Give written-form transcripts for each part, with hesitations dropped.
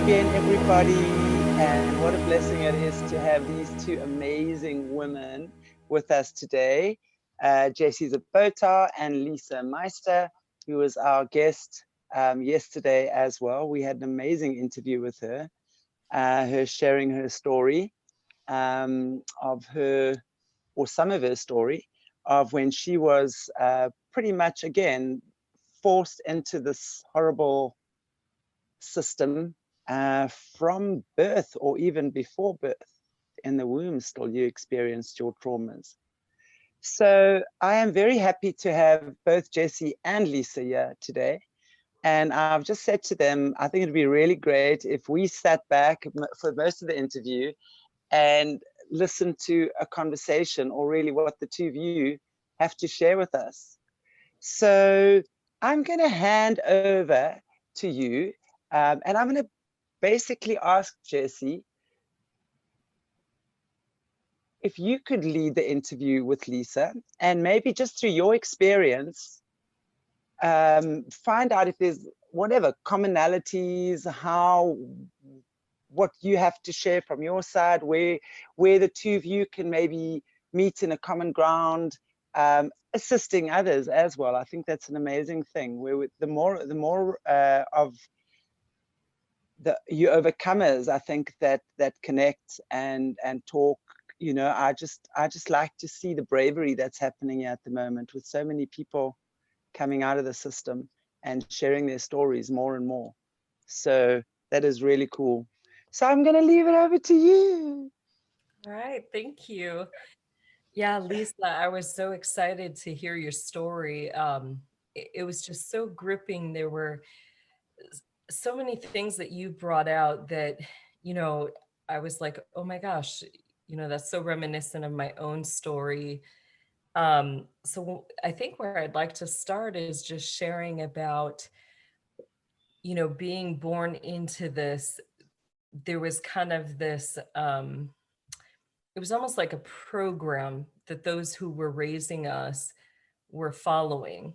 again, everybody, and what a blessing it is to have these two amazing women with us today, Jessie Czebotar and Lisa Meister, who was our guest yesterday as well. We had an amazing interview with her, her sharing her story of her, or some of her story, of when she was pretty much, again, forced into this horrible system from birth, or even before birth. In the womb still you experienced your traumas. So I am very happy to have both Jessie and Lisa here today. And I've just said to them, I think it'd be really great if we sat back for most of the interview and listened to a conversation, or really what the two of you have to share with us. So I'm going to hand over to you, and I'm going to basically ask Jessie if you could lead the interview with Lisa, and maybe just through your experience, find out if there's whatever commonalities, what you have to share from your side, where the two of you can maybe meet in a common ground, assisting others as well. I think that's an amazing thing. Where the more of you overcomers, I think that connect and talk. You know, I just like to see the bravery that's happening at the moment, with so many people coming out of the system and sharing their stories more and more. So that is really cool. So I'm going to leave it over to you. All right, thank you. Yeah, Lisa, I was so excited to hear your story. It was just so gripping. There were so many things that you brought out that, you know, I was like, oh my gosh, you know, that's so reminiscent of my own story. So I think where I'd like to start is just sharing about, you know, being born into this. There was kind of this, it was almost like a program that those who were raising us were following.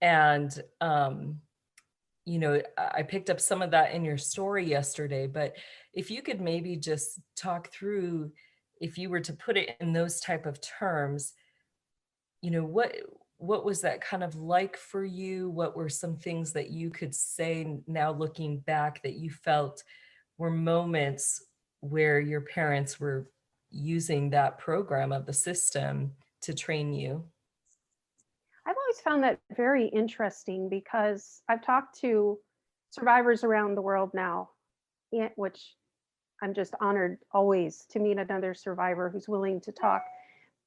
And, you know, I picked up some of that in your story yesterday, but if you could maybe just talk through, if you were to put it in those type of terms, you know, what was that kind of like for you? What were some things that you could say now looking back that you felt were moments where your parents were using that program of the system to train you? I've always found that very interesting because I've talked to survivors around the world now, which I'm just honored always to meet another survivor who's willing to talk.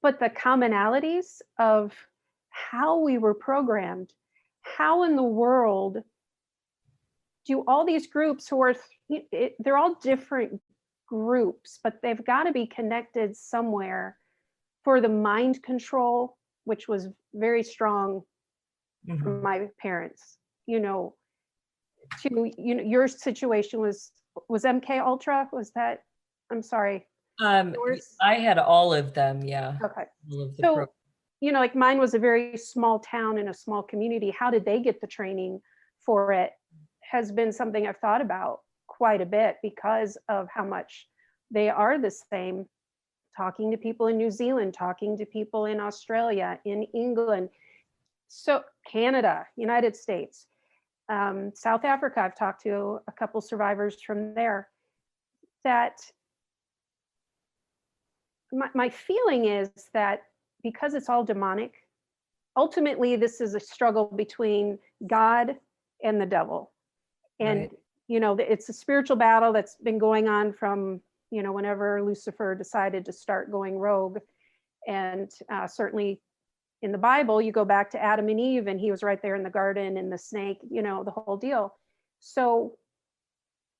But the commonalities of how we were programmed, how in the world do all these groups who are, they're all different groups, but they've got to be connected somewhere for the mind control, which was very strong from my parents, you know, to, you know, your situation was MK Ultra, was that, I'm sorry. I had all of them, yeah. Okay. So, you know, like mine was a very small town in a small community. How did they get the training for it has been something I've thought about quite a bit, because of how much they are the same. Talking to people in New Zealand, talking to people in Australia, in England, so Canada, United States, South Africa. I've talked to a couple survivors from there. That my feeling is that because it's all demonic, ultimately this is a struggle between God and the devil. And, right, you know, it's a spiritual battle that's been going on from, you know, whenever Lucifer decided to start going rogue. And certainly in the Bible, you go back to Adam and Eve, and he was right there in the garden, and the snake, you know, the whole deal. So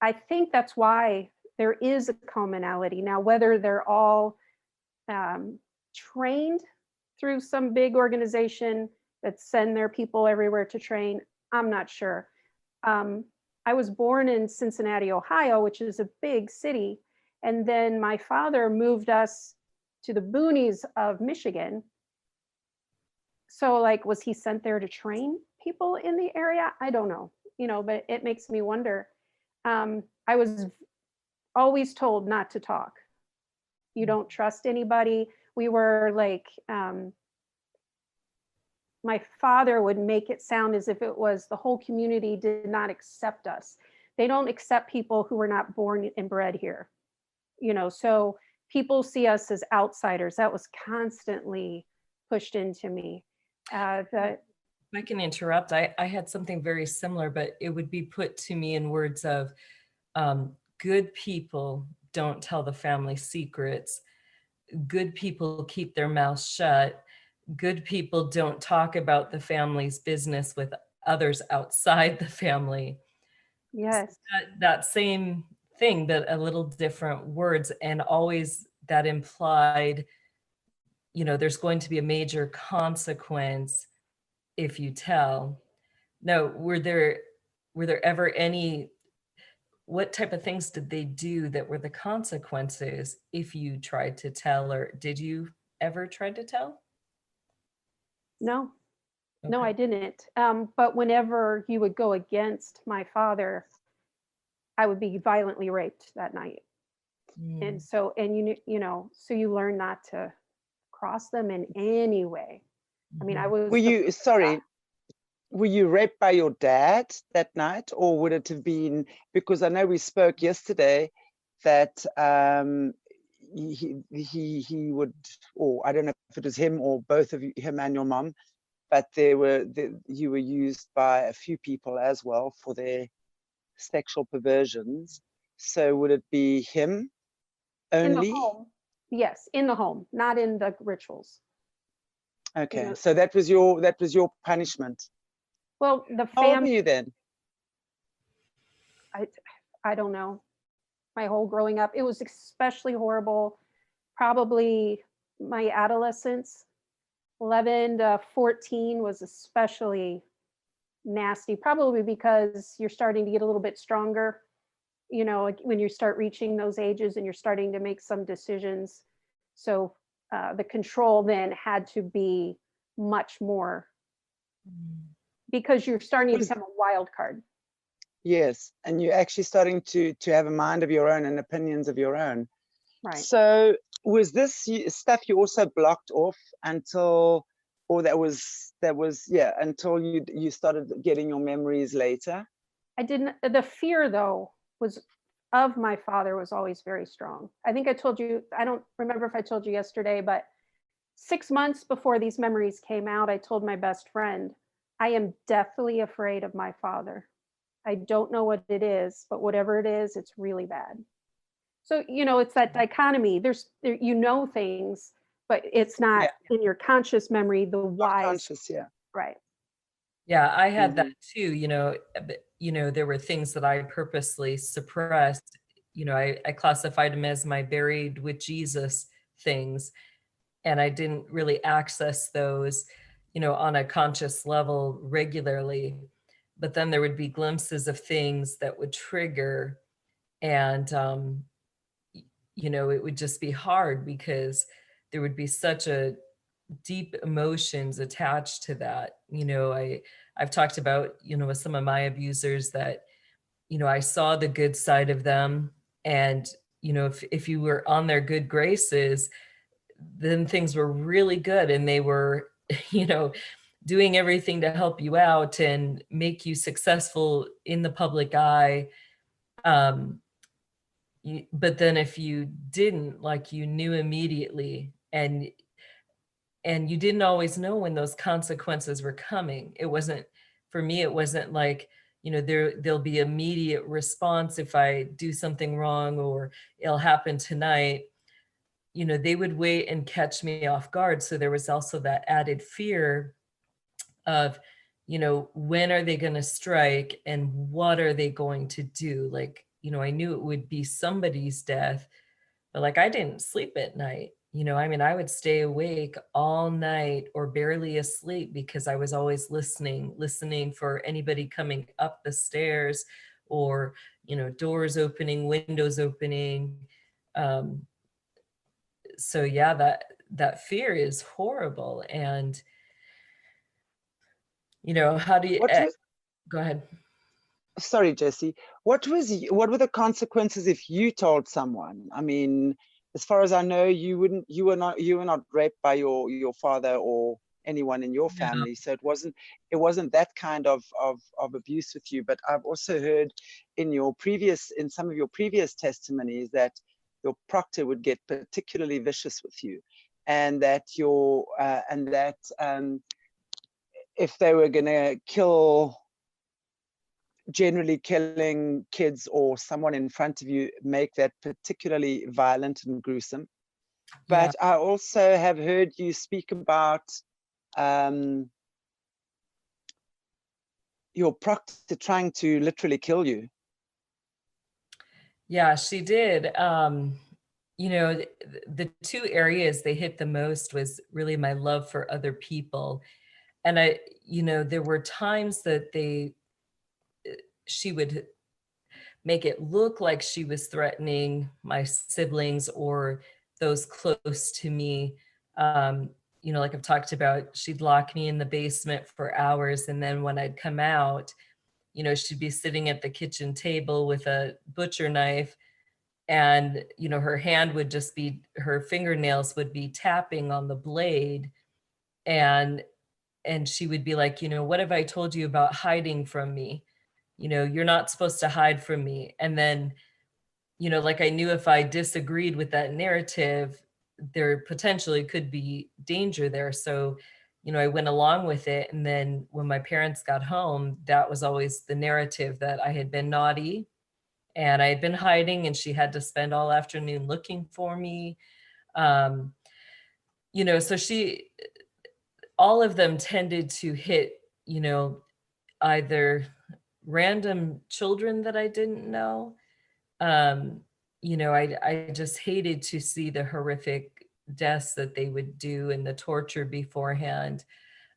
I think that's why there is a commonality. Now, whether they're all trained through some big organization that send their people everywhere to train, I'm not sure. I was born in Cincinnati, Ohio, which is a big city. And then my father moved us to the boonies of Michigan. So like, was he sent there to train people in the area? I don't know, you know, but it makes me wonder. I was always told not to talk. You don't trust anybody. We were like, my father would make it sound as if it was the whole community did not accept us. They don't accept people who were not born and bred here. So people see us as outsiders. That was constantly pushed into me. If I can interrupt, I had something very similar, but it would be put to me in words of good people don't tell the family secrets. Good people keep their mouths shut. Good people don't talk about the family's business with others outside the family. Yes. That same thing, but a little different words, and always that implied, there's going to be a major consequence if you tell. Now, were there ever any, what type of things did they do that were the consequences if you tried to tell, or did you ever try to tell? No, no, Okay. I didn't. But whenever you would go against my father, I would be violently raped that night. Mm. And so, so you learn not to cross them in any way. I mean, I was Were you raped by your dad that night, or would it have been, because I know we spoke yesterday that he would, or I don't know if it was him or both of you, him and your mom, but you were used by a few people as well for their sexual perversions. So would it be him in the only? home. Yes, in the home, not in the rituals. Okay, so that was your punishment. Well, the How old were family, you then? I don't know. My whole growing up, it was especially horrible. Probably my adolescence, 11 to 14 was especially nasty, probably because you're starting to get a little bit stronger, when you start reaching those ages and you're starting to make some decisions. So the control then had to be much more, because you're starting to become a wild card. Yes, and you're actually starting to have a mind of your own and opinions of your own. Right. So was this stuff you also blocked off until, or until you started getting your memories later? I didn't. The fear, though, was of my father was always very strong. I think I told you, I don't remember if I told you yesterday, but 6 months before these memories came out, I told my best friend, I am deathly afraid of my father. I don't know what it is, but whatever it is, it's really bad. So, it's that dichotomy. There's things, but it's not in your conscious memory, the whys. Conscious, yeah. Right. Yeah, I had that too, there were things that I purposely suppressed. I classified them as my buried with Jesus things, and I didn't really access those, on a conscious level regularly. But then there would be glimpses of things that would trigger, and it would just be hard because there would be such a deep emotions attached to that. I've talked about, with some of my abusers that, I saw the good side of them. And, if you were on their good graces, then things were really good. And they were, doing everything to help you out and make you successful in the public eye. But then if you didn't, like, you knew immediately, and you didn't always know when those consequences were coming. It wasn't, for me, it wasn't like, there'll be immediate response if I do something wrong, or it'll happen tonight. They would wait and catch me off guard. So there was also that added fear of, when are they going to strike and what are they going to do? Like, I knew it would be somebody's death, but like, I didn't sleep at night. I would stay awake all night or barely asleep because I was always listening for anybody coming up the stairs, or, doors opening, windows opening. So yeah, that fear is horrible. And, how do you, go ahead. sorry, Jessie, what were the consequences if you told someone? I mean, as far as I know, you were not raped by your father or anyone in your No. family, so it wasn't that kind of abuse with you. But I've also heard in some of your previous testimonies that your proctor would get particularly vicious with you, and that if they were going to generally killing kids or someone in front of you, make that particularly violent and gruesome. But Yeah. I also have heard you speak about your proctor trying to literally kill you. Yeah, she did. You know, the two areas they hit the most was really my love for other people. And there were times that she would make it look like she was threatening my siblings or those close to me. Like I've talked about, she'd lock me in the basement for hours. And then when I'd come out, she'd be sitting at the kitchen table with a butcher knife, and her fingernails would be tapping on the blade, and she would be like, what have I told you about hiding from me? You're not supposed to hide from me. And then, like I knew if I disagreed with that narrative, there potentially could be danger there. So, I went along with it. And then when my parents got home, that was always the narrative, that I had been naughty and I had been hiding, and she had to spend all afternoon looking for me. So all of them tended to hit, either random children that I didn't know. I just hated to see the horrific deaths that they would do and the torture beforehand.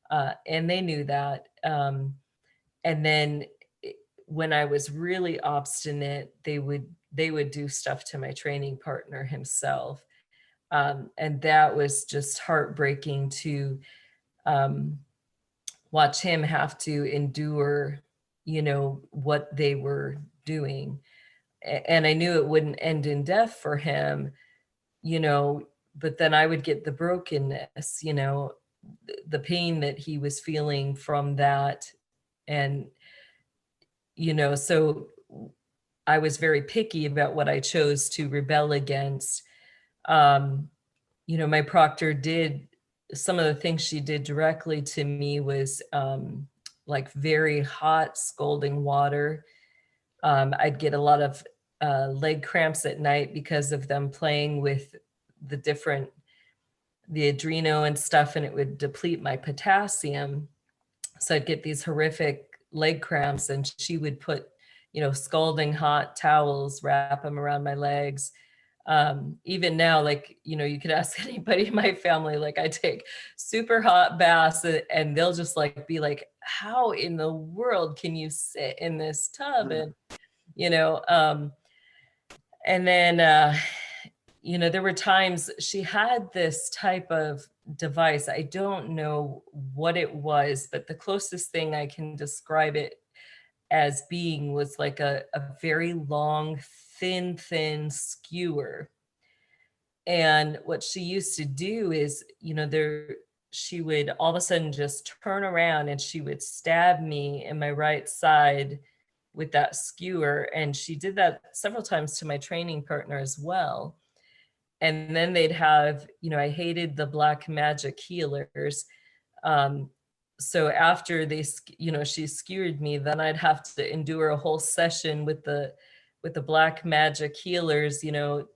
And they knew that. And then when I was really obstinate, they would do stuff to my training partner himself. And that was just heartbreaking to watch him have to endure, what they were doing. And I knew it wouldn't end in death for him, but then I would get the brokenness, the pain that he was feeling from that. And, so I was very picky about what I chose to rebel against. My proctor did, some of the things she did directly to me was like very hot scalding water. I'd get a lot of leg cramps at night because of them playing with the adreno and stuff, and it would deplete my potassium. So I'd get these horrific leg cramps, and she would put, scalding hot towels, wrap them around my legs. Even now, like, you could ask anybody in my family, like I take super hot baths, and they'll just like be like, how in the world can you sit in this tub? And, and then, there were times she had this type of device. I don't know what it was, but the closest thing I can describe it as being was like a very long, thin skewer. And what she used to do is, she would all of a sudden just turn around and she would stab me in my right side with that skewer. And she did that several times to my training partner as well. And then they'd have, I hated the black magic healers. So after she skewered me, then I'd have to endure a whole session with the black magic healers. I'm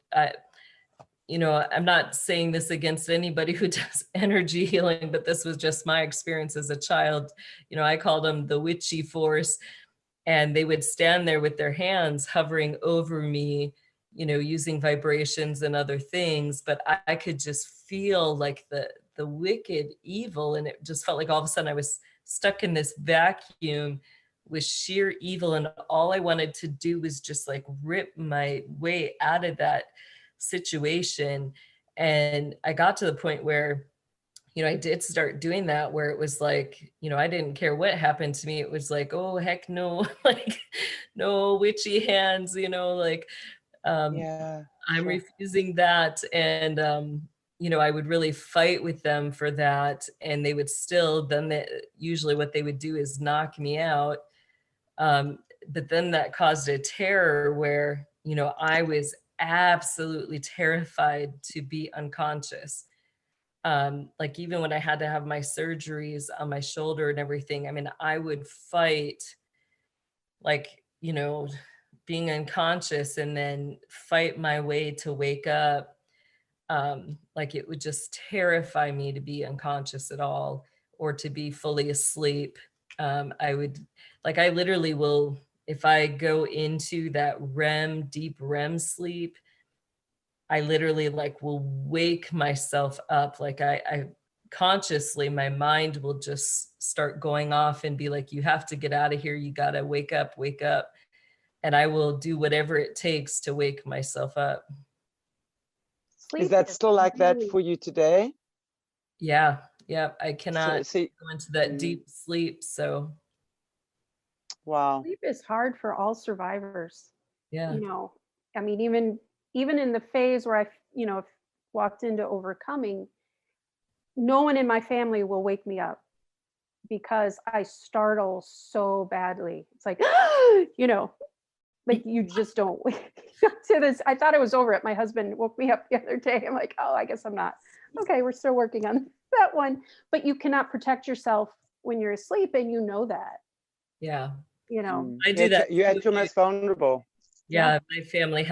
not saying this against anybody who does energy healing, but this was just my experience as a child. I called them the witchy force, and they would stand there with their hands hovering over me, using vibrations and other things, but I could just feel like the wicked evil. And it just felt like all of a sudden I was stuck in this vacuum with sheer evil. And all I wanted to do was just like rip my way out of that situation. And I got to the point where, I did start doing that where it was like, I didn't care what happened to me. It was like, oh, heck no, like, no witchy hands, like, um, Yeah, I'm sure. refusing that. And, I would really fight with them for that. And they would still, usually what they would do is knock me out. But then that caused a terror where, I was absolutely terrified to be unconscious. Like even when I had to have my surgeries on my shoulder and everything, I mean, I would fight like, being unconscious and then fight my way to wake up. Like it would just terrify me to be unconscious at all or to be fully asleep. I literally will, if I go into that deep REM sleep, I literally like will wake myself up. Like I consciously, my mind will just start going off and be like, you have to get out of here. You got to wake up, wake up. And I will do whatever it takes to wake myself up. Is Sleep that is still like that really, for you today? Yeah. Yeah. I cannot So go into that mm, deep sleep. So wow. sleep is hard for all survivors. yeah. I mean, even in the phase where walked into overcoming, no one in my family will wake me up because I startle so badly. It's like, like you just don't wake up to this. I thought it was over it. My husband woke me up the other day. I'm like, oh, I guess I'm not. Okay, we're still working on that one. But you cannot protect yourself when you're asleep, and you know that, Yeah. you know. Mm. I do that You're too. at your most vulnerable. Yeah. Yeah. My family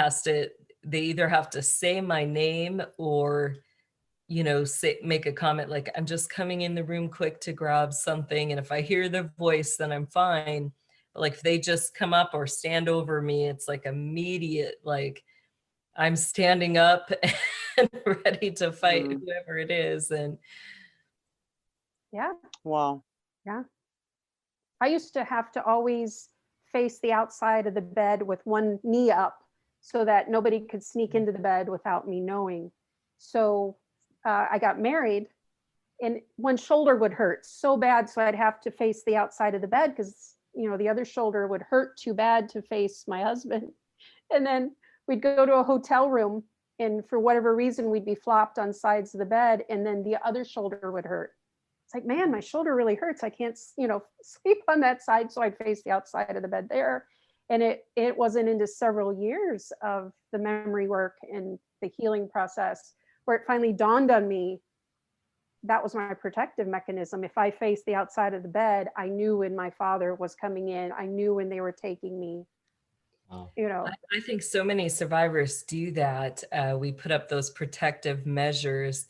they either have to say my name or make a comment like, I'm just coming in the room quick to grab something. And if I hear their voice, then I'm fine. But like if they just come up or stand over me, it's like immediate, like I'm standing up and ready to fight Mm. whoever it is. And Yeah. Wow. Yeah. I used to have to always face the outside of the bed with one knee up so that nobody could sneak into the bed without me knowing. So I got married, and one shoulder would hurt so bad. So I'd have to face the outside of the bed because, the other shoulder would hurt too bad to face my husband. And then we'd go to a hotel room, and for whatever reason, we'd be flopped on sides of the bed, and then the other shoulder would hurt. It's like, man, my shoulder really hurts. I can't, sleep on that side. So I'd face the outside of the bed there. And it wasn't into several years of the memory work and the healing process where it finally dawned on me that was my protective mechanism. If I faced the outside of the bed, I knew when my father was coming in. I knew when they were taking me, Wow. I think so many survivors do that. We put up those protective measures.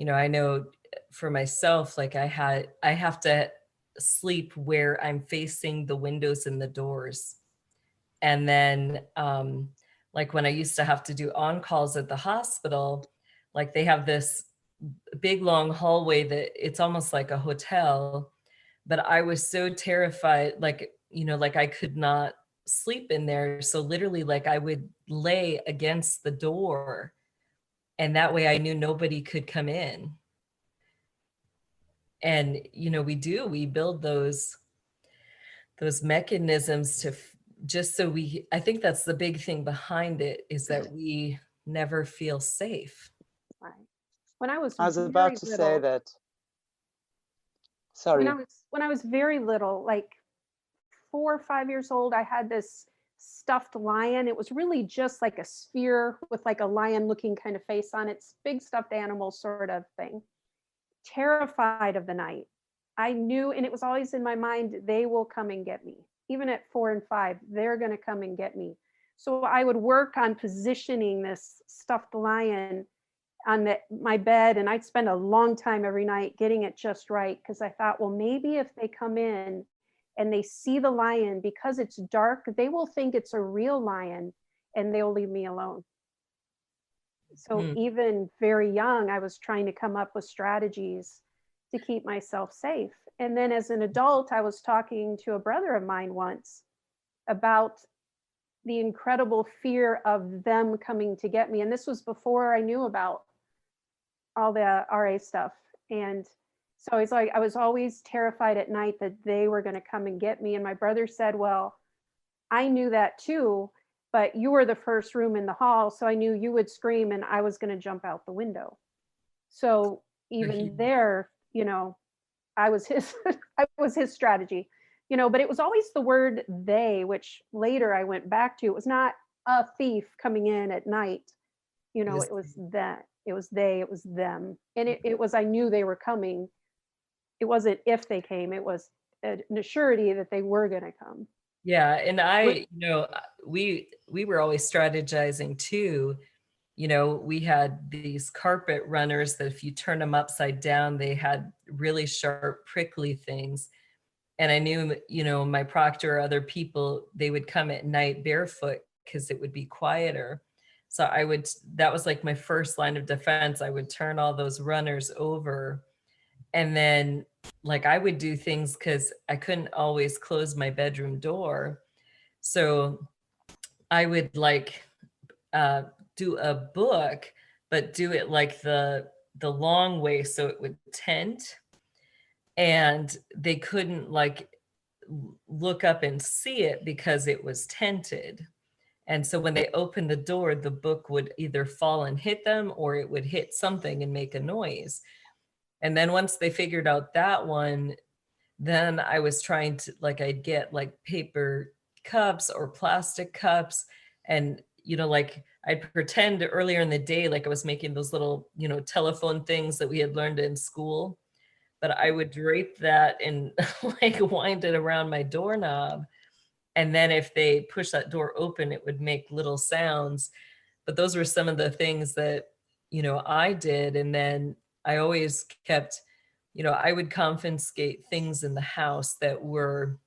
I know for myself, like I have to sleep where I'm facing the windows and the doors. And then like when I used to have to do on-calls at the hospital, like they have this big long hallway that it's almost like a hotel. But I was so terrified, like, like I could not sleep in there. So literally, like I would lay against the door, and that way I knew nobody could come in. And we build those mechanisms to just so I think that's the big thing behind it, is that we never feel safe. right. When I was I was about very to say little, that. when Sorry. I was very little, like 4 or 5 years old, I had this stuffed lion. It was really just like a sphere with like a lion looking kind of face on it, big stuffed animal sort of thing. Terrified of the night. I knew, and it was always in my mind, they will come and get me. Even at 4 and 5, they're going to come and get me. So I would work on positioning this stuffed lion on my bed, and I'd spend a long time every night getting it just right, because I thought, well, maybe if they come in and they see the lion, because it's dark, they will think it's a real lion and they'll leave me alone. So even very young, I was trying to come up with strategies to keep myself safe. And then as an adult, I was talking to a brother of mine once about the incredible fear of them coming to get me. And this was before I knew about all the RA stuff. And so it's like, I was always terrified at night that they were going to come and get me. And my brother said, well, I knew that too, but you were the first room in the hall. So I knew you would scream and I was going to jump out the window. So even there, you know, I was his, I was his strategy, you know, but it was always the word they, which later I went back to. It was not a thief coming in at night. You know, it was that, it was they, it was them. And it was, I knew they were coming. It wasn't if they came, it was an assurity that they were going to come. Yeah, and I, you know, we were always strategizing too. You know, we had these carpet runners that if you turn them upside down, they had really sharp, prickly things. And I knew, you know, my proctor or other people, they would come at night barefoot because it would be quieter. So I would, that was like my first line of defense. I would turn all those runners over. And then like I would do things because I couldn't always close my bedroom door. So I would like do a book, but do it like the long way so it would tent. And they couldn't like look up and see it because it was tented. And so when they opened the door, the book would either fall and hit them or it would hit something and make a noise. And then once they figured out that one, then I was trying to like, I'd get like paper cups or plastic cups. And, you know, like I'd pretend earlier in the day, like I was making those little, you know, telephone things that we had learned in school. But I would drape that and like wind it around my doorknob. And then if they push that door open, it would make little sounds. But those were some of the things that, you know, I did. And then I always kept, you know, I would confiscate things in the house that were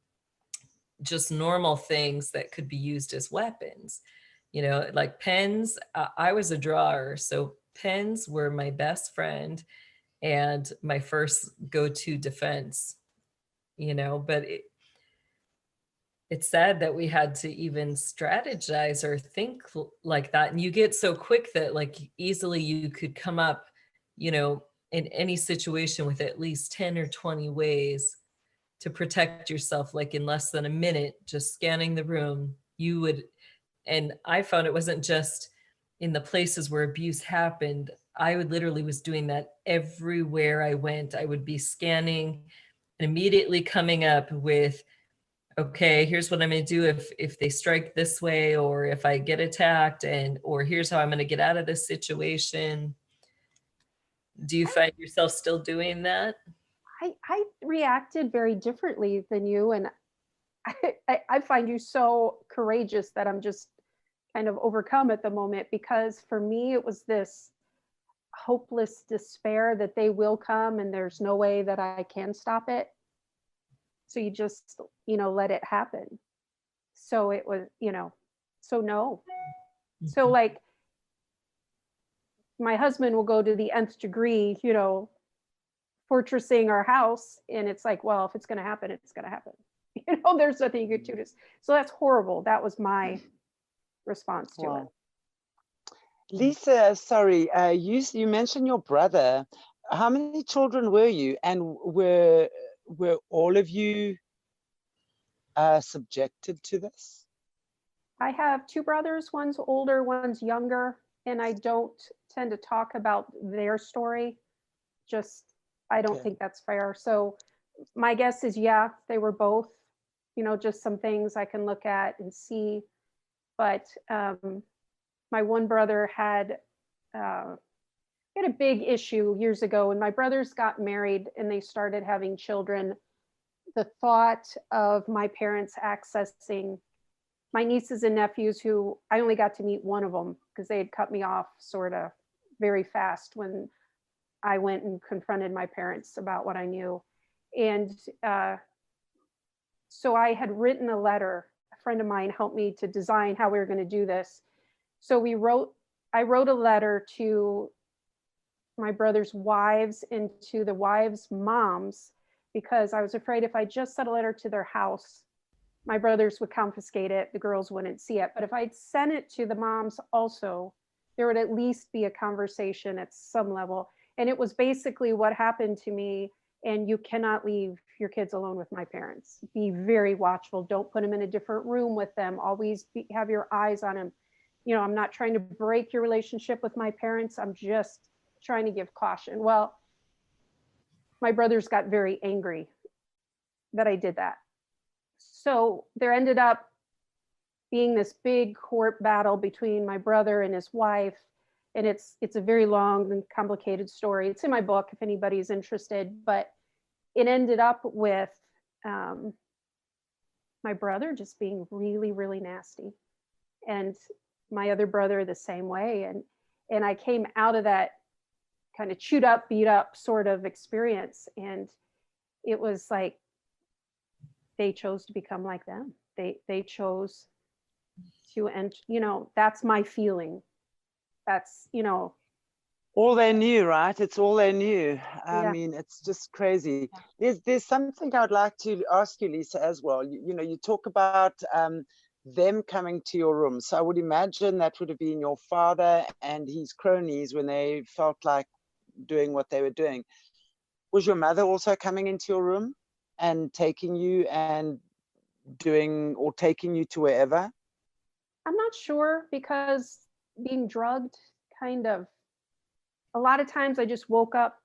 just normal things that could be used as weapons. You know, like pens, I was a drawer. So pens were my best friend and my first go-to defense, you know, but it's sad that we had to even strategize or think like that. And you get so quick that like easily you could come up, you know, in any situation with at least 10 or 20 ways to protect yourself, like in less than a minute, just scanning the room, you would, and I found it wasn't just in the places where abuse happened. I would literally was doing that everywhere I went. I would be scanning and immediately coming up with, okay, here's what I'm going to do if they strike this way, or if I get attacked, and or here's how I'm going to get out of this situation. Do you find yourself still doing that? I reacted very differently than you, and I find you so courageous that I'm just kind of overcome at the moment, because for me it was this hopeless despair that they will come and there's no way that I can stop it. So you just, you know, let it happen. So it was, you know, so no. So like my husband will go to the nth degree, you know, fortressing our house, and it's like, well, if it's going to happen, it's going to happen. You know, there's nothing you could do. So that's horrible. That was my response to it. Lisa, sorry, you mentioned your brother. How many children were you, and were all of you subjected to this? I have two brothers. One's older, one's younger, and I don't tend to talk about their story. Just, I don't think that's fair. So my guess is, yeah, they were both, you know, just some things I can look at and see. But my one brother had a big issue years ago when my brothers got married and they started having children. The thought of my parents accessing my nieces and nephews, who I only got to meet one of them because they had cut me off sort of very fast when I went and confronted my parents about what I knew. And so I had written a letter. A friend of mine helped me to design how we were going to do this. So I wrote a letter to my brother's wives and to the wives' moms, because I was afraid if I just sent a letter to their house, my brothers would confiscate it, the girls wouldn't see it. But if I'd sent it to the moms also, there would at least be a conversation at some level. And it was basically what happened to me. And you cannot leave your kids alone with my parents. Be very watchful. Don't put them in a different room with them. Always have your eyes on them. You know, I'm not trying to break your relationship with my parents. I'm just trying to give caution. Well, my brothers got very angry that I did that. So there ended up being this big court battle between my brother and his wife. And it's a very long and complicated story. It's in my book if anybody's interested, but it ended up with my brother just being really, really nasty. And my other brother the same way. And I came out of that kind of chewed up, beat up sort of experience. And it was like, they chose to become like them. They chose to, and you know, that's my feeling. That's, you know, all they knew, right? It's all they knew. I Yeah. mean, it's just crazy. There's something I'd like to ask you, Lisa, as well. You know, you talk about them coming to your room. So I would imagine that would have been your father and his cronies when they felt like doing what they were doing. Was your mother also coming into your room and taking you and doing, or taking you to wherever? I'm not sure, because being drugged kind of, a lot of times I just woke up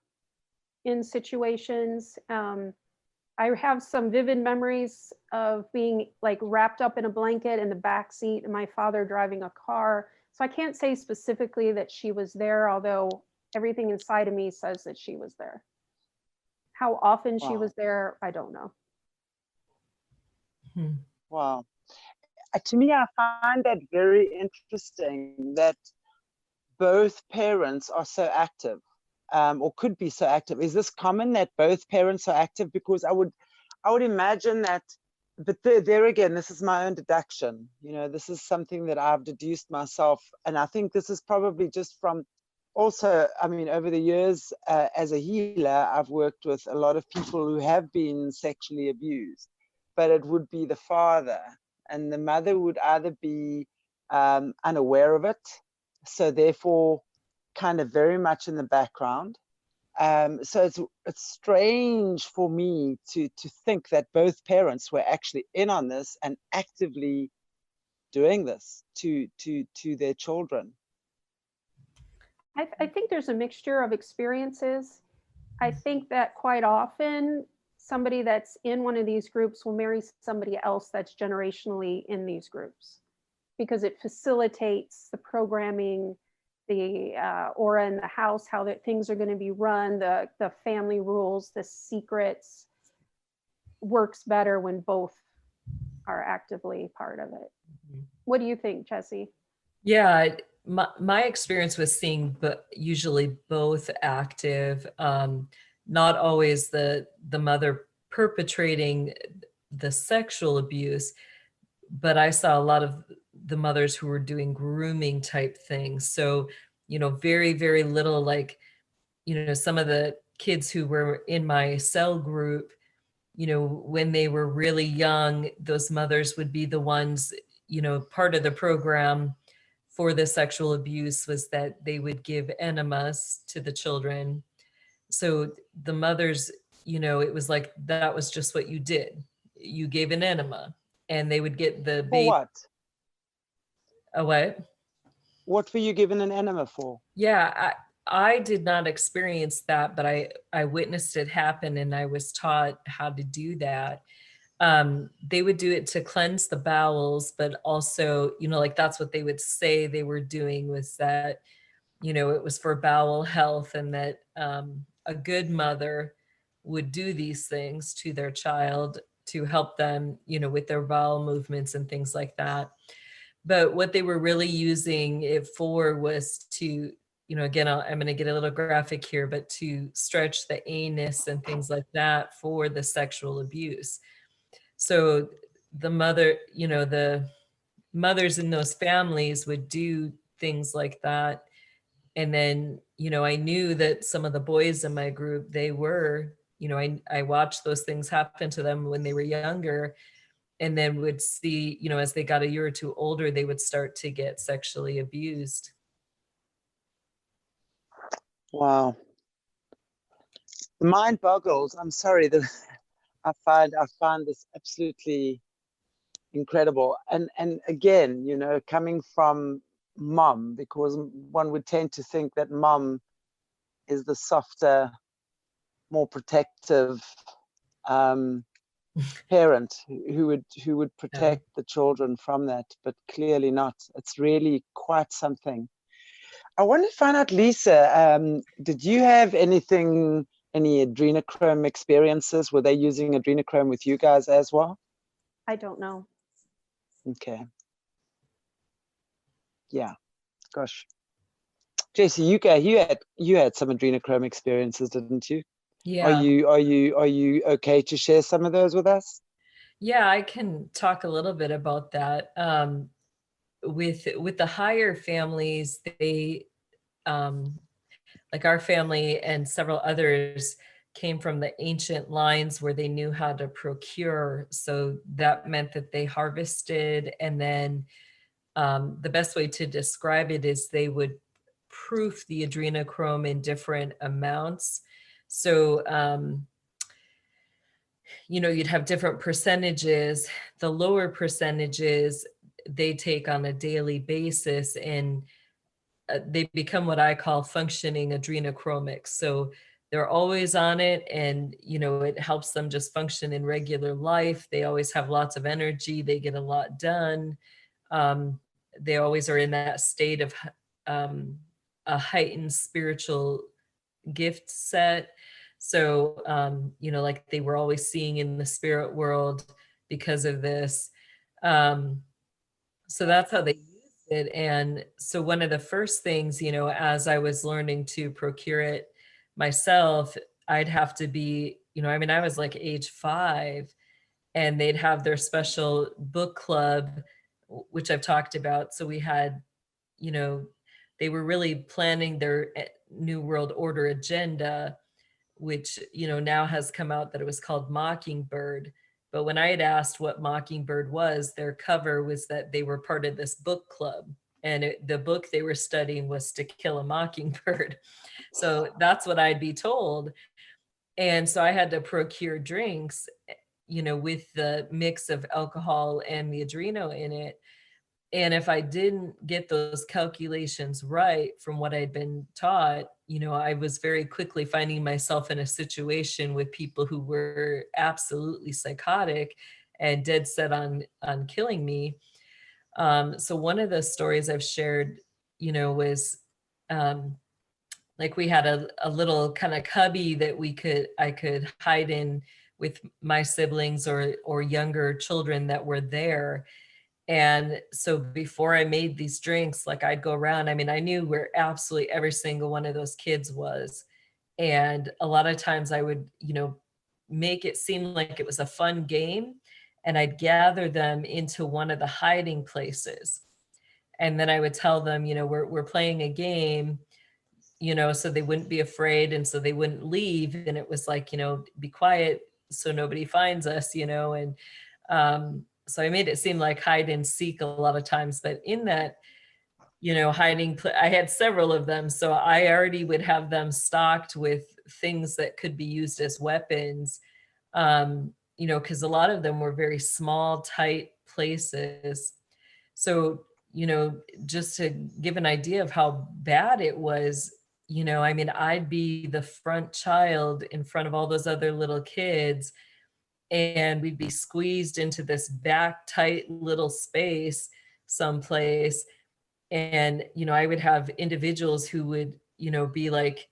in situations. I have some vivid memories of being like wrapped up in a blanket in the back seat and my father driving a car. So I can't say specifically that she was there, although everything inside of me says that she was there. How often she Wow. was there, I don't know. Wow. To me, I find that very interesting that both parents are so active, or could be so active. Is this common that both parents are active? Because I would imagine that, but there again, this is my own deduction. You know, this is something that I've deduced myself. And I think this is probably just from also, I mean, over the years as a healer, I've worked with a lot of people who have been sexually abused, but it would be the father, and the mother would either be unaware of it, so therefore kind of very much in the background. So it's strange for me to think that both parents were actually in on this and actively doing this to their children. I think there's a mixture of experiences. I think that quite often somebody that's in one of these groups will marry somebody else that's generationally in these groups, because it facilitates the programming, the aura in the house, how that things are going to be run, the family rules, the secrets, works better when both are actively part of it. What do you think, Jessie? Yeah, my experience was seeing usually both active, not always the mother perpetrating the sexual abuse, but I saw a lot of the mothers who were doing grooming type things. So, you know, very, very little, like, you know, some of the kids who were in my cell group, you know, when they were really young, those mothers would be the ones, you know, part of the program for the sexual abuse was that they would give enemas to the children. So the mothers, you know, it was like, that was just what you did. You gave an enema, and they would get the For baby. what? A what? What were you given an enema for? Yeah, I did not experience that, but I witnessed it happen, and I was taught how to do that. They would do it to cleanse the bowels, but also, you know, like that's what they would say they were doing, was that, you know, it was for bowel health, and that a good mother would do these things to their child to help them, you know, with their bowel movements and things like that. But what they were really using it for was to, you know, again, I'm going to get a little graphic here, but to stretch the anus and things like that for the sexual abuse. So the mother, you know, the mothers in those families would do things like that. And then, you know, I knew that some of the boys in my group, they were, you know, I watched those things happen to them when they were younger, and then would see, you know, as they got a year or two older, they would start to get sexually abused. Wow. The mind boggles. I'm sorry. I find this absolutely incredible. And again, you know, coming from mom, because one would tend to think that mom is the softer, more protective parent who would protect the children from that, but clearly not. It's really quite something. I want to find out, Lisa, did you have any adrenochrome experiences? Were they using adrenochrome with you guys as well? I don't know. Okay. Yeah. Gosh. Jessie, you had some adrenochrome experiences, didn't you? Yeah. Are you okay to share some of those with us? Yeah, I can talk a little bit about that. With the higher families, they like our family and several others came from the ancient lines where they knew how to procure. So that meant that they harvested, and then the best way to describe it is they would proof the adrenochrome in different amounts. So, you know, you'd have different percentages. The lower percentages they take on a daily basis, and they become what I call functioning adrenochromics. So they're always on it, and you know, it helps them just function in regular life. They always have lots of energy. They get a lot done. They always are in that state of a heightened spiritual gift set. So, you know, like they were always seeing in the spirit world because of this. So that's how they used it. And so one of the first things, you know, as I was learning to procure it myself, I'd have to be, you know, I mean, I was like age 5, and they'd have their special book club, which I've talked about. So we had, you know, they were really planning their New World Order agenda, which, you know, now has come out that it was called Mockingbird. But when I had asked what Mockingbird was, their cover was that they were part of this book club. And the book they were studying was To Kill a Mockingbird. So that's what I'd be told. And so I had to procure drinks, you know, with the mix of alcohol and the adreno in it. And if I didn't get those calculations right from what I'd been taught, you know, I was very quickly finding myself in a situation with people who were absolutely psychotic and dead set on killing me. So one of the stories I've shared, you know, was like we had a little kind of cubby that I could hide in with my siblings or younger children that were there. And so before I made these drinks, like I'd go around, I mean, I knew where absolutely every single one of those kids was. And a lot of times I would, you know, make it seem like it was a fun game, and I'd gather them into one of the hiding places. And then I would tell them, you know, we're playing a game, you know, so they wouldn't be afraid and so they wouldn't leave. And it was like, you know, be quiet so nobody finds us, you know. And so I made it seem like hide and seek a lot of times, but in that, you know, I had several of them. So I already would have them stocked with things that could be used as weapons, you know, because a lot of them were very small, tight places. So, you know, just to give an idea of how bad it was, you know, I mean, I'd be the front child in front of all those other little kids, and we'd be squeezed into this back tight little space someplace. And, you know, I would have individuals who would, you know, be like,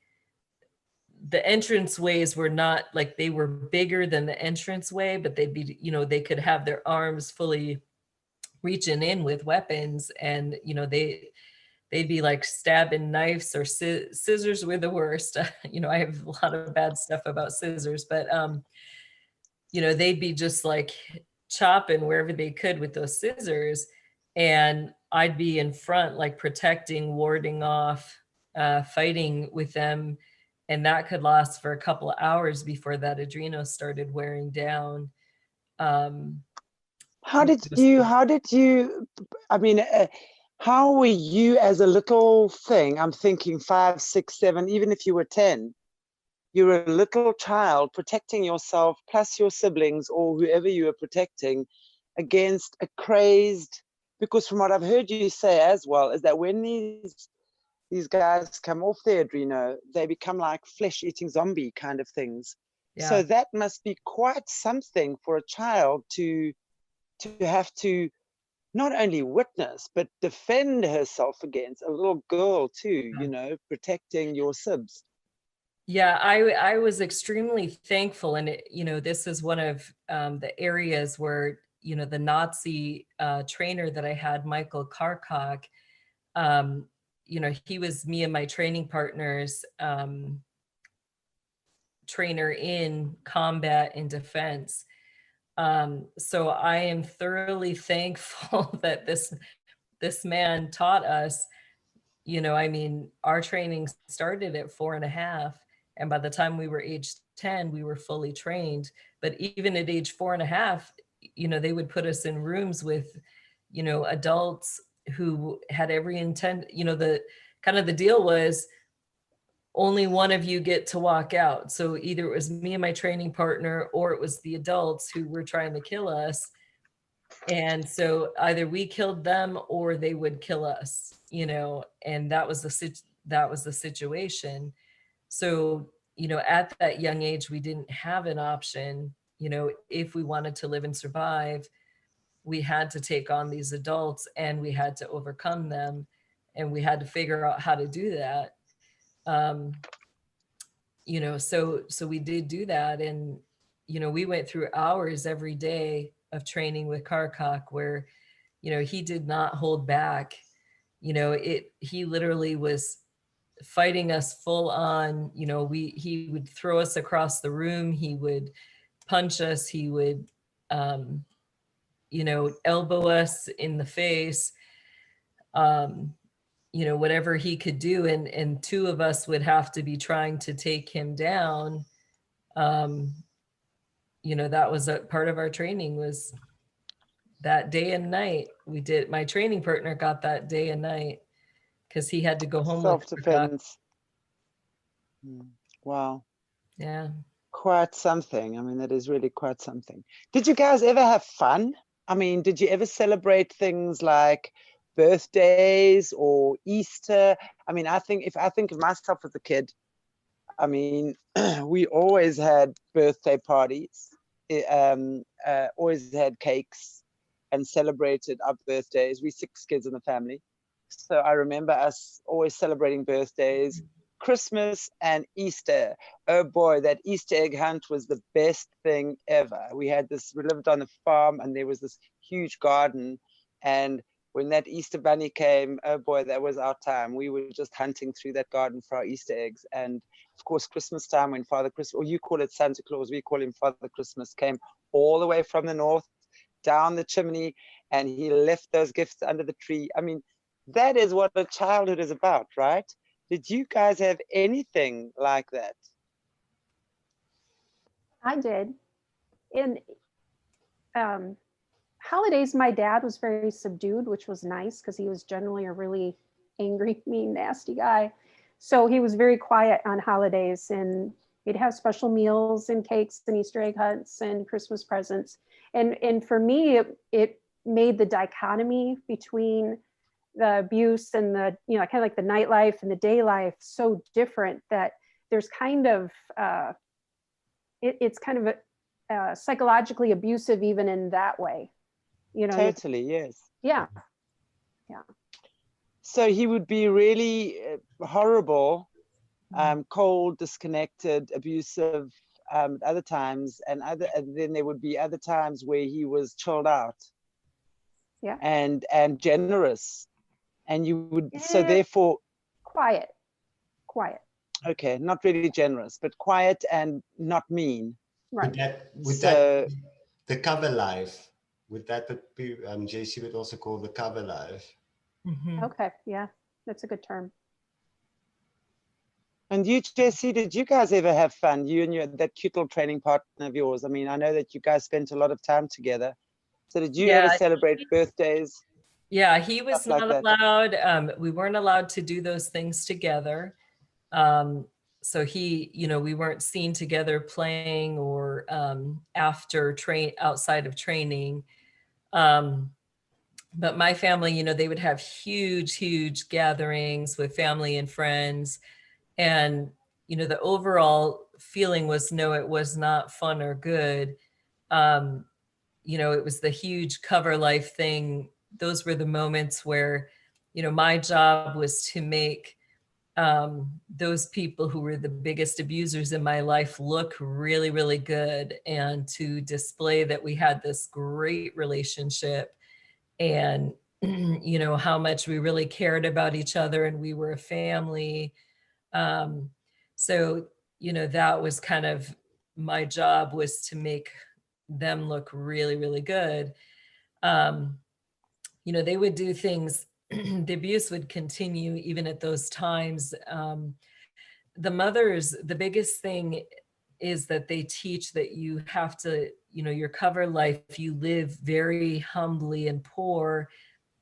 the entrance ways were not like, they were bigger than the entrance way, but they'd be, you know, they could have their arms fully reaching in with weapons, and, you know, they'd be like stabbing knives, or scissors were the worst. You know, I have a lot of bad stuff about scissors, but, you know, they'd be just like chopping wherever they could with those scissors. And I'd be in front, like protecting, warding off, fighting with them. And that could last for a couple of hours before that adreno started wearing down. How did you, I mean, how were you as a little thing? I'm thinking 5, 6, 7, even if you were 10, you're a little child protecting yourself plus your siblings or whoever you are protecting against a crazed, because from what I've heard you say as well, is that when these guys come off their adreno, they become like flesh-eating zombie kind of things. Yeah. So that must be quite something for a child to have to not only witness, but defend herself against a little girl too, you know, protecting your sibs. Yeah, I was extremely thankful. And, you know, this is one of the areas where, you know, the Nazi trainer that I had, Michael Karkok, you know, he was me and my training partners trainer in combat and defense. So I am thoroughly thankful that this man taught us. You know, I mean, our training started at 4.5, and by the time we were age 10, we were fully trained. But even at age 4.5, you know, they would put us in rooms with, you know, adults who had every intent. You know, the kind of the deal was only one of you get to walk out. So either it was me and my training partner, or it was the adults who were trying to kill us. And so either we killed them or they would kill us, you know, and that was the situation. So, you know, at that young age, we didn't have an option. You know, if we wanted to live and survive, we had to take on these adults and we had to overcome them, and we had to figure out how to do that. You know, so we did do that. And, you know, we went through hours every day of training with Karkok where, you know, he did not hold back. You know, he literally was fighting us full on. You know, he would throw us across the room, he would punch us, he would you know, elbow us in the face, you know, whatever he could do. And two of us would have to be trying to take him down. You know, that was a part of our training, was that day and night. We did, my training partner got that day and night because he had to go home with Self-defense. Wow. Yeah. Quite something. I mean, that is really quite something. Did you guys ever have fun? I mean, did you ever celebrate things like birthdays or Easter? I mean, if I think of myself as a kid, I mean, we always had birthday parties, always had cakes and celebrated our birthdays. We 6 kids in the family. So I remember us always celebrating birthdays, Christmas and Easter. Oh boy, that Easter egg hunt was the best thing ever. We lived on a farm and there was this huge garden. And when that Easter bunny came, oh boy, that was our time. We were just hunting through that garden for our Easter eggs. And of course, Christmas time, when Father Christmas, or you call it Santa Claus, we call him Father Christmas, came all the way from the north, down the chimney, and he left those gifts under the tree. I mean, that is what a childhood is about, right? Did you guys have anything like that? I did. In holidays, my dad was very subdued, which was nice because he was generally a really angry, mean, nasty guy. So he was very quiet on holidays, and we'd have special meals and cakes and Easter egg hunts and Christmas presents. And for me, it made the dichotomy between the abuse and the, you know, kind of like the nightlife and the day life so different that there's kind of, it's kind of a, psychologically abusive even in that way. You know, totally, yes. Yeah. Yeah. So he would be really horrible, cold, disconnected, abusive other times, and then there would be other times where he was chilled out. Yeah. And generous. And you would, so therefore quiet. Okay, not really generous, but quiet and not mean. Right. That the cover life, would that be Jessie would also call the cover life? Mm-hmm. Okay, yeah, that's a good term. And you, Jessie, did you guys ever have fun? You and that cute little training partner of yours. I mean, I know that you guys spent a lot of time together. So did you ever celebrate birthdays? Yeah, he was not like allowed. We weren't allowed to do those things together. so he, you know, we weren't seen together playing or outside of training. But my family, you know, they would have huge gatherings with family and friends. And, you know, the overall feeling was, no, it was not fun or good. You know, it was the huge cover life thing. Those were the moments where, you know, my job was to make those people who were the biggest abusers in my life look really good, and to display that we had this great relationship, and you know, how much we really cared about each other and we were a family. So, you know, that was kind of my job, was to make them look really good. You know, they would do things, the abuse would continue even at those times. The mothers, the biggest thing is that they teach that you have to, you know, your cover life, you live very humbly and poor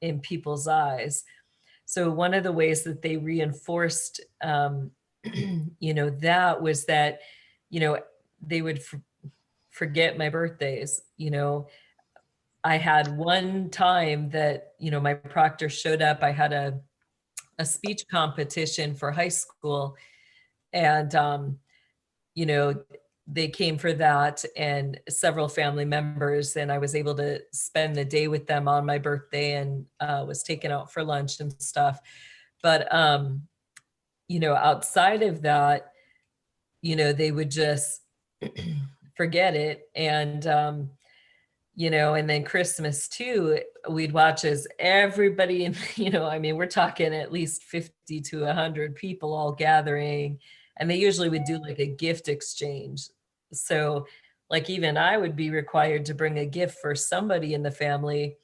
in people's eyes. So one of the ways that they reinforced, you know, that was that, you know, they would forget my birthdays. You know, I had one time that, you know, my proctor showed up. I had a speech competition for high school, and, you know, they came for that, and several family members, and I was able to spend the day with them on my birthday, and was taken out for lunch and stuff. But, you know, outside of that, you know, they would just forget it. And, you know, and then Christmas too, we'd watch as everybody, and, you know, I mean, we're talking at least 50 to 100 people all gathering, and they usually would do like a gift exchange. So like, even I would be required to bring a gift for somebody in the family,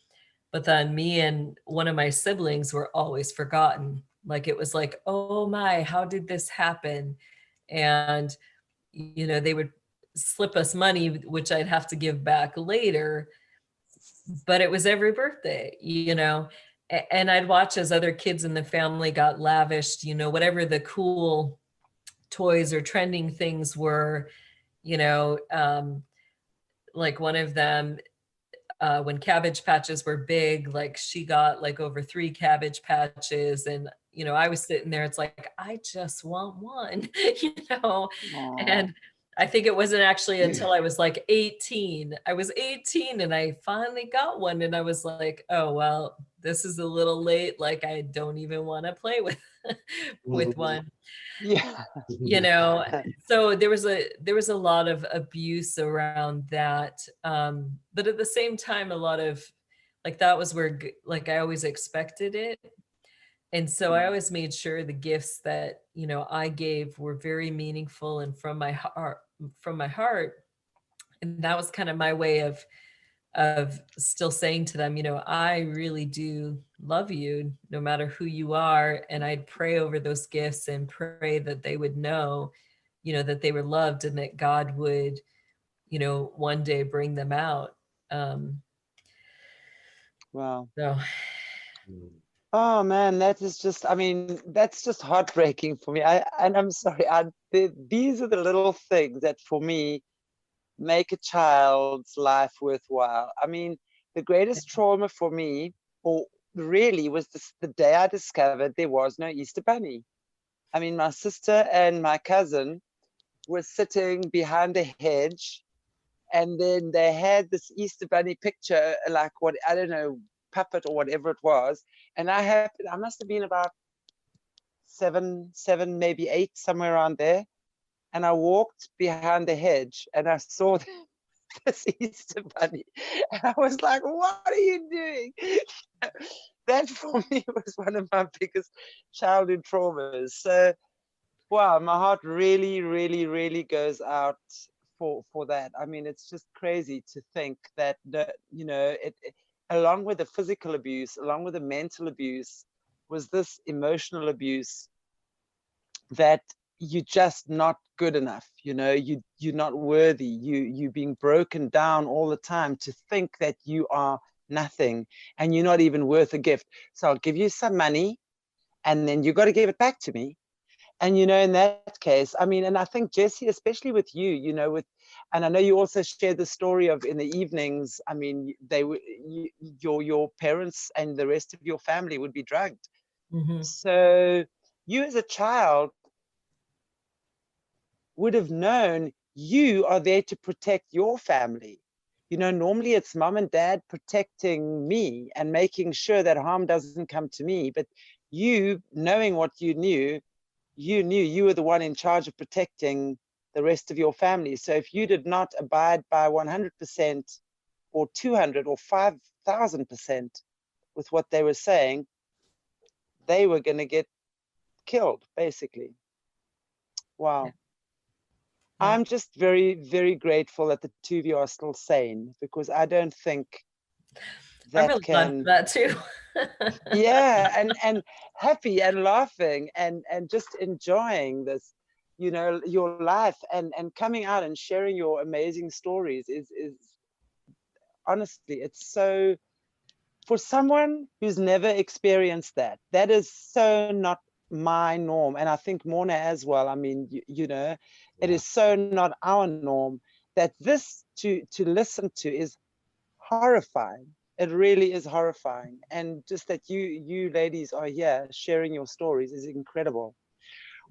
but then me and one of my siblings were always forgotten. Like, it was like, oh my, how did this happen? And, you know, they would slip us money, which I'd have to give back later, but it was every birthday, you know. And I'd watch as other kids in the family got lavished, you know, whatever the cool toys or trending things were, you know. Like one of them, when Cabbage Patches were big, like she got like over 3 Cabbage Patches, and, you know, I was sitting there, it's like, I just want one, you know. Aw. And I think it wasn't actually until I was like 18. I was 18 and I finally got one, and I was like, oh, well, this is a little late. Like, I don't even want to play with with one, Yeah. you know. So there was a lot of abuse around that. But at the same time, a lot of, like, that was where, like, I always expected it. And so I always made sure the gifts that, you know, I gave were very meaningful and from my heart. And that was kind of my way of still saying to them, you know, I really do love you no matter who you are. And I'd pray over those gifts and pray that they would know, you know, that they were loved, and that God would, you know, one day bring them out. Wow. So Oh man, that is just, I mean, that's just heartbreaking for me. And I'm sorry, these are the little things that for me make a child's life worthwhile. I mean, the greatest trauma for me, or really, was the day I discovered there was no Easter Bunny. I mean, my sister and my cousin were sitting behind a hedge, and then they had this Easter Bunny picture, like, what, I don't know, puppet or whatever it was. And I must have been about seven, maybe 8, somewhere around there. And I walked behind the hedge and I saw this Easter Bunny. And I was like, what are you doing? That for me was one of my biggest childhood traumas. So, wow, my heart really goes out for that. I mean, it's just crazy to think that, you know, it along with the physical abuse, along with the mental abuse, was this emotional abuse that you're just not good enough. You know, you're not worthy. You're being broken down all the time to think that you are nothing and you're not even worth a gift. So I'll give you some money, and then you got to give it back to me. And, you know, in that case, I mean, and I think, Jessie, especially with you, you know, and I know you also shared the story of in the evenings, I mean, your parents and the rest of your family would be drugged. Mhm. So you as a child would have known you are there to protect your family. You know, normally it's mom and dad protecting me and making sure that harm doesn't come to me. But you, knowing what you knew you were the one in charge of protecting the rest of your family. So if you did not abide by 100% or 200 or 5,000% with what they were saying, they were going to get killed, basically. Wow. Yeah. I'm just very, very grateful that the two of you are still sane, because I don't think I'm that really glad for that too. yeah, and happy and laughing and just enjoying this, you know, your life and coming out and sharing your amazing stories is honestly, it's so, for someone who's never experienced that, that is so not my norm. And I think Morna as well. I mean, you know, it is so not our norm, that this to listen to is horrifying. It really is horrifying. And just that you ladies are here sharing your stories is incredible.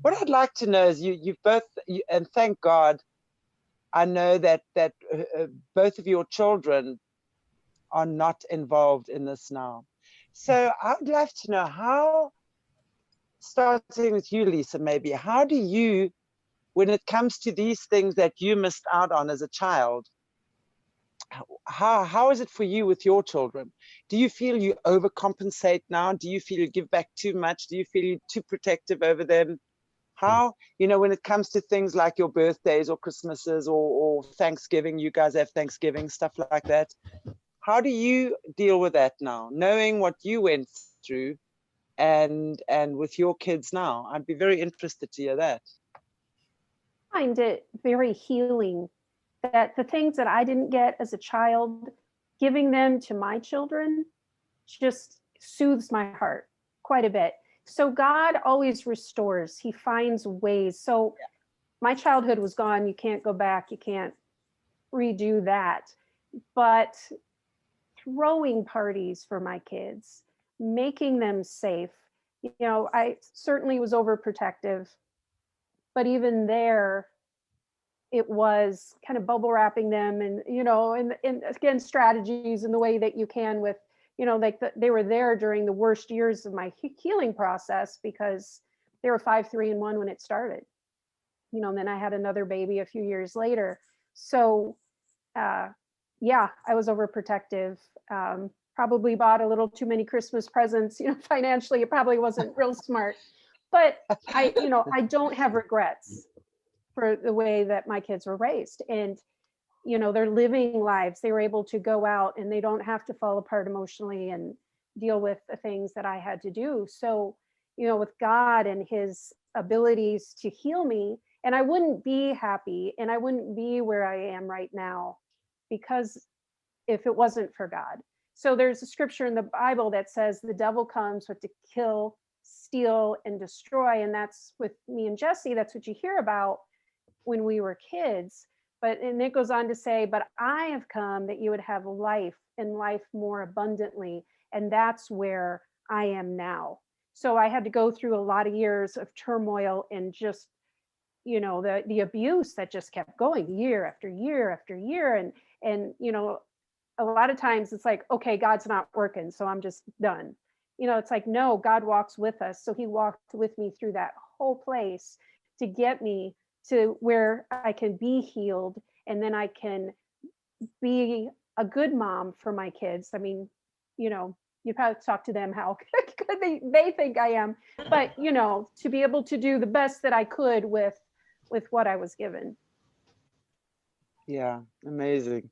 What I'd like to know is you've both, and thank God, I know that both of your children are not involved in this now. So I'd love to know how, starting with you, Lisa, maybe, how do you, when it comes to these things that you missed out on as a child, how is it for you with your children? Do you feel you overcompensate now? Do you feel you give back too much? Do you feel you're too protective over them? How, you know, when it comes to things like your birthdays or Christmases or Thanksgiving, you guys have Thanksgiving, stuff like that. How do you deal with that now, knowing what you went through and with your kids now? I'd be very interested to hear that. I find it very healing that the things that I didn't get as a child, giving them to my children just soothes my heart quite a bit. So God always restores. He finds ways. So my childhood was gone. You can't go back. You can't redo that. But throwing parties for my kids, making them safe. You know, I certainly was overprotective, but even there, it was kind of bubble wrapping them and, you know, and again, strategies in the way that you can with, you know, like they were there during the worst years of my healing process because they were 5, 3, and 1 when it started, you know, and then I had another baby a few years later. So, yeah, I was overprotective. Probably bought a little too many Christmas presents, you know, financially, it probably wasn't real smart, but you know, I don't have regrets for the way that my kids were raised. And, you know, they're living lives. They were able to go out and they don't have to fall apart emotionally and deal with the things that I had to do. So, you know, with God and his abilities to heal me, and I wouldn't be happy and I wouldn't be where I am right now because if it wasn't for God. So there's a scripture in the Bible that says the devil comes to kill, steal, and destroy. And that's with me and Jessie, that's what you hear about when we were kids. But and it goes on to say, but I have come that you would have life and life more abundantly. And that's where I am now. So I had to go through a lot of years of turmoil and just, you know, the abuse that just kept going year after year after year. And, you know, a lot of times it's like, okay, God's not working, so I'm just done. You know, it's like, no, God walks with us. So he walked with me through that whole place to get me to where I can be healed, and then I can be a good mom for my kids. I mean, you know, you probably talk to them how good they think I am, but you know, to be able to do the best that I could with what I was given. Yeah, amazing.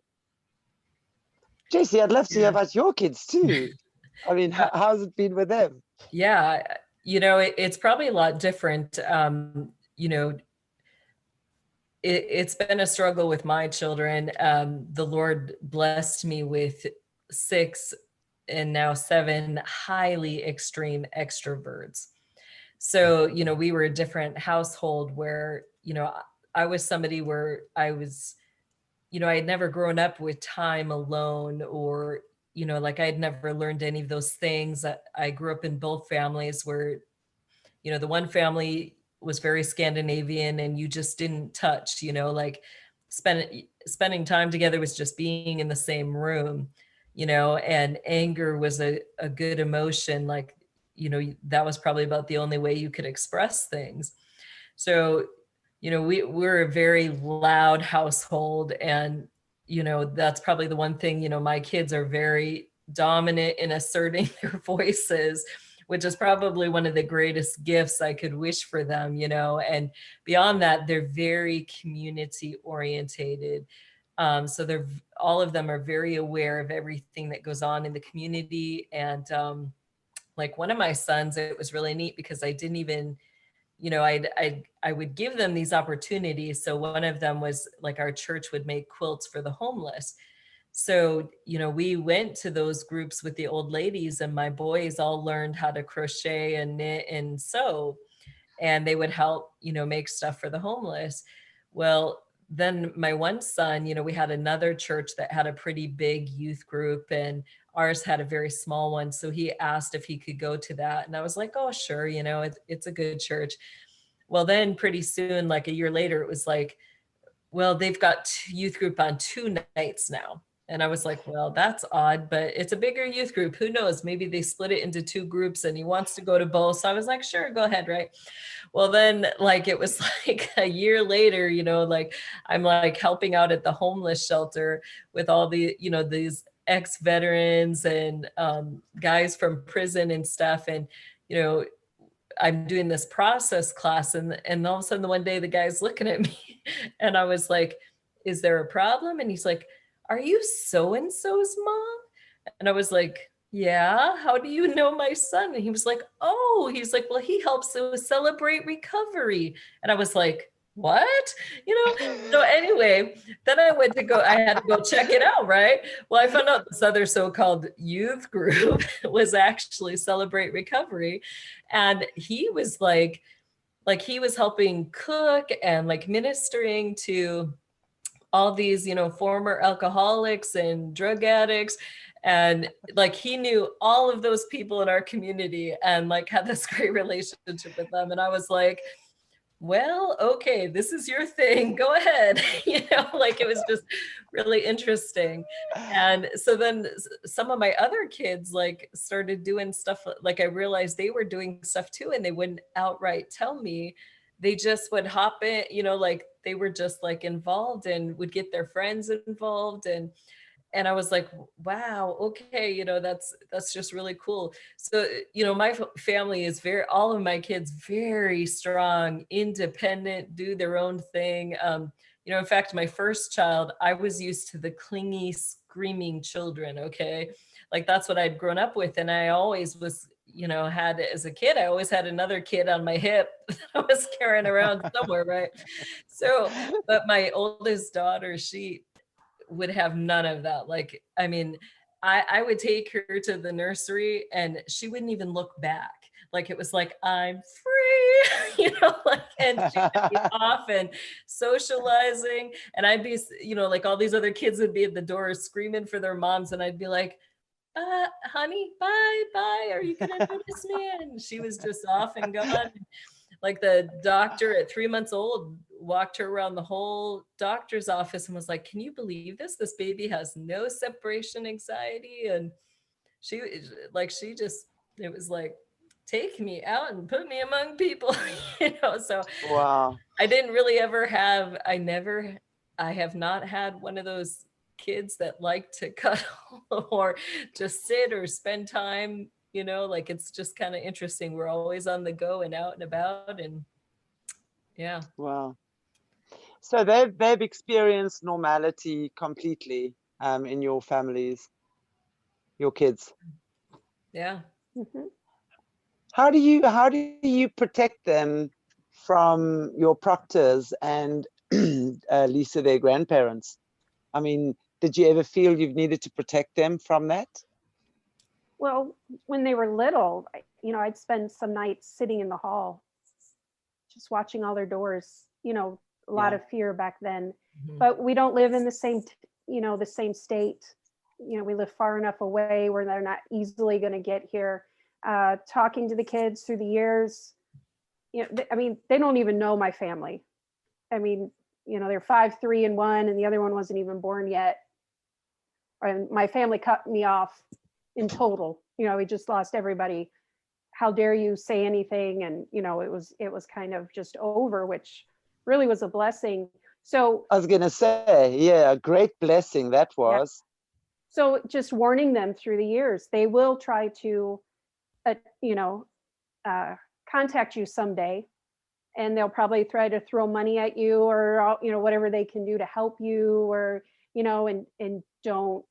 Jessie, I'd love to hear about your kids too. I mean, how's it been with them? Yeah, you know, it's probably a lot different. You know, it's been a struggle with my children. The Lord blessed me with 6 and now 7 highly extreme extroverts. So, you know, we were a different household where, you know, I was somebody where I was, you know, I had never grown up with time alone, or, you know, like I had never learned any of those things. I grew up in both families where, you know, the one family was very Scandinavian and you just didn't touch, you know, like spending time together was just being in the same room, you know, and anger was a good emotion. Like, you know, that was probably about the only way you could express things. So, you know, we're a very loud household, and, you know, that's probably the one thing, you know, my kids are very dominant in asserting their voices, which is probably one of the greatest gifts I could wish for them, you know. And beyond that, they're very community orientated. So they're, all of them are very aware of everything that goes on in the community. And like one of my sons, it was really neat because I didn't even, you know, I would give them these opportunities. So one of them was like our church would make quilts for the homeless. So, you know, we went to those groups with the old ladies, and my boys all learned how to crochet and knit and sew, and they would help, you know, make stuff for the homeless. Well, then my one son, you know, we had another church that had a pretty big youth group, and ours had a very small one. So he asked if he could go to that. And I was like, oh, sure, you know, it's a good church. Well, then pretty soon, like a year later, it was like, well, they've got youth group on 2 nights now. And I was like, well, that's odd, but it's a bigger youth group. Who knows? Maybe they split it into 2 groups and he wants to go to both. So I was like, sure, go ahead. Right. Well, then like, it was like a year later, you know, like I'm like helping out at the homeless shelter with all the, you know, these ex-veterans and guys from prison and stuff. And, you know, I'm doing this process class, and all of a sudden one day the guy's looking at me and I was like, is there a problem? And he's like, are you so-and-so's mom? And I was like, yeah, how do you know my son? And he was like, oh, he's like, well, he helps us celebrate recovery. And I was like, what? You know? So anyway, then I had to go check it out, right? Well, I found out this other so-called youth group was actually Celebrate Recovery. And he was like he was helping cook and like ministering to all these, you know, former alcoholics and drug addicts. And like he knew all of those people in our community and like had this great relationship with them. And I was like, well, okay, this is your thing, go ahead. You know, like it was just really interesting. And so then some of my other kids like started doing stuff, like I realized they were doing stuff too, and they wouldn't outright tell me. They just would hop in, you know, like they were just like involved and would get their friends involved. And I was like, wow, okay, you know, that's just really cool. So, you know, my family is all of my kids, very strong, independent, do their own thing. You know, in fact, my first child, I was used to the clingy, screaming children, okay? Like that's what I'd grown up with. And I always was, you know, had as a kid, I always had another kid on my hip that I was carrying around somewhere, right? So, but my oldest daughter, she would have none of that. Like, I mean, I would take her to the nursery and she wouldn't even look back. Like it was like, I'm free, you know, like, and she would be off and socializing. And I'd be, you know, like all these other kids would be at the door screaming for their moms. And I'd be like, honey, bye. Are you gonna notice me? And she was just off and gone. Like the doctor at 3 months old walked her around the whole doctor's office and was like, can you believe this? This baby has no separation anxiety. And she just, it was like, take me out and put me among people, you know? So Wow. I didn't really ever have, I have not had one of those kids that like to cuddle or just sit or spend time, you know, like it's just kind of interesting. We're always on the go and out and about, and yeah. Wow. So they've experienced normality completely in your families, your kids. Yeah. Mhm. How do you protect them from your proctors and Lisa, their grandparents? I mean, did you ever feel you've needed to protect them from that? Well, when they were little, I'd spend some nights sitting in the hall, just watching all their doors, a lot of fear back then. Mhm. But we don't live in the same, the same state. We live far enough away where they're not easily going to get here. Talking to the kids through the years, they don't even know my family. They're 5, 3, and 1, and the other one wasn't even born yet. And my family cut me off in total. We just lost everybody. How dare you say anything? And it was kind of just over, which really was a blessing. So I was gonna say, yeah, a great blessing that was. So just warning them through the years, they will try to, contact you someday, and they'll probably try to throw money at you, or whatever they can do to help you, or and don't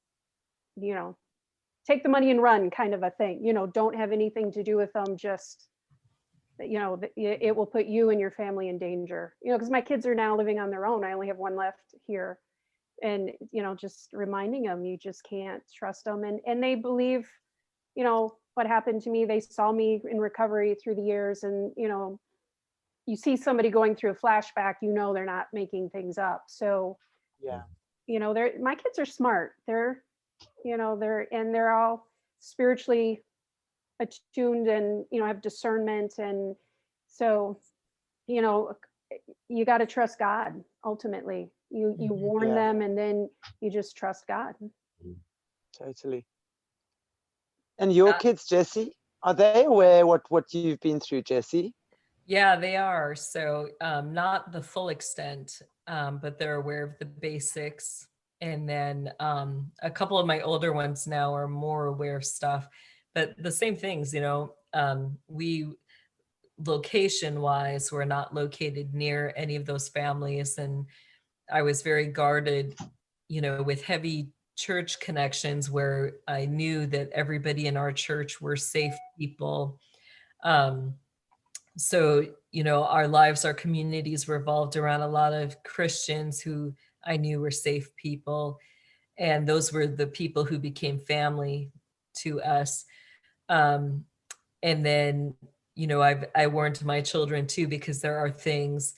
take the money and run, kind of a thing. Don't have anything to do with them. Just it will put you and your family in danger. Because my kids are now living on their own. I only have one left here, and just reminding them, you just can't trust them. And they believe what happened to me. They saw me in recovery through the years, and you see somebody going through a flashback, they're not making things up. So Yeah. my kids are smart. They're all spiritually attuned, and have discernment. And so you got to trust God. Ultimately, you warn them, and then you just trust God. Totally. And your kids, Jessie, are they aware what you've been through, Jessie? Yeah, they are. So not the full extent, but they're aware of the basics. And then a couple of my older ones now are more aware of stuff, but the same things, we location wise, we're not located near any of those families. And I was very guarded, with heavy church connections, where I knew that everybody in our church were safe people. So, our lives, our communities revolved around a lot of Christians who I knew were safe people. And those were the people who became family to us. And then, I warned my children too, because there are things,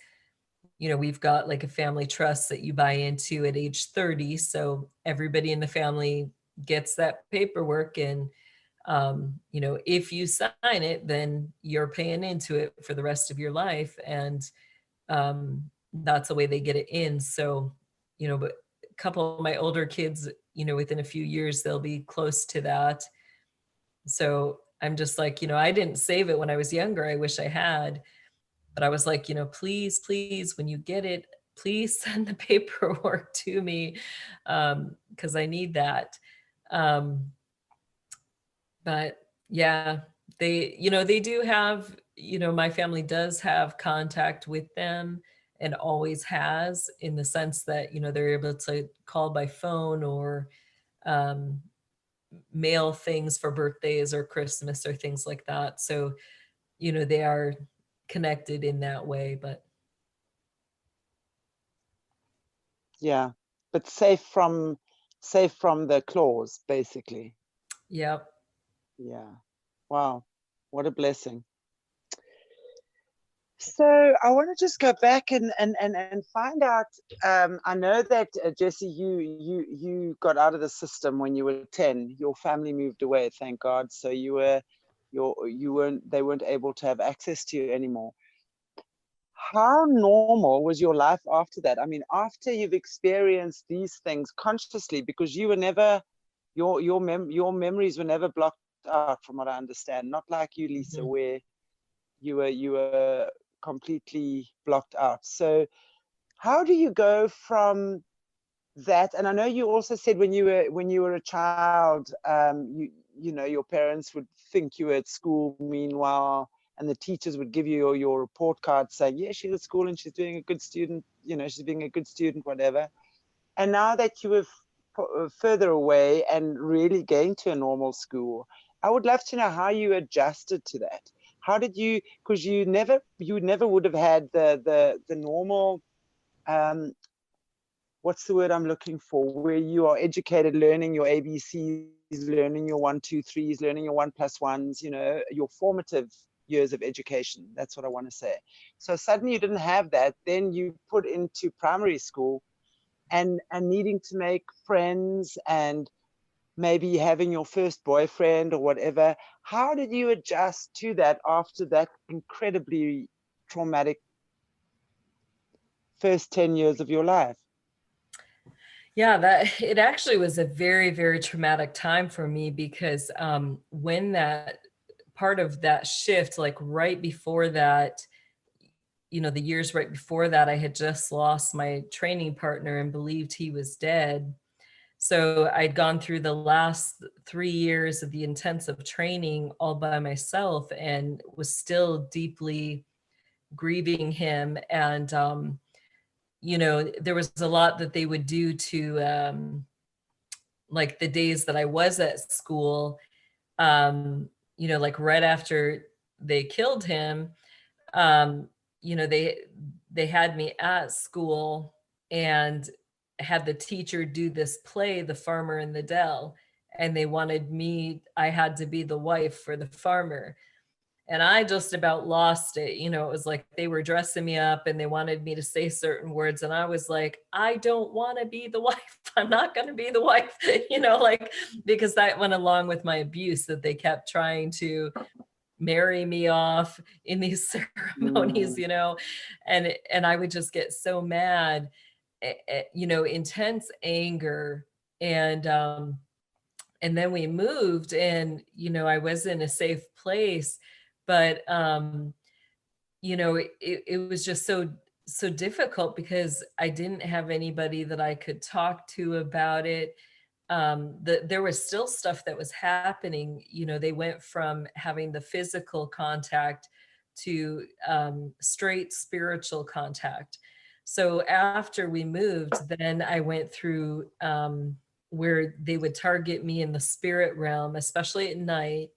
we've got like a family trust that you buy into at age 30. So everybody in the family gets that paperwork, and if you sign it, then you're paying into it for the rest of your life. And that's the way they get it in. So, but a couple of my older kids, within a few years, they'll be close to that. So I'm just like, I didn't save it when I was younger. I wish I had, but I was like, please, when you get it, please send the paperwork to me, because I need that. But yeah, they do have, my family does have contact with them, and always has, in the sense that, they're able to call by phone, or mail things for birthdays or Christmas or things like that. So, they are connected in that way, but. Yeah, but safe from the claws, basically. Yep. Yeah. Wow. What a blessing. So I want to just go back and find out. I know that Jessie, you got out of the system when you were 10. Your family moved away, thank God. So they weren't able to have access to you anymore. How normal was your life after that? I mean, after you've experienced these things consciously, because you were never, your memories were never blocked out, from what I understand. Not like you, Lisa, where you were completely blocked out. So how do you go from that? And I know you also said when you were a child, your parents would think you were at school meanwhile, and the teachers would give you your report card saying, yeah, she's at school and she's doing a good student, she's being a good student, whatever. And now that you were further away and really going to a normal school, I would love to know how you adjusted to that. How did you, because you never would have had the normal, what's the word I'm looking for, where you are educated, learning your ABCs learning your 1, 2, 3s, learning your 1+1s, you know, your formative years of education. That's what I want to say. So suddenly you didn't have that. Then you put into primary school and needing to make friends and maybe having your first boyfriend or whatever. How did you adjust to that after that incredibly traumatic first 10 years of your life? Yeah, that it actually was a very, very traumatic time for me because when that part of that shift, like right before that, you know, the years right before that, I had just lost my training partner and believed he was dead. So I'd gone through the last 3 years of the intensive training all by myself and was still deeply grieving him. And, you know, there was a lot that they would do to, like the days that I was at school, you know, like right after they killed him, you know, they had me at school and had the teacher do this play, The Farmer in the Dell, and they wanted me, I had to be the wife for the farmer. And I just about lost it. You know, it was like they were dressing me up and they wanted me to say certain words. And I was like, I don't want to be the wife. I'm not going to be the wife, you know, like, because that went along with my abuse, that they kept trying to marry me off in these ceremonies, you know, and I would just get so mad, you know, intense anger. And then we moved and, you know, I was in a safe place, but, you know, it was just so difficult because I didn't have anybody that I could talk to about it. There was still stuff that was happening. You know, they went from having the physical contact to straight spiritual contact. So after we moved, then I went through where they would target me in the spirit realm, especially at night.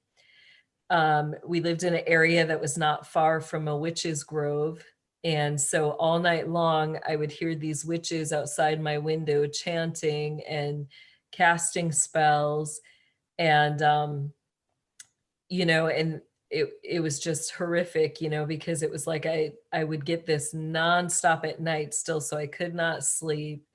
We lived in an area that was not far from a witch's grove. And so all night long, I would hear these witches outside my window chanting and casting spells. And, you know, and it was just horrific, you know, because it was like I would get this nonstop at night still, so I could not sleep.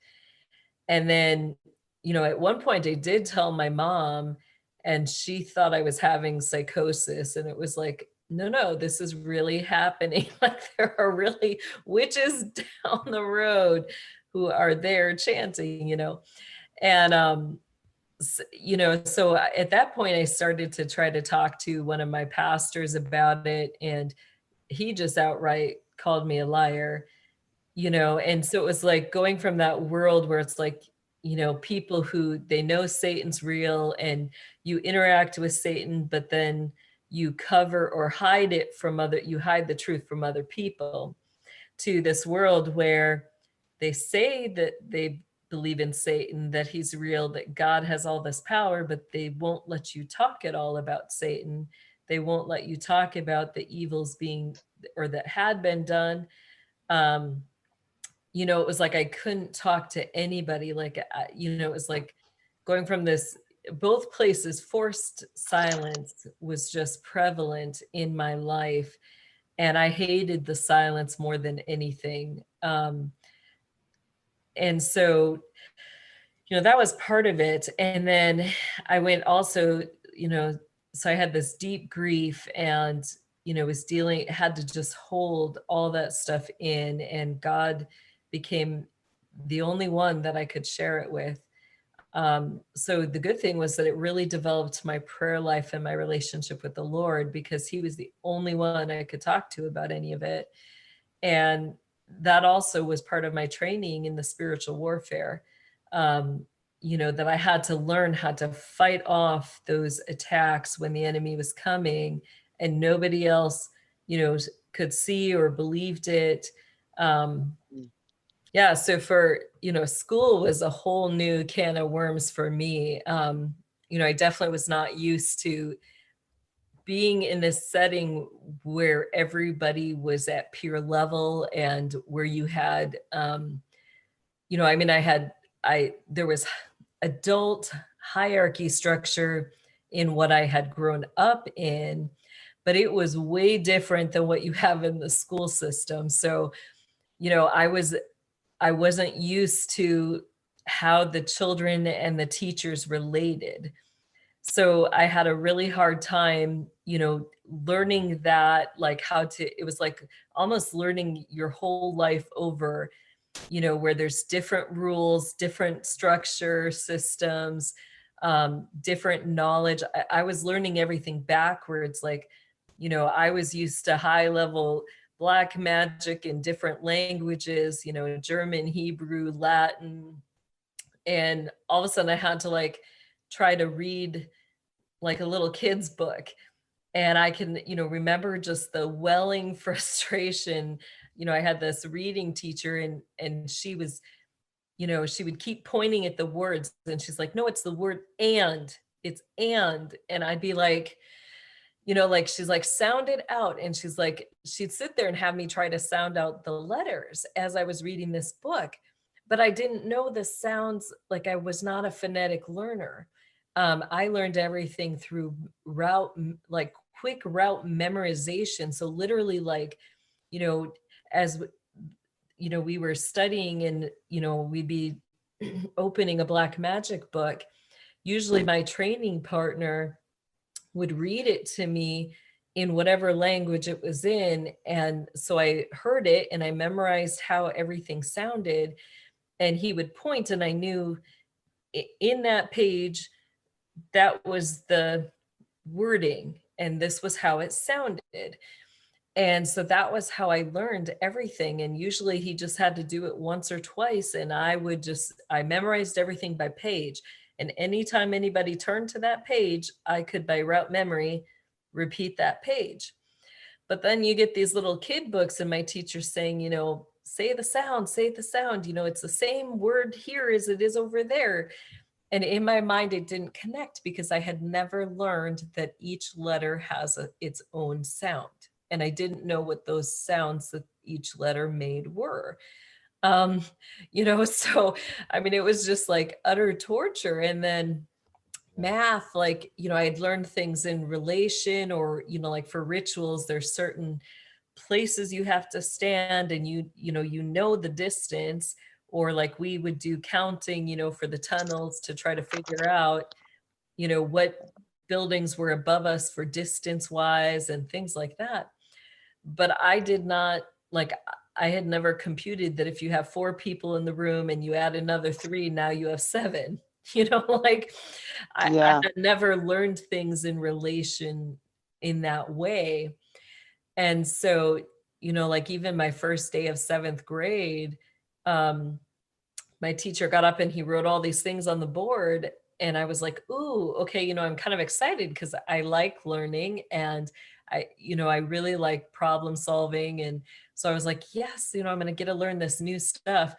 And then, you know, at one point I did tell my mom, and she thought I was having psychosis. And it was like, no, this is really happening. Like there are really witches down the road who are there chanting, you know. And, you know, so at that point I started to try to talk to one of my pastors about it. And he just outright called me a liar, you know. And so it was like going from that world where it's like, you know, people who they know Satan's real and you interact with Satan, but then you cover or hide it from you hide the truth from other people, to this world where they say that they believe in Satan, that he's real, that God has all this power, but they won't let you talk at all about Satan. They won't let you talk about the evils being, or that had been done. You know, it was like I couldn't talk to anybody. Like, you know, it was like going from this, both places, forced silence was just prevalent in my life. And I hated the silence more than anything. And so, you know, that was part of it. And then I went also, you know, so I had this deep grief and, you know, had to just hold all that stuff in, and God became the only one that I could share it with. So the good thing was that it really developed my prayer life and my relationship with the Lord, because he was the only one I could talk to about any of it. And that also was part of my training in the spiritual warfare, you know, that I had to learn how to fight off those attacks when the enemy was coming and nobody else, you know, could see or believed it. Yeah, so for, you know, school was a whole new can of worms for me. You know, I definitely was not used to being in this setting where everybody was at peer level and where you had, you know, I mean, there was adult hierarchy structure in what I had grown up in, but it was way different than what you have in the school system. So, you know, I wasn't used to how the children and the teachers related. So I had a really hard time, you know, learning that, like how to, it was like almost learning your whole life over, you know, where there's different rules, different structure systems, different knowledge. I was learning everything backwards. Like, you know, I was used to high level black magic in different languages, you know, German, Hebrew, Latin. And all of a sudden I had to like try to read like a little kid's book. And I can, you know, remember just the welling frustration. You know, I had this reading teacher and she was, you know, she would keep pointing at the words and she's like, no, it's the word and, it's and. And I'd be like, you know, like she's like, sound it out. And she's like, she'd sit there and have me try to sound out the letters as I was reading this book. But I didn't know the sounds, like I was not a phonetic learner. I learned everything through like quick route memorization. So literally like, you know, as you know, we were studying and, you know, we'd be opening a black magic book. Usually my training partner would read it to me in whatever language it was in. And so I heard it and I memorized how everything sounded. And he would point and I knew in that page, that was the wording and this was how it sounded. And so that was how I learned everything. And usually he just had to do it once or twice. And I memorized everything by page. And anytime anybody turned to that page, I could, by route memory, repeat that page. But then you get these little kid books and my teacher's saying, you know, say the sound, you know, it's the same word here as it is over there. And in my mind, it didn't connect because I had never learned that each letter has its own sound. And I didn't know what those sounds that each letter made were. You know, so, I mean, it was just like utter torture. And then math, like, you know, I had learned things in relation or, you know, like for rituals, there's certain places you have to stand and you know the distance, or like we would do counting, you know, for the tunnels to try to figure out, you know, what buildings were above us for distance wise and things like that. But I did not, like, I had never computed that if you have 4 people in the room and you add another 3, now you have 7, you know, like I had never learned things in relation in that way. And so, you know, like even my first day of 7th grade, my teacher got up and he wrote all these things on the board. And I was like, ooh, okay, you know, I'm kind of excited because I like learning and I really like problem solving. And so I was like, yes, you know, I'm going to get to learn this new stuff.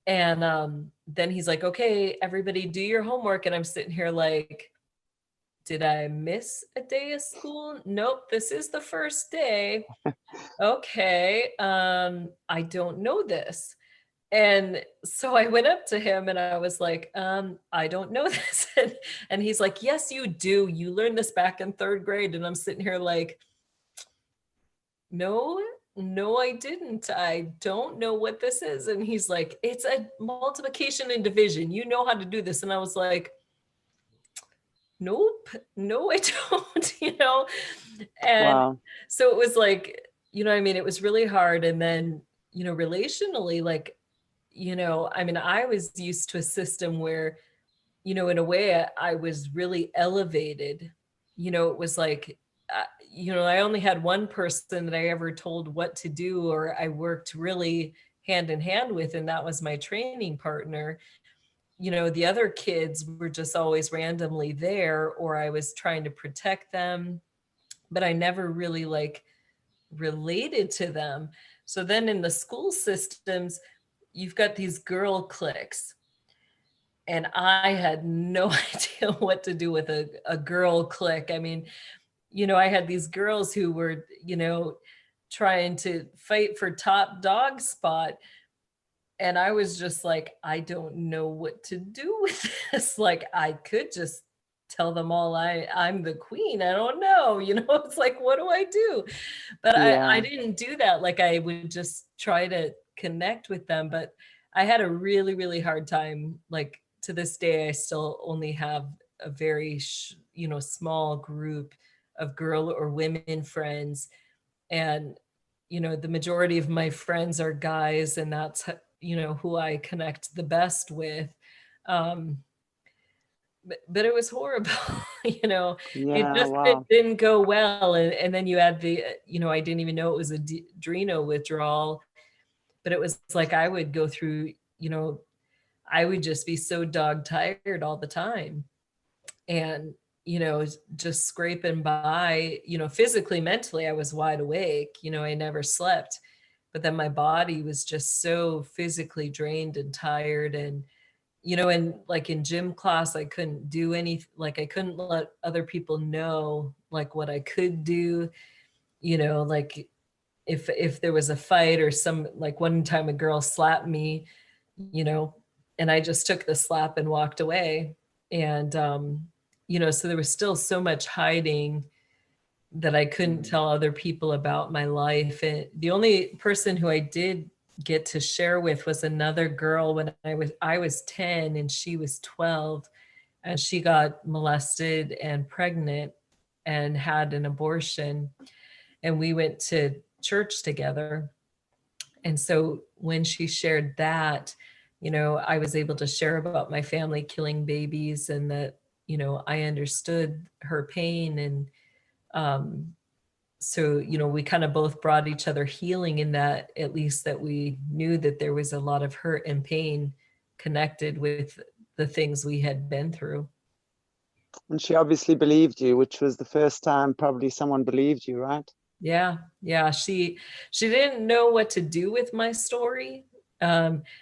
And then he's like, okay, everybody do your homework. And I'm sitting here like, did I miss a day of school? Nope, this is the first day. Okay, I don't know this. And so I went up to him and I was like, I don't know this. And he's like, yes, you do. You learned this back in 3rd grade. And I'm sitting here like, no, I didn't. I don't know what this is. And he's like, it's a multiplication and division. You know how to do this. And I was like, nope, no, I don't, you know? And so it was like, you know, I mean, it was really hard. And then, you know, relationally, like, you know, I mean, I was used to a system where, you know, in a way I was really elevated. You know, it was like, you know, I only had one person that I ever told what to do, or I worked really hand in hand with, and that was my training partner. You know, the other kids were just always randomly there, or I was trying to protect them, but I never really like related to them. So then in the school systems, you've got these girl cliques. And I had no idea what to do with a girl clique. I mean, you know, I had these girls who were, you know, trying to fight for top dog spot. And I was just like, I don't know what to do with this. Like, I could just tell them all I'm the queen. I don't know, it's like, what do I do? But I Yeah. didn't do that. Like, I would just try to connect with them. But I had a really, really hard time. Like, to this day, I still only have a very, small group of girl or women friends. And, the majority of my friends are guys, and that's, who I connect the best with. Um, but it was horrible. Yeah. It Wow. didn't go well. And then you add the, I didn't even know it was adrenal withdrawal, but it was like, I would go through, I would just be so dog tired all the time. And, just scraping by, physically, mentally, I was wide awake, I never slept, but then my body was just so physically drained and tired. And, and like in gym class, I couldn't do like I couldn't let other people know like what I could do, like if there was a fight or like one time a girl slapped me, you know, and I just took the slap and walked away. And, so there was still so much hiding that I couldn't tell other people about my life. And the only person who I did get to share with was another girl when I was 10 and she was 12, and she got molested and pregnant and had an abortion. And we went to church together. And so when she shared that, I was able to share about my family killing babies, and that, I understood her pain. And so, we kind of both brought each other healing in that, at least that we knew that there was a lot of hurt and pain connected with the things we had been through. And she obviously believed you, which was the first time probably someone believed you, right? Yeah. She didn't know what to do with my story.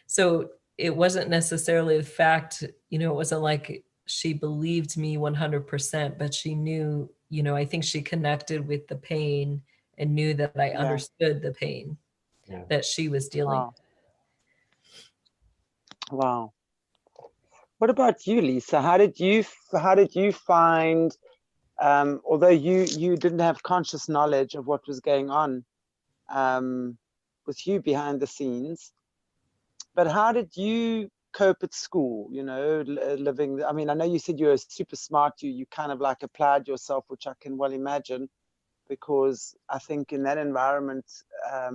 So it wasn't necessarily the fact, it wasn't like she believed me 100%, but she knew, I think she connected with the pain and knew that I understood the pain that she was dealing with. Wow. What about you, Lisa? How did you find, although you didn't have conscious knowledge of what was going on with you behind the scenes, but how did you cope at school, living, I mean, I know you said you were super smart, you kind of like applied yourself, which I can well imagine, because I think in that environment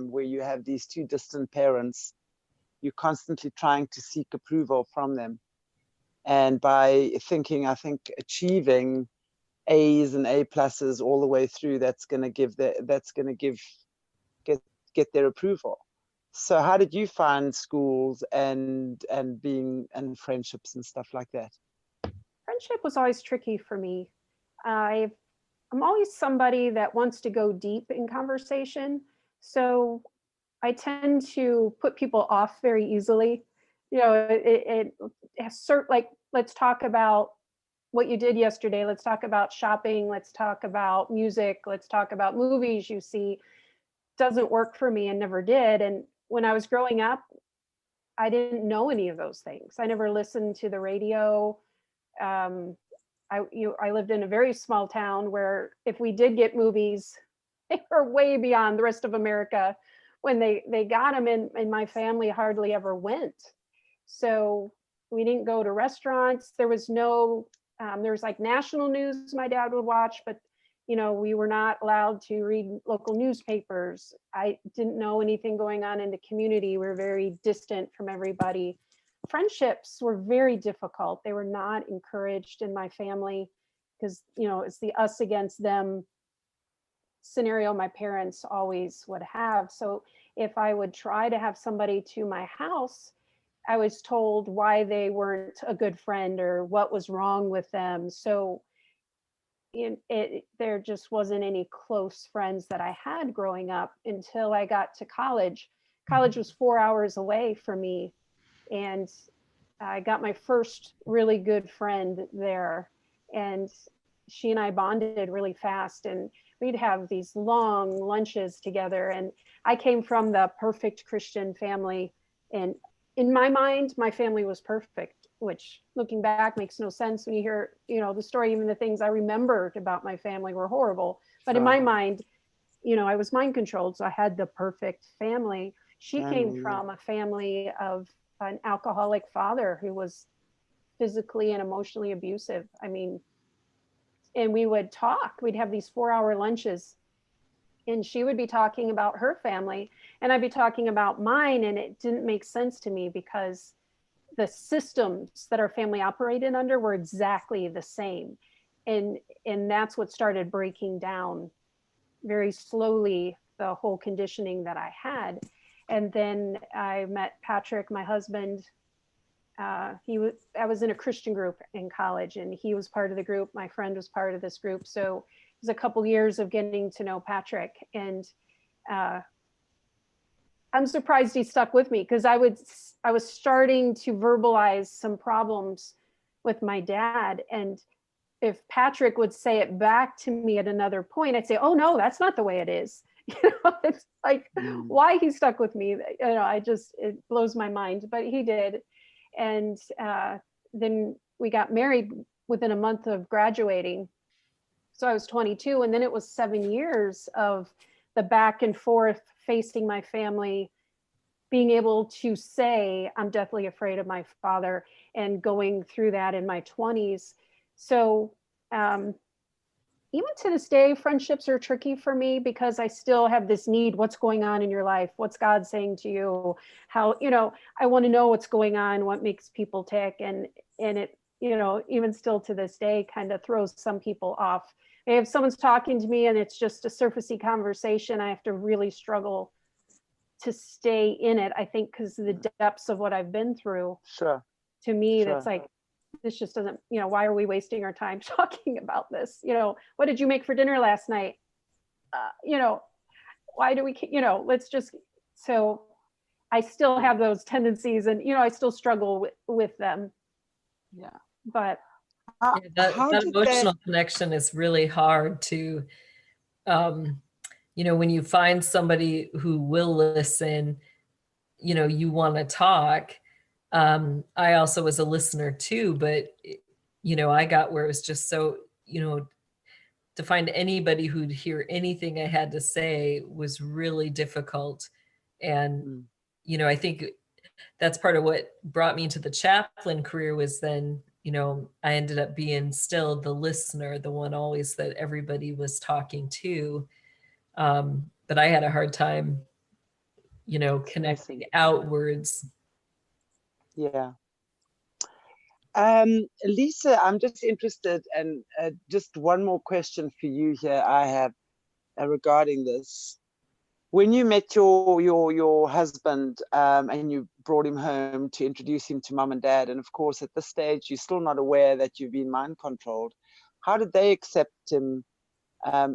where you have these two distant parents, you're constantly trying to seek approval from them. And by thinking, I think achieving A's and A pluses all the way through, that's going to get their approval. So how did you find schools and being and friendships and stuff like that? Friendship was always tricky for me. I'm always somebody that wants to go deep in conversation. So I tend to put people off very easily. It like, let's talk about what you did yesterday. Let's talk about shopping. Let's talk about music. Let's talk about movies you see. Doesn't work for me and never did. And when I was growing up, I didn't know any of those things. I never listened to the radio. I lived in a very small town where if we did get movies, they were way beyond the rest of America when they got them, and my family hardly ever went. So we didn't go to restaurants. There was no, there was like national news my dad would watch, but we were not allowed to read local newspapers. I didn't know anything going on in the community. We were very distant from everybody. Friendships were very difficult. They were not encouraged in my family because, it's the us against them scenario my parents always would have. So if I would try to have somebody to my house, I was told why they weren't a good friend or what was wrong with them. So there just wasn't any close friends that I had growing up until I got to college. College was 4 hours away from me, and I got my first really good friend there, and she and I bonded really fast, and we'd have these long lunches together. And I came from the perfect Christian family, and in my mind, my family was perfect, which looking back makes no sense when you hear, the story. Even the things I remembered about my family were horrible. But in my mind, I was mind controlled. So I had the perfect family. She came from a family of an alcoholic father who was physically and emotionally abusive. I mean, and we would talk. We'd have these 4-hour lunches, and she would be talking about her family and I'd be talking about mine. And it didn't make sense to me because the systems that our family operated under were exactly the same. And that's what started breaking down very slowly, the whole conditioning that I had. And then I met Patrick, my husband. I was in a Christian group in college, and he was part of the group. My friend was part of this group. So it was a couple years of getting to know Patrick. And I'm surprised he stuck with me, because I was starting to verbalize some problems with my dad. And if Patrick would say it back to me at another point, I'd say, oh no, that's not the way it is. It's like, why he stuck with me. It blows my mind, but he did. And then we got married within a month of graduating. So I was 22, and then it was 7 years of the back and forth, facing my family, being able to say, I'm deathly afraid of my father, and going through that in my 20s. So even to this day, friendships are tricky for me, because I still have this need. What's going on in your life? What's God saying to you? How, I want to know what's going on, what makes people tick. And it, even still to this day, kind of throws some people off. If someone's talking to me and it's just a surfacey conversation, I have to really struggle to stay in it, I think, because of the depths of what I've been through. Sure. To me, Sure. that's like, this just doesn't, why are we wasting our time talking about this? What did you make for dinner last night? Why do we, let's just, so I still have those tendencies, and, I still struggle with them. Yeah. But that emotional connection is really hard to, when you find somebody who will listen, you want to talk. I also was a listener too, but I got where it was just so, to find anybody who'd hear anything I had to say was really difficult. And, I think that's part of what brought me into the chaplain career, was then, I ended up being still the listener, the one always that everybody was talking to. But I had a hard time, connecting outwards. Yeah. Lisa, I'm just interested, and just one more question for you here I have regarding this. When you met your husband and you brought him home to introduce him to mom and dad, and of course at this stage you're still not aware that you've been mind controlled, how did they accept him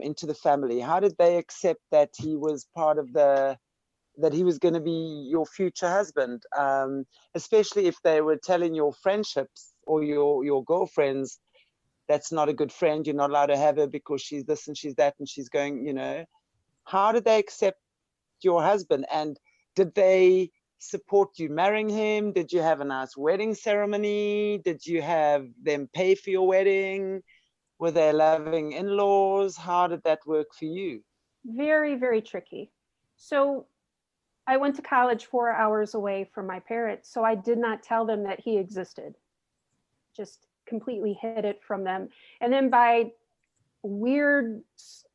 into the family? How did they accept that he was part of that he was going to be your future husband, especially if they were telling your friendships or your girlfriends, that's not a good friend, you're not allowed to have her because she's this and she's that and she's going, how did they accept your husband? And did they support you marrying him? Did you have a nice wedding ceremony? Did you have them pay for your wedding? Were they loving in-laws? How did that work for you? Very, very tricky. So I went to college 4 hours away from my parents, so I did not tell them that he existed. Just completely hid it from them. And then by weird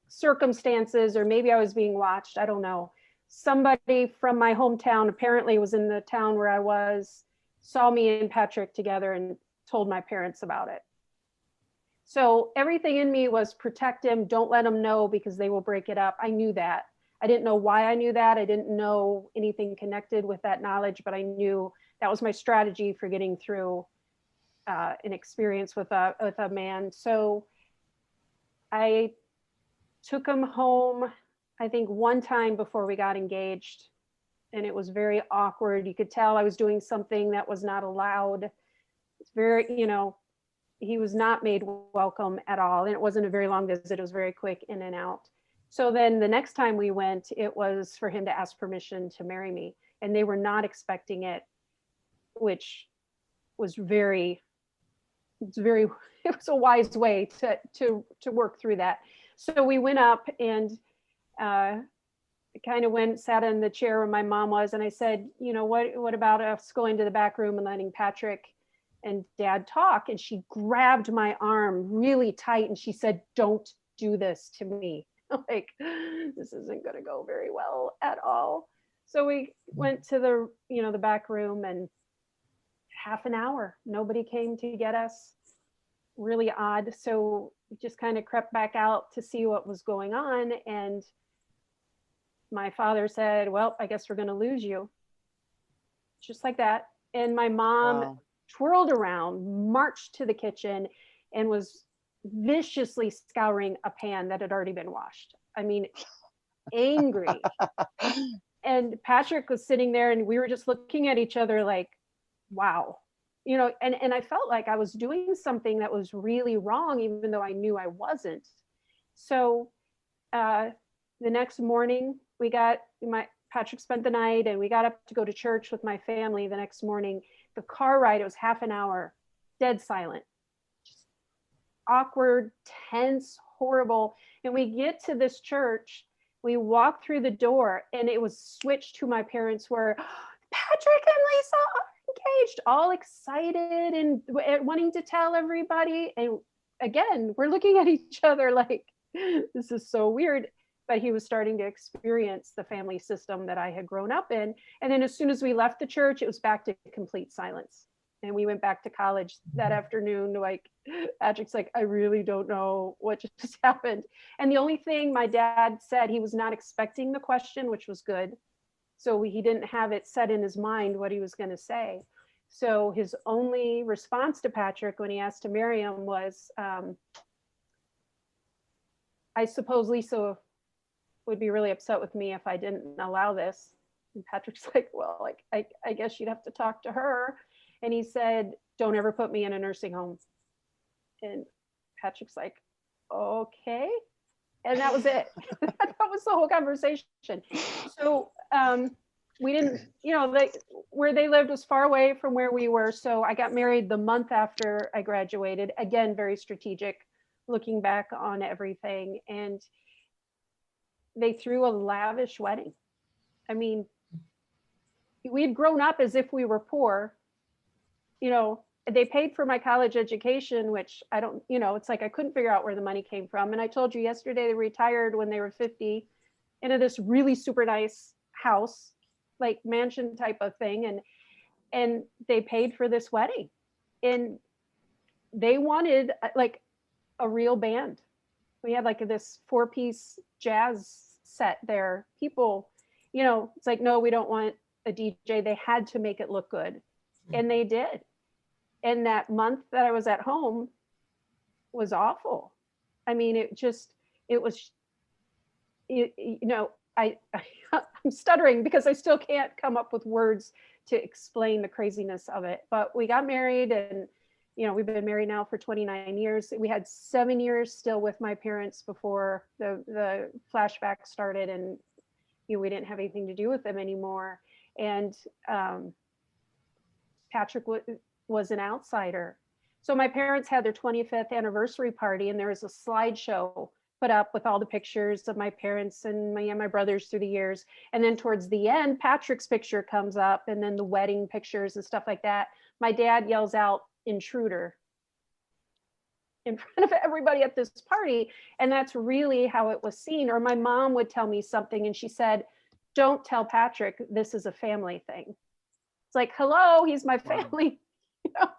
circumstances, or maybe I was being watched, I don't know, somebody from my hometown apparently was in the town where I was, saw me and Patrick together and told my parents about it. So everything in me was protect him, don't let him know because they will break it up. I knew that. I didn't know why I knew that. I didn't know anything connected with that knowledge, but I knew that was my strategy for getting through an experience with a man. So I took him home, I think one time before we got engaged, and it was very awkward. You could tell I was doing something that was not allowed. It's very, he was not made welcome at all. And it wasn't a very long visit. It was very quick in and out. So then the next time we went, it was for him to ask permission to marry me. And they were not expecting it. which was it was a wise way to work through that. So we went up and kind of sat in the chair where my mom was, and I said, you know, what about us going to the back room and letting Patrick and Dad talk? And she grabbed my arm really tight and she said, don't do this to me. Like, this isn't going to go very well at all. So we went to the back room, and half an hour, nobody came to get us. Really odd. So we just kind of crept back out to see what was going on. And my father said, well, I guess we're going to lose you. Just like that. And my mom twirled around, marched to the kitchen, and was viciously scouring a pan that had already been washed. I mean, angry. And Patrick was sitting there, and we were just looking at each other like, wow. You know, and I felt like I was doing something that was really wrong, even though I knew I wasn't. So the next morning, Patrick spent the night, and we got up to go to church with my family the next morning. The car ride, it was half an hour, dead silent, just awkward, tense, horrible. And we get to this church, we walk through the door, and it was switched to my parents were, Patrick and Lisa are engaged, all excited and wanting to tell everybody. And again, we're looking at each other like, this is so weird. But he was starting to experience the family system that I had grown up in. And then as soon as we left the church, it was back to complete silence. And we went back to college that afternoon. Like, Patrick's like, I really don't know what just happened. And the only thing my dad said, he was not expecting the question, which was good. So he didn't have it set in his mind what he was going to say. So his only response to Patrick when he asked to marry him was, I suppose Lisa would be really upset with me if I didn't allow this. And Patrick's like, well, like, I guess you'd have to talk to her. And he said, don't ever put me in a nursing home. And Patrick's like, okay. And that was it. That was the whole conversation. So we didn't, you know, where they lived was far away from where we were. So I got married the month after I graduated. Again, very strategic, looking back on everything. And they threw a lavish wedding. I mean, we had grown up as if we were poor. You know, they paid for my college education, which I don't, you know, it's like I couldn't figure out where the money came from. And I told you yesterday, they retired when they were 50 into this really super nice house, like mansion type of thing. And they paid for this wedding. And they wanted like a real band. We had like this 4-piece jazz set there. People, you know, it's like, no, we don't want a DJ. They had to make it look good. And they did. And that month that I was at home was awful. I mean, it was, you know, I'm stuttering because I still can't come up with words to explain the craziness of it. But we got married, and, you know, we've been married now for 29 years. We had 7 years still with my parents before the flashback started, and, you know, we didn't have anything to do with them anymore. And Patrick was an outsider. So my parents had their 25th anniversary party, and there was a slideshow put up with all the pictures of my parents and my brothers through the years. And then towards the end, Patrick's picture comes up, and then the wedding pictures and stuff like that. My dad yells out, "Intruder," in front of everybody at this party. And that's really how it was seen. Or my mom would tell me something, and she said, don't tell Patrick, this is a family thing. It's like, hello, he's my family. You know?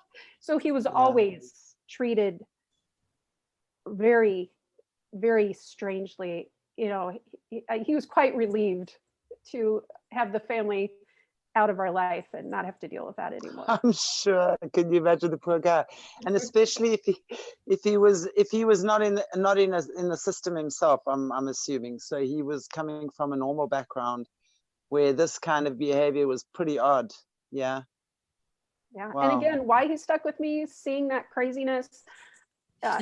So he was always treated very, very strangely. You know, he was quite relieved to have the family out of our life and not have to deal with that anymore. I'm sure. Can you imagine the poor guy? And especially if he was not in the system himself, I'm assuming. So he was coming from a normal background where this kind of behavior was pretty odd. Yeah. Yeah. Wow. And again, why he stuck with me, seeing that craziness,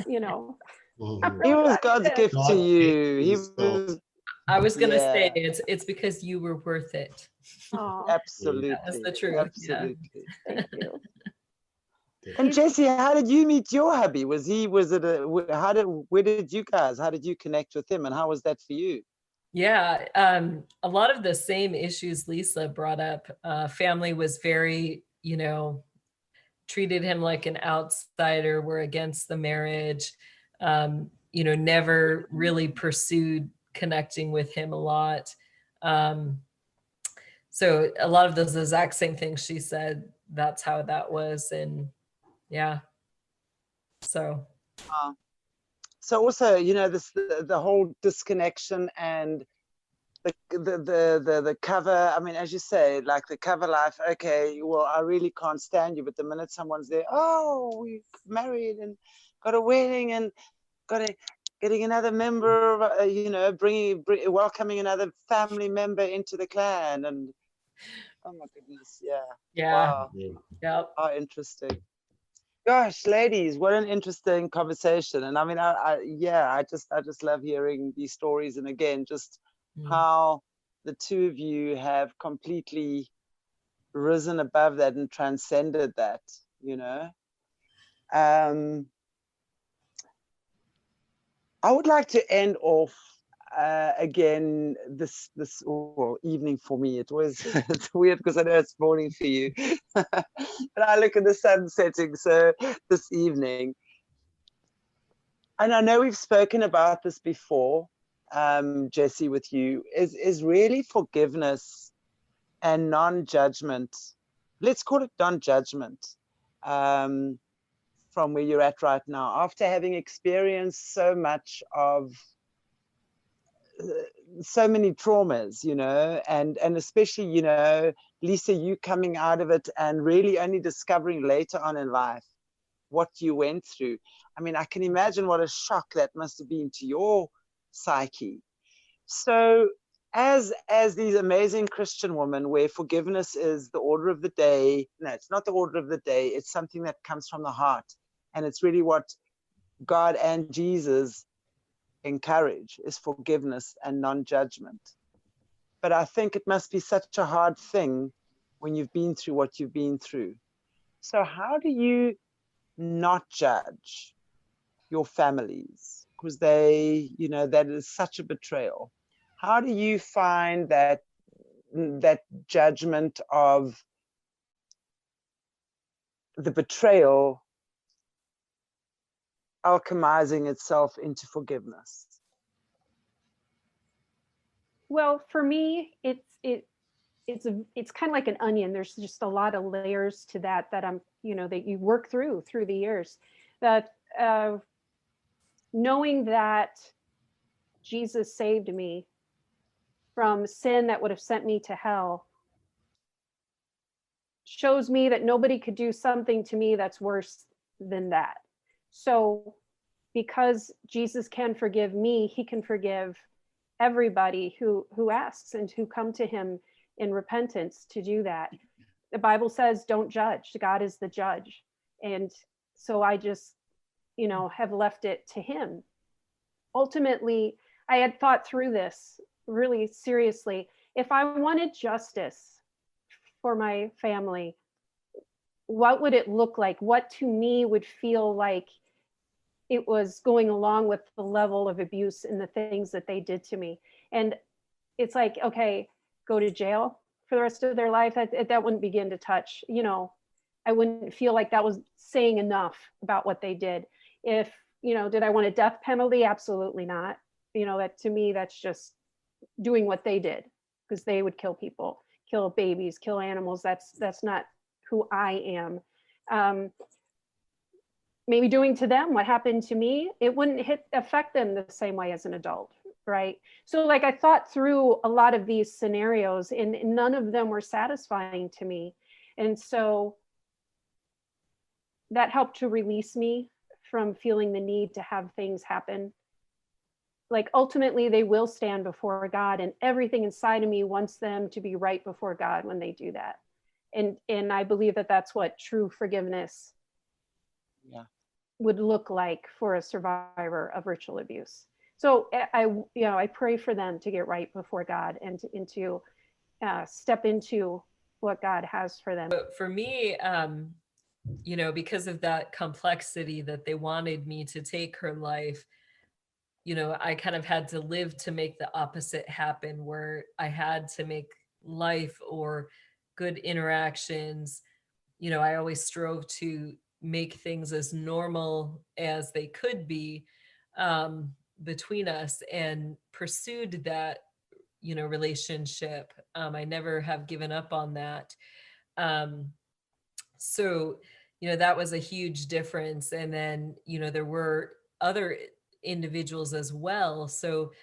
you know. He was God's gift to you. He was I was gonna say Yeah. it's because you were worth it. Oh, Absolutely. That was the truth. Yeah. Absolutely. thank you. And He's- Jessie, how did you meet your hubby? Was it where did how did you connect with him, and how was that for you? Yeah, a lot of the same issues Lisa brought up. Family was very, treated him like an outsider, were against the marriage, never really pursued connecting with him a lot. So a lot of those exact same things she said, that's how that was. And yeah, so. So also, the whole disconnection and the cover. I mean, as you say, like the cover life. Okay, well, I really can't stand you, but the minute someone's there, oh, we married and got a wedding and getting another member, welcoming another family member into the clan, and oh my goodness, yeah, Yeah. wow, Yep. how interesting. Gosh, ladies, what an interesting conversation. And I mean, I just love hearing these stories. And again, just how the two of you have completely risen above that and transcended that, I would like to end off again this evening for me. It's weird because I know it's morning for you, but I look at the sun setting. So this evening, and I know we've spoken about this before, Jessie, with you, is really forgiveness and non-judgment. Let's call it non-judgment. From where you're at right now, after having experienced so much of so many traumas, and especially, Lisa, you coming out of it and really only discovering later on in life what you went through. I mean, I can imagine what a shock that must have been to your psyche. So as these amazing Christian women, where forgiveness is the order of the day, no, it's not the order of the day, it's something that comes from the heart. And it's really what God and Jesus encourage, is forgiveness and non-judgment. But I think it must be such a hard thing when you've been through what you've been through. So how do you not judge your families? Because that is such a betrayal. How do you find that judgment of the betrayal alchemizing itself into forgiveness? Well, for me, it's kind of like an onion. There's just a lot of layers to that I'm, that you work through the years. That knowing that Jesus saved me from sin that would have sent me to hell shows me that nobody could do something to me that's worse than that. So because Jesus can forgive me, he can forgive everybody who asks and who come to him in repentance to do that. The Bible says, don't judge. God is the judge. And so I just, have left it to him. Ultimately, I had thought through this really seriously. If I wanted justice for my family, what would it look like? What to me would feel like it was going along with the level of abuse and the things that they did to me? And it's like, okay, go to jail for the rest of their life. That wouldn't begin to touch, I wouldn't feel like that was saying enough about what they did. If, did I want a death penalty? Absolutely not. That to me, that's just doing what they did, because they would kill people, kill babies, kill animals. That's not who I am. Maybe doing to them what happened to me, it wouldn't affect them the same way as an adult, right? So like I thought through a lot of these scenarios and none of them were satisfying to me. And so that helped to release me from feeling the need to have things happen. Like ultimately they will stand before God, and everything inside of me wants them to be right before God when they do that. And I believe that that's what true forgiveness would look like for a survivor of ritual abuse. So I pray for them to get right before God and to step into what God has for them. But for me, because of that complexity that they wanted me to take her life, I kind of had to live to make the opposite happen, where I had to make life or good interactions. I always strove to make things as normal as they could be between us, and pursued that, relationship. I never have given up on that. So, that was a huge difference. And then, there were other individuals as well. So,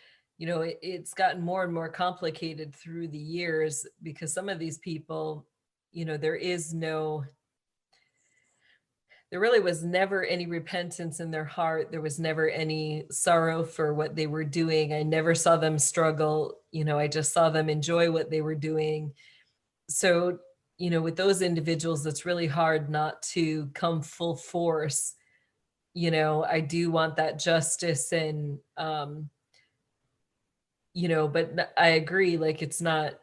it's gotten more and more complicated through the years, because some of these people, there really was never any repentance in their heart. There was never any sorrow for what they were doing. I never saw them struggle. I just saw them enjoy what they were doing. So, with those individuals, it's really hard not to come full force. I do want that justice, and, but I agree, like, it's not,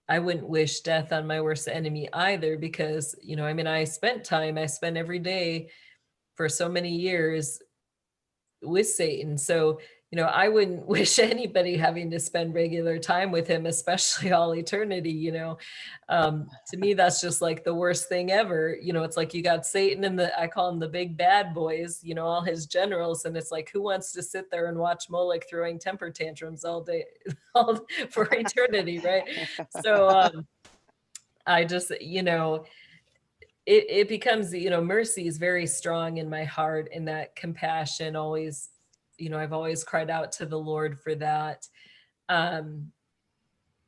I wouldn't wish death on my worst enemy either, because, I spent every day for so many years with Satan. So, I wouldn't wish anybody having to spend regular time with him, especially all eternity. To me, that's just like the worst thing ever. It's like you got Satan and I call him the big bad boys, all his generals. And it's like, who wants to sit there and watch Moloch throwing temper tantrums all day, for eternity, right? So I just, it becomes, mercy is very strong in my heart, and that compassion always, I've always cried out to the Lord for that.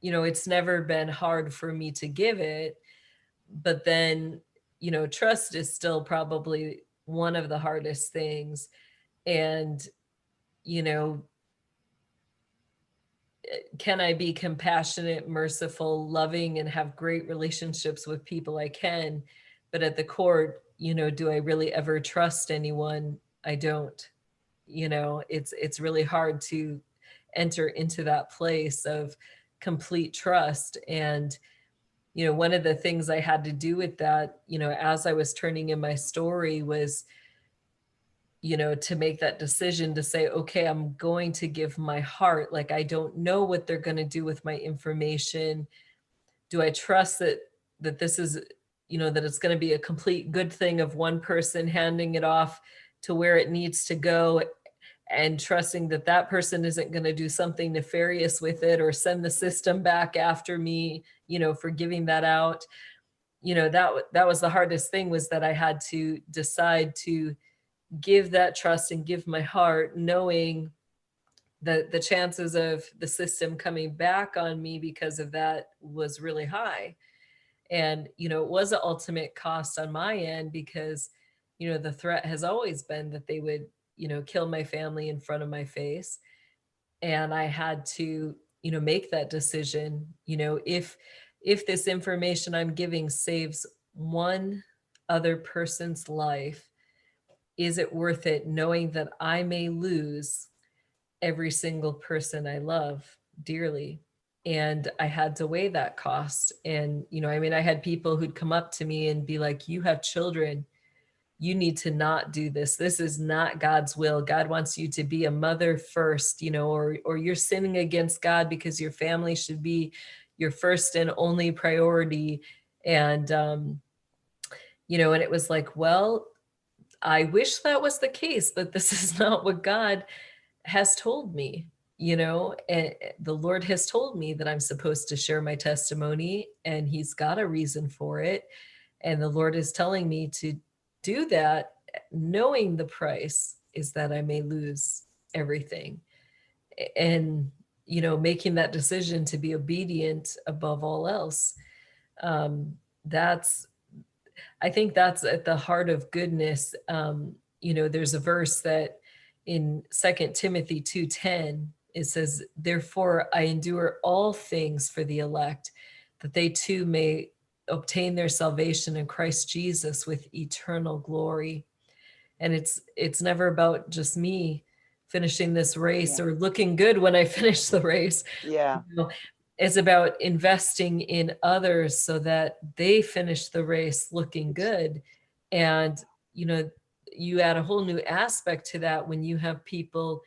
It's never been hard for me to give it, but then, trust is still probably one of the hardest things. And, can I be compassionate, merciful, loving, and have great relationships with people? I can. But at the core, do I really ever trust anyone? I don't. It's really hard to enter into that place of complete trust. And, one of the things I had to do with that, as I was turning in my story, was, to make that decision to say, okay, I'm going to give my heart. Like, I don't know what they're going to do with my information. Do I trust that this is, that it's going to be a complete good thing of one person handing it off to where it needs to go, and trusting that that person isn't going to do something nefarious with it or send the system back after me, for giving that out. That was the hardest thing, was that I had to decide to give that trust and give my heart, knowing that the chances of the system coming back on me because of that was really high. And, it was an ultimate cost on my end, because, the threat has always been that they would, kill my family in front of my face. And I had to, make that decision, if this information I'm giving saves one other person's life, is it worth it, knowing that I may lose every single person I love dearly? And I had to weigh that cost. And, I had people who'd come up to me and be like, you have children, you need to not do this. This is not God's will. God wants you to be a mother first, or you're sinning against God, because your family should be your first and only priority. And, and it was like, well, I wish that was the case, but this is not what God has told me, and the Lord has told me that I'm supposed to share my testimony, and he's got a reason for it. And the Lord is telling me to do that, knowing the price is that I may lose everything. And, making that decision to be obedient above all else. I think that's at the heart of goodness. There's a verse that in 2 Timothy 2:10, it says, therefore I endure all things for the elect, that they too may obtain their salvation in Christ Jesus with eternal glory. And it's never about just me finishing this race or looking good when I finish the race. Yeah. You know, it's about investing in others so that they finish the race looking good. And, you know, you add a whole new aspect to that when you have people,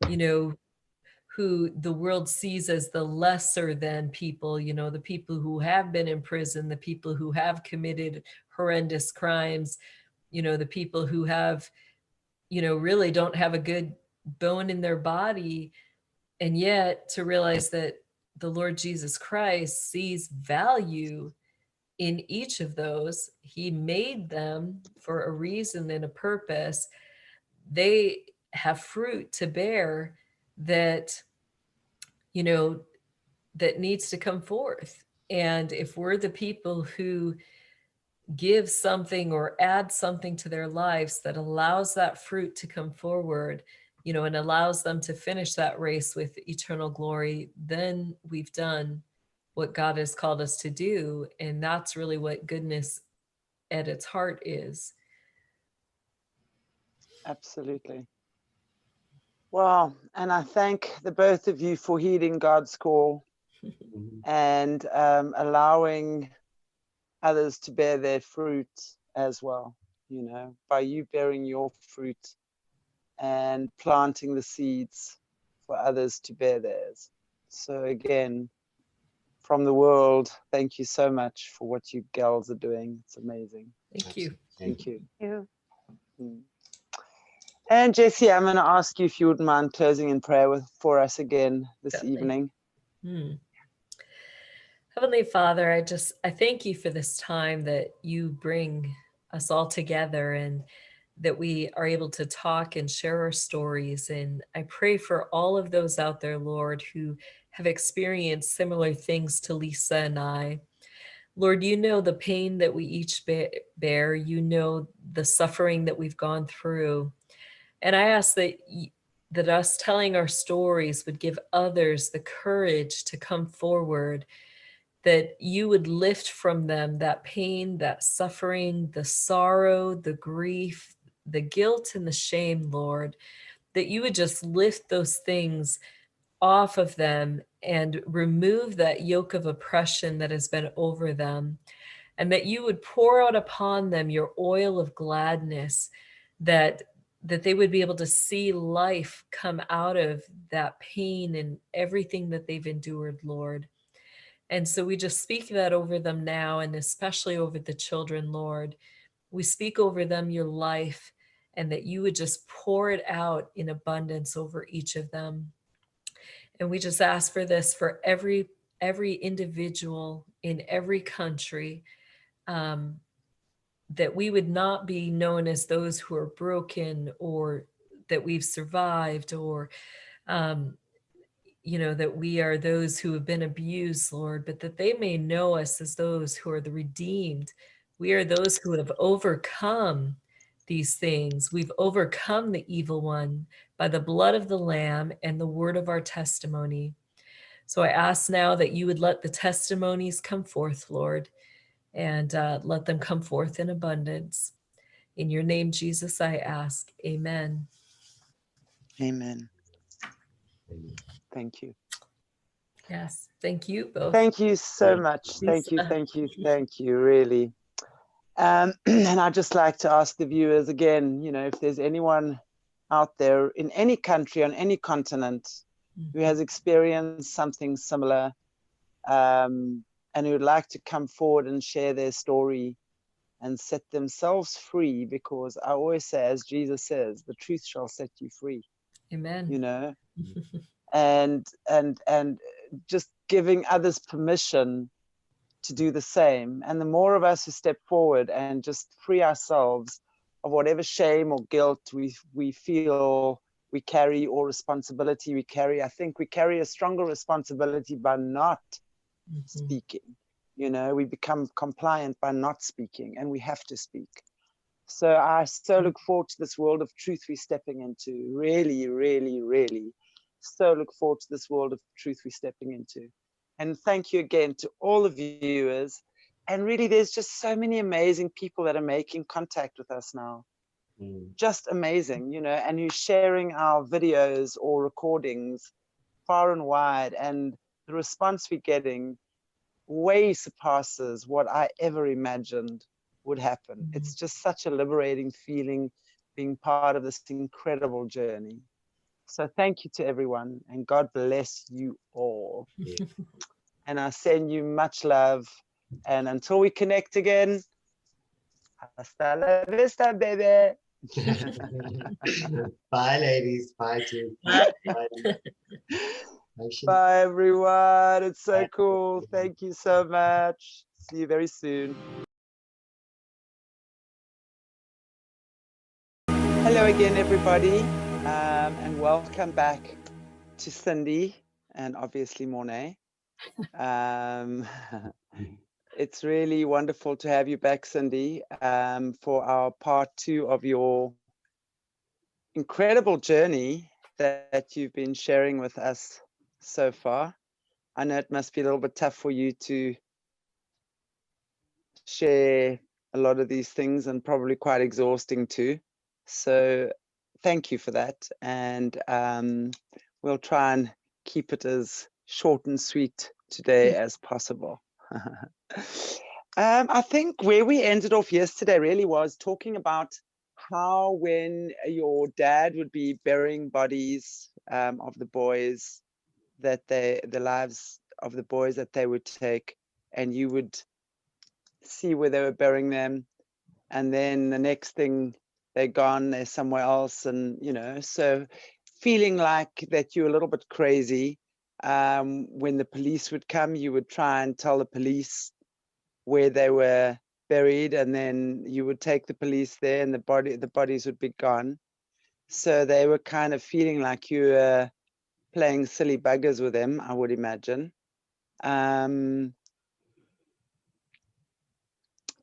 you know, who the world sees as the lesser than people, you know, the people who have been in prison, the people who have committed horrendous crimes, you know, the people who have, you know, really don't have a good bone in their body. And yet to realize that the Lord Jesus Christ sees value in each of those. He made them for a reason and a purpose. They have fruit to bear that, you know, that needs to come forth. And if we're the people who give something or add something to their lives that allows that fruit to come forward, you know, and allows them to finish that race with eternal glory, then we've done what God has called us to do. And that's really what goodness at its heart is. Absolutely. Wow. And I thank the both of you for heeding God's call and allowing others to bear their fruit as well, you know, by you bearing your fruit and planting the seeds for others to bear theirs. So again, from the world, thank you so much for what you girls are doing. It's amazing. Thank you. Thank you. You. And Jessie, I'm going to ask you if you wouldn't mind closing in prayer for us again this Definitely. evening. Heavenly Father, I thank you for this time that you bring us all together and that we are able to talk and share our stories. And I pray for all of those out there, Lord, who have experienced similar things to Lisa and I. Lord, you know the pain that we each bear. You know the suffering that we've gone through. And I ask that us telling our stories would give others the courage to come forward, that you would lift from them that pain, that suffering, the sorrow, the grief, the guilt, and the shame, Lord, that you would just lift those things off of them and remove that yoke of oppression that has been over them, and that you would pour out upon them your oil of gladness, that they would be able to see life come out of that pain and everything that they've endured, Lord. And so we just speak that over them now, and especially over the children, Lord. We speak over them your life, and that you would just pour it out in abundance over each of them. And we just ask for this for every individual in every country, that we would not be known as those who are broken, or that we've survived, or you know, that we are those who have been abused, Lord, but that they may know us as those who are the redeemed. We are those who have overcome these things. We've overcome the evil one by the blood of the Lamb and the word of our testimony. So I ask now that you would let the testimonies come forth, Lord, and let them come forth in abundance. In your name, Jesus, I ask. Amen. Amen. Thank you. Yes. Thank you both. Thank you so much. Thank you, really. And I'd just like to ask the viewers again, you know, if there's anyone out there in any country, on any continent, who has experienced something similar, and who would like to come forward and share their story and set themselves free, because I always say, as Jesus says, the truth shall set you free. Amen. You know, and just giving others permission to do the same. And the more of us who step forward and just free ourselves of whatever shame or guilt we feel we carry, or responsibility we carry, I think we carry a stronger responsibility by not speaking. You know, we become compliant by not speaking, and we have to speak. So I so look forward to this world of truth we're stepping into. Really, really, really. So look forward to this world of truth we're stepping into. And thank you again to all the viewers. And really, there's just so many amazing people that are making contact with us now. just amazing, you know, and who's sharing our videos or recordings far and wide, and the response we're getting way surpasses what I ever imagined would happen. It's just such a liberating feeling being part of this incredible journey. So thank you to everyone, and God bless you all. And I send you much love, and until we connect again, hasta la vista, baby. Bye, ladies. Bye, too. Bye. Bye, everyone. It's so Bye. cool. Thank you so much. See you very soon. Hello again, everybody, and welcome back to Cindy and obviously Mornay. It's really wonderful to have you back, Cindy, for our part 2 of your incredible journey that you've been sharing with us so far. I know it must be a little bit tough for you to share a lot of these things, and probably quite exhausting too. So thank you for that. And we'll try and keep it as short and sweet today as possible. I think where we ended off yesterday really was talking about how when your dad would be burying bodies of the boys, that the lives of the boys that they would take, and you would see where they were burying them, and then the next thing they're gone, they're somewhere else, and you know, so feeling like that you're a little bit crazy. When the police would come, you would try and tell the police where they were buried, and then you would take the police there, and the bodies would be gone. So they were kind of feeling like you were playing silly buggers with them, I would imagine.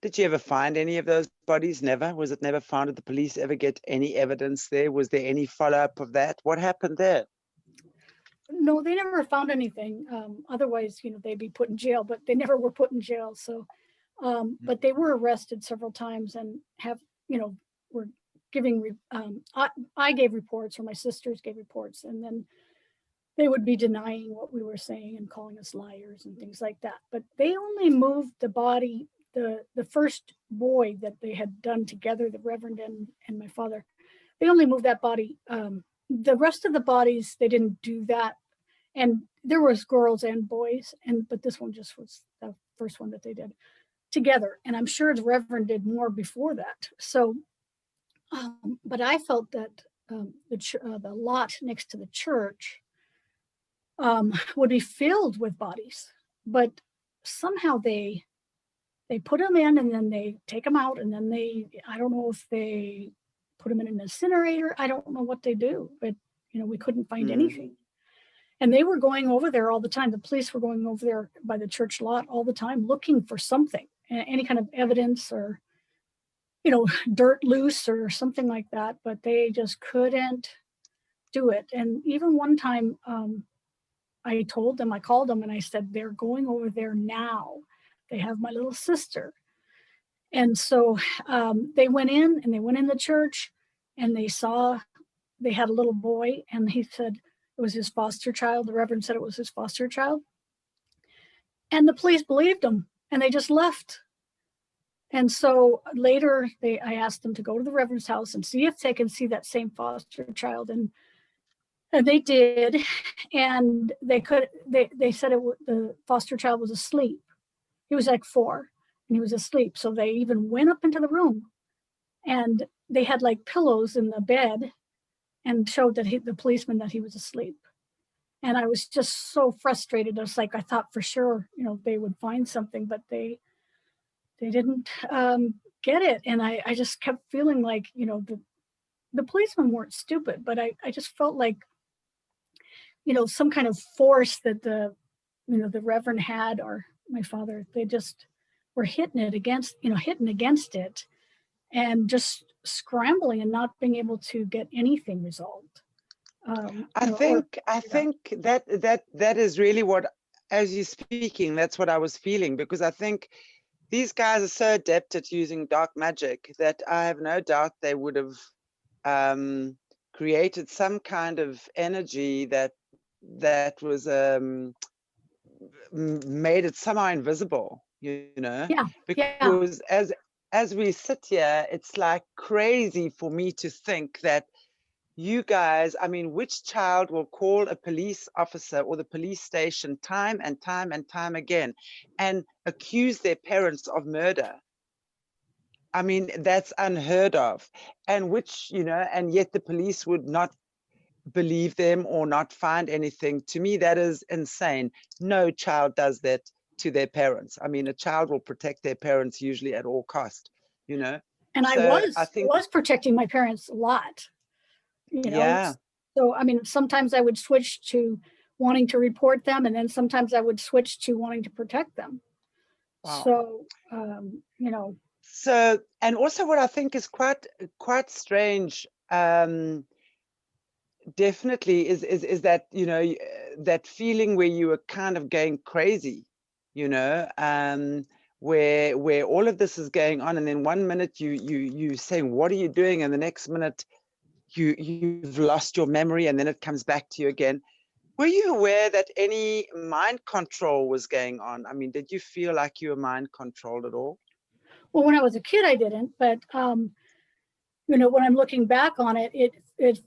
Did you ever find any of those bodies? Never? Was it never found? Did the police ever get any evidence there? Was there any follow-up of that? What happened there? No, they never found anything. Otherwise, you know, they'd be put in jail, but they never were put in jail. So, but they were arrested several times and have, you know, were giving, I gave reports, or my sisters gave reports, and then they would be denying what we were saying and calling us liars and things like that. But they only moved the body, the first boy that they had done together, the Reverend and my father, they only moved that body. The rest of the bodies, they didn't do that. And there was girls and boys, but this one just was the first one that they did together. And I'm sure the Reverend did more before that. So, but I felt that the lot next to the church would be filled with bodies, but somehow they put them in, and then they take them out, and then I don't know if they put them in an incinerator. I don't know what they do, but you know, we couldn't find anything. And they were going over there all the time. The police were going over there by the church lot all the time, looking for something, any kind of evidence, or, you know, dirt loose or something like that, but they just couldn't do it. And even one time, I called them and I said, they're going over there now. They have my little sister. And so they went in the church, and they had a little boy, and he said it was his foster child. The Reverend said it was his foster child. And the police believed him, and they just left. And so later I asked them to go to the Reverend's house and see if they can see that same foster child. And they did. And they said the foster child was asleep. He was like 4, and he was asleep. So they even went up into the room, and they had like pillows in the bed, and showed that the policeman that he was asleep. And I was just so frustrated. I was like, I thought for sure, you know, they would find something, but they didn't get it. And I just kept feeling like, you know, the policemen weren't stupid, but I just felt like, you know, some kind of force that the Reverend had, or my father, they just were hitting against it, and just scrambling and not being able to get anything resolved. I think that is really what, as you're speaking, that's what I was feeling, because I think these guys are so adept at using dark magic that I have no doubt they would have created some kind of energy that was made it somehow invisible, you know, Yeah. because as we sit here, it's like crazy for me to think that you guys, I mean, which child will call a police officer or the police station time and time and time again and accuse their parents of murder? I mean, that's unheard of. And which, you know, and yet the police would not believe them or not find anything. To me, that is insane. No child does that to their parents. I mean, a child will protect their parents usually at all cost, you know. And So I was protecting my parents a lot, you know. Yeah. So, I mean, sometimes I would switch to wanting to report them, and then sometimes I would switch to wanting to protect them. Wow. So, you know. So, and also what I think is quite strange, definitely is that, you know, that feeling where you were kind of going crazy, you know, where all of this is going on, and then one minute you saying, what are you doing, and the next minute you've lost your memory, and then it comes back to you again. Were you aware that any mind control was going on? I mean, did you feel like you were mind controlled at all? Well, when I was a kid, I didn't, but you know, when I'm looking back on it, it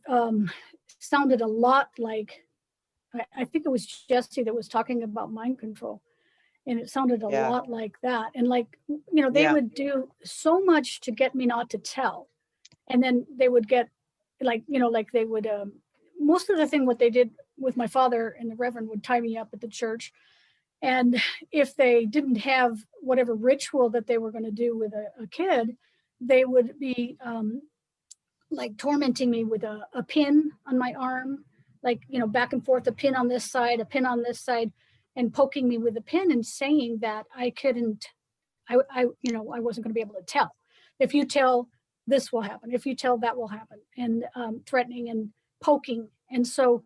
sounded a lot like, I think it was Jessie that was talking about mind control, and it sounded a lot like that. And like, you know, they would do so much to get me not to tell, and then they would get, like, you know, like they would most of the thing what they did with my father and the Reverend would tie me up at the church. And if they didn't have whatever ritual that they were going to do with a kid, they would be like tormenting me with a pin on my arm, like, you know, back and forth, a pin on this side, a pin on this side, and poking me with a pin and saying that I couldn't, you know, I wasn't going to be able to tell. If you tell, this will happen. If you tell, that will happen. And threatening and poking. And so,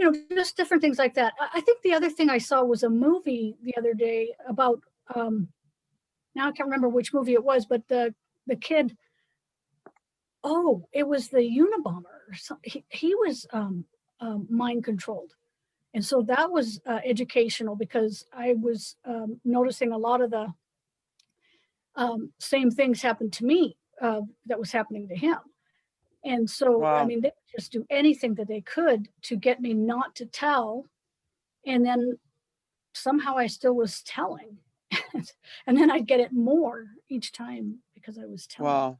you know, just different things like that. I think the other thing I saw was a movie the other day about, now I can't remember which movie it was, but the kid, oh, it was the Unabomber. Or something. He was mind controlled. And so that was educational, because I was noticing a lot of the same things happened to me that was happening to him. And so, Wow. I mean, they would just do anything that they could to get me not to tell. And then somehow I still was telling. And then I'd get it more each time because I was telling. Wow.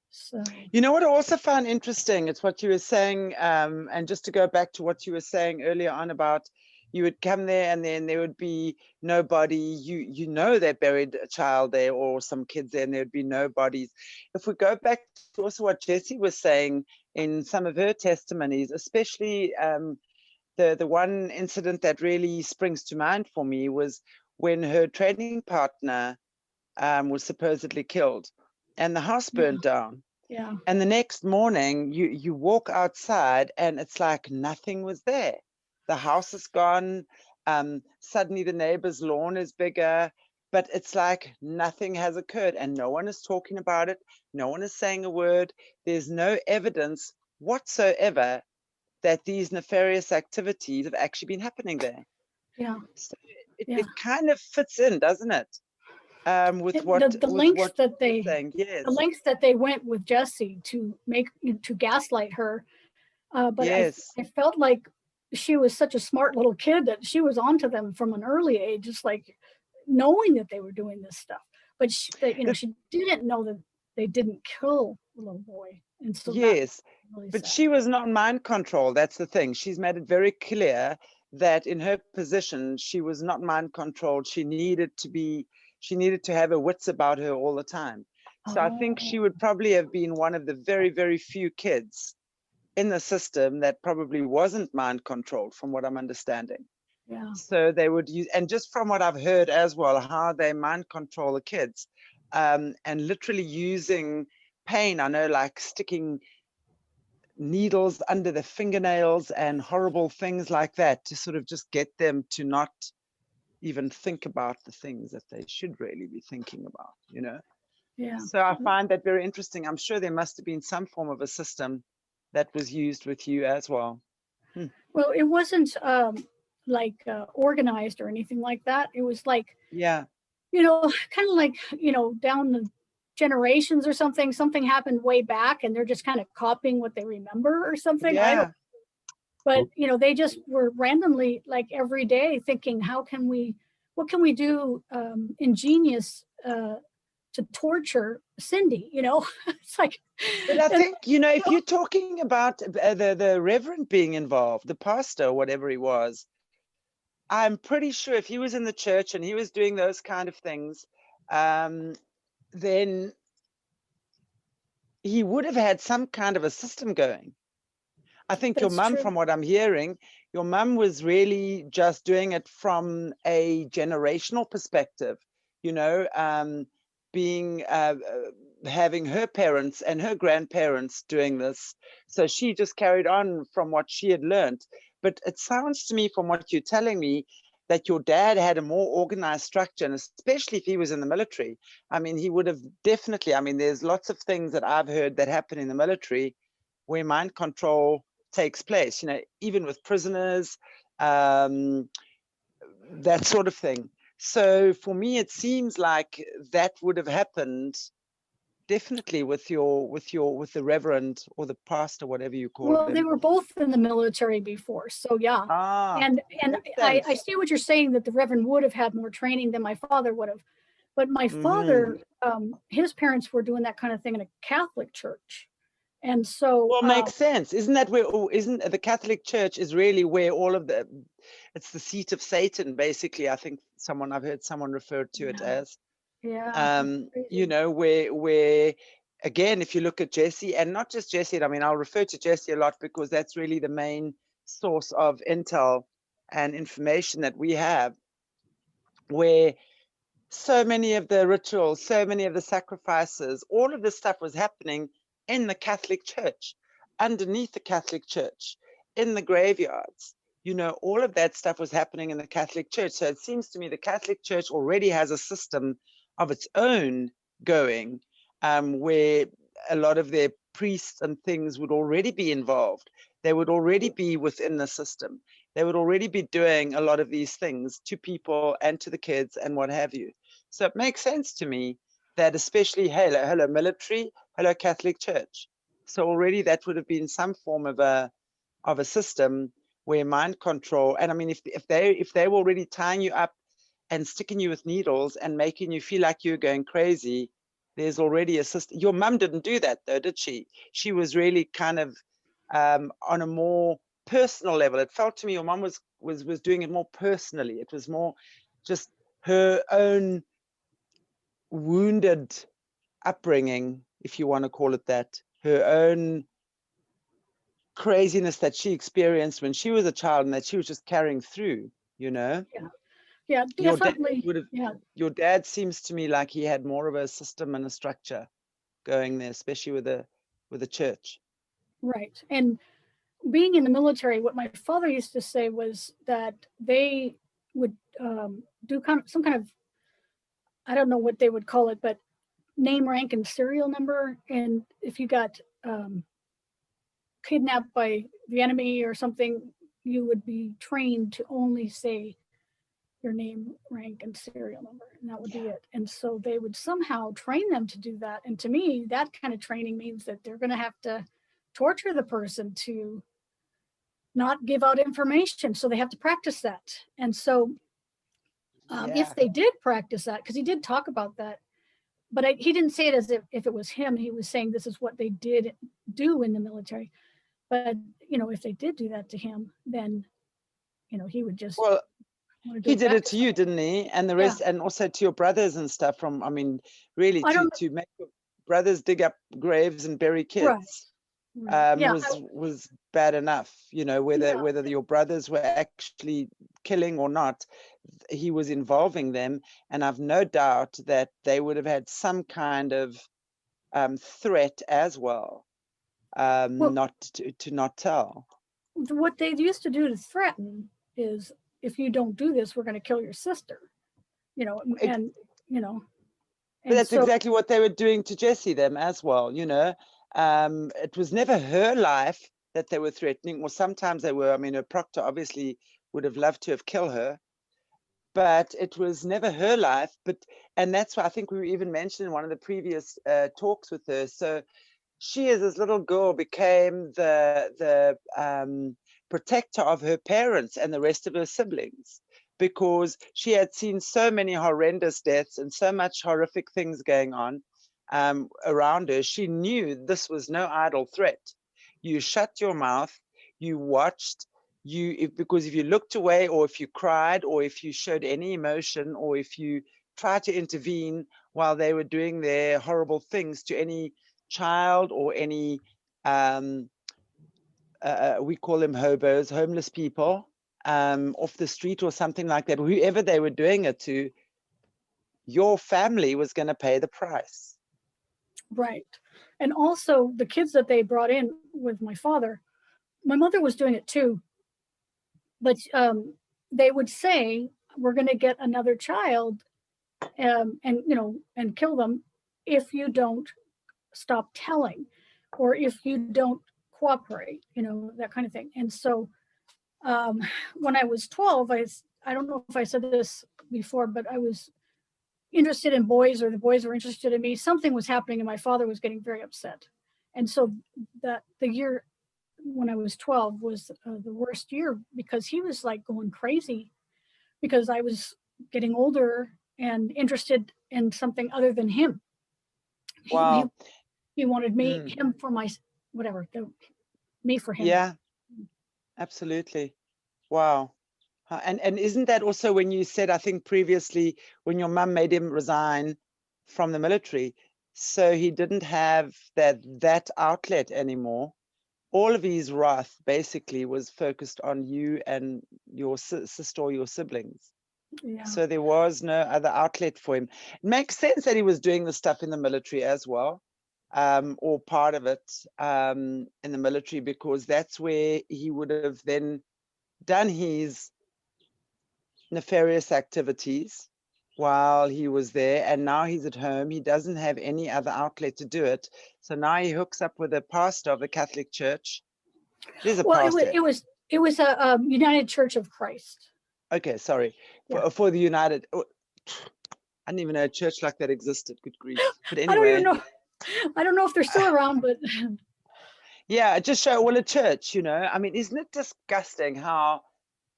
So, you know what I also found interesting? It's what you were saying, and just to go back to what you were saying earlier on about you would come there and then there would be nobody, you know they buried a child there or some kids there and there would be no bodies. If we go back to also what Jessie was saying in some of her testimonies, especially the one incident that really springs to mind for me was when her training partner was supposedly killed and the house burned down. yeah. And the next morning you walk outside and it's like nothing was there. The house is gone. Suddenly the neighbor's lawn is bigger, but it's like nothing has occurred and no one is talking about it. No one is saying a word. There's no evidence whatsoever that these nefarious activities have actually been happening there. Yeah. So it kind of fits in, doesn't it? With what the lengths that they saying. Yes. the lengths that they went with Jessie to gaslight her. But yes. I felt like she was such a smart little kid that she was onto them from an early age, just like knowing that they were doing this stuff. But she didn't know that they didn't kill the little boy. And so yes, really but sad. she was not mind controlled. That's the thing. She's made it very clear that in her position, she was not mind controlled. She needed to have her wits about her all the time. So I think she would probably have been one of the very, very few kids in the system that probably wasn't mind controlled, from what I'm understanding. Yeah. So they would use, and just from what I've heard as well, how they mind control the kids, and literally using pain. I know, like sticking needles under the fingernails and horrible things like that to sort of just get them to not even think about the things that they should really be thinking about, you know. Yeah. So I find that very interesting. I'm sure there must have been some form of a system that was used with you as well. Well, it wasn't like organized or anything like that. It was like, Yeah. you know, kind of like, you know, down the generations or something. Something happened way back and they're just kind of copying what they remember or something. I don't, Yeah. but you know, they just were randomly like every day thinking, what can we do ingenious to torture Cindy, you know? It's like, But I think, you know, if you're talking about the reverend being involved, the pastor, or whatever he was, I'm pretty sure if he was in the church and he was doing those kind of things, then he would have had some kind of a system going. I think your that's mum, true. from what I'm hearing, your mum was really just doing it from a generational perspective, you know, being having her parents and her grandparents doing this. So she just carried on from what she had learned. But it sounds to me from what you're telling me that your dad had a more organized structure, and especially if he was in the military. I mean, he would have definitely, I mean, there's lots of things that I've heard that happen in the military where mind control takes place, you know, even with prisoners, that sort of thing. So for me, it seems like that would have happened definitely with the reverend or the pastor, whatever you call Well, they him. were both in the military before, so yeah. Ah, And makes I sense. see what you're saying, that the Reverend would have had more training than my father would have. But my Mhm. father, his parents were doing that kind of thing in a Catholic church. And so Well, makes sense. Isn't that where, isn't the Catholic Church is really where all of the, it's the seat of Satan, basically. I think I've heard someone refer to it as. yeah, that's You crazy. know, where again, if you look at Jessie, and not just Jessie, I mean, I'll refer to Jessie a lot because that's really the main source of intel and information that we have, where so many of the rituals, so many of the sacrifices, all of this stuff was happening in the Catholic Church, underneath the Catholic Church, in the graveyards. You know, all of that stuff was happening in the Catholic Church. So it seems to me the Catholic Church already has a system of its own going, where a lot of their priests and things would already be involved. They would already be within the system. They would already be doing a lot of these things to people and to the kids and what have you. So it makes sense to me that especially, hello military, hello Catholic Church. So already that would have been some form of a system where mind control, and I mean, if they were already tying you up and sticking you with needles and making you feel like you're going crazy, there's already a system. Your mum didn't do that though, did she? She was really kind of on a more personal level. It felt to me your mum was doing it more personally. It was more just her own wounded upbringing, if you want to call it that, her own craziness that she experienced when she was a child and that she was just carrying through, you know. Yeah, Your dad definitely. would have, Yeah, your dad seems to me like he had more of a system and a structure going there, especially with the church. right. And being in the military, what my father used to say was that they would do some kind of, I don't know what they would call it, but name, rank, and serial number. And if you got kidnapped by the enemy or something, you would be trained to only say your name, rank, and serial number, and that would be it. And so they would somehow train them to do that. And to me, that kind of training means that they're going to have to torture the person to not give out information. So they have to practice that. And so if they did practice that, because he did talk about that, but he didn't say it as if it was him. He was saying this is what they did do in the military. But, you know, if they did do that to him, then, you know, he would just Well, want to do he it did back it to to you, somebody. didn't he? And the Yeah. rest, and also to your brothers and stuff. From, I mean, really, I don't, to make your brothers dig up graves and bury right. kids, Right. Yeah. was bad enough. You know, Yeah. whether your brothers were actually killing or not, he was involving them, and I've no doubt that they would have had some kind of threat as well, Well, not to not tell. what they used to do to threaten is if you don't do this, we're going to kill your sister, you know, and, you know. But that's so, exactly what they were doing to Jessie, them as well, you know. It was never her life that they were threatening, or sometimes they were. I mean, her proctor obviously would have loved to have killed her, but it was never her life. And that's why I think we even mentioned in one of the previous talks with her. So she, as this little girl, became the protector of her parents and the rest of her siblings, because she had seen so many horrendous deaths and so much horrific things going on around her. She knew this was no idle threat. You shut your mouth, you watched, because if you looked away, or if you cried, or if you showed any emotion, or if you tried to intervene while they were doing their horrible things to any child or any we call them hobos, homeless people, off the street or something like that, whoever they were doing it to, your family was going to pay the price. right. And also the kids that they brought in with my father, my mother was doing it too, but they would say, we're going to get another child and, you know, and kill them if you don't stop telling, or if you don't cooperate, you know, that kind of thing. And so when I was 12, I don't know if I said this before, but I was interested in boys, or the boys were interested in me. Something was happening and my father was getting very upset. And so that the year when I was 12 was the worst year, because he was like going crazy because I was getting older and interested in something other than him. Wow. He wanted me, him for my, whatever, me for him. Yeah, absolutely. Wow. And isn't that also when you said, I think previously, when your mum made him resign from the military, so he didn't have that outlet anymore? All of his wrath basically was focused on you and your sister or your siblings. Yeah. So there was no other outlet for him. It makes sense that he was doing the stuff in the military as well, or part of it in the military, because that's where he would have then done his nefarious activities while he was there. And now he's at home. He doesn't have any other outlet to do it. So now he hooks up with a pastor of the Catholic Church. There's a pastor. It was a United Church of Christ. Okay, sorry. Yeah. For the United. I didn't even know a church like that existed. Good grief. But anyway. I don't even know. I don't know if they're still around, but yeah, just show, well, a church, you know. I mean, isn't it disgusting how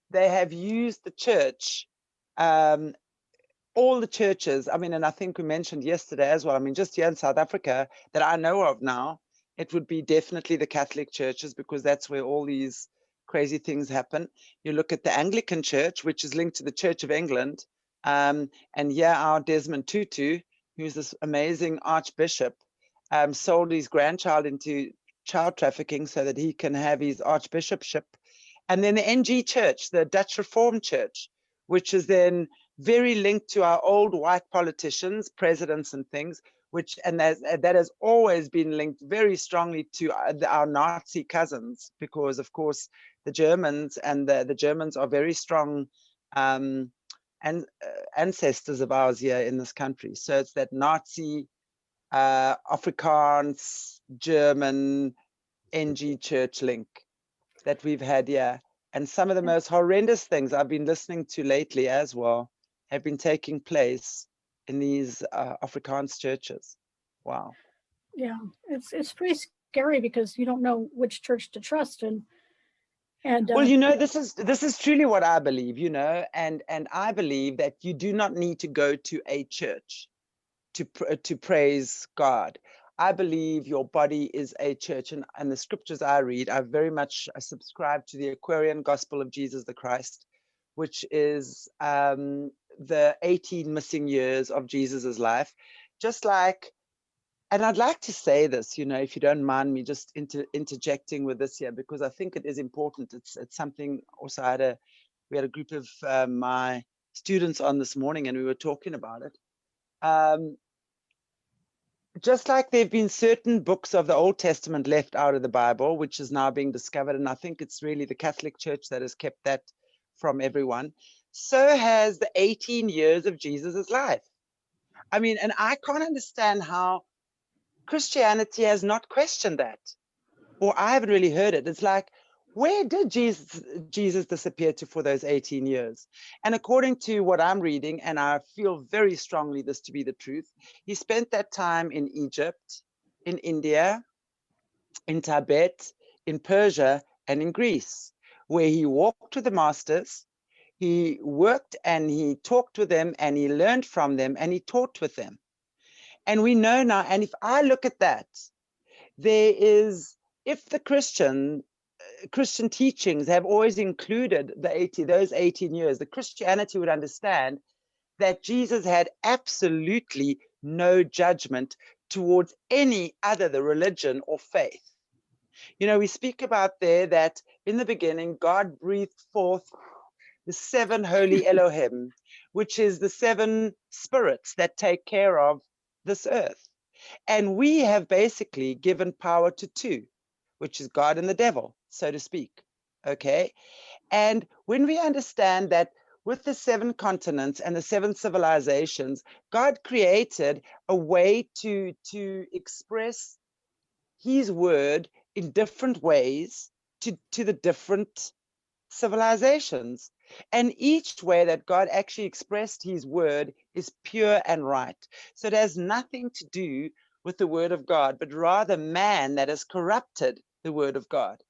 they have used the church, all the churches. I mean, and I think we mentioned yesterday as well, I mean, just here in South Africa that I know of now, it would be definitely the Catholic churches, because that's where all these crazy things happen. You look at the Anglican Church, which is linked to the Church of England, and yeah, our Desmond Tutu, who's this amazing archbishop, sold his grandchild into child trafficking so that he can have his archbishopship. And then the NG Church, the Dutch Reformed Church, which is then very linked to our old white politicians, presidents and things, that has always been linked very strongly to our Nazi cousins, because of course the Germans the Germans are very strong ancestors of ours here in this country. So it's that Nazi, Afrikaans, German, NG Church link that we've had here. And some of the most horrendous things I've been listening to lately as well have been taking place in these Afrikaans churches. Wow. yeah, it's pretty scary because you don't know which church to trust. And well, you know, this is truly what I believe, you know, and I believe that you do not need to go to a church to praise God. I believe your body is a church, and the scriptures I read, I very much subscribe to the Aquarian Gospel of Jesus the Christ, which is the 18 missing years of Jesus's life. Just like, and I'd like to say this, you know, if you don't mind me just interjecting with this here, because I think it is important. It's something also we had a group of my students on this morning, and we were talking about it. Just like there have been certain books of the Old Testament left out of the Bible, which is now being discovered, and I think it's really the Catholic Church that has kept that from everyone, so has the 18 years of Jesus's life. I mean, and I can't understand how Christianity has not questioned that, or I haven't really heard it. It's like, where did Jesus disappear to for those 18 years? And according to what I'm reading, and I feel very strongly this to be the truth, he spent that time in Egypt, in India, in Tibet, in Persia, and in Greece, where he walked with the masters, he worked and he talked with them, and he learned from them, and he taught with them. And we know now, and if I look at that, there is, if the Christian teachings have always included those 18 years, the Christianity would understand that Jesus had absolutely no judgment towards any other the religion or faith. You know, we speak about there that in the beginning, God breathed forth the 7 holy Elohim, which is the 7 spirits that take care of this earth. And we have basically given power to 2, which is God and the devil, so to speak. Okay. And when we understand that with the 7 continents and the 7 civilizations, God created a way to express his word in different ways to the different civilizations. And each way that God actually expressed his word is pure and right. So it has nothing to do with the word of God, but rather man that has corrupted the word of God.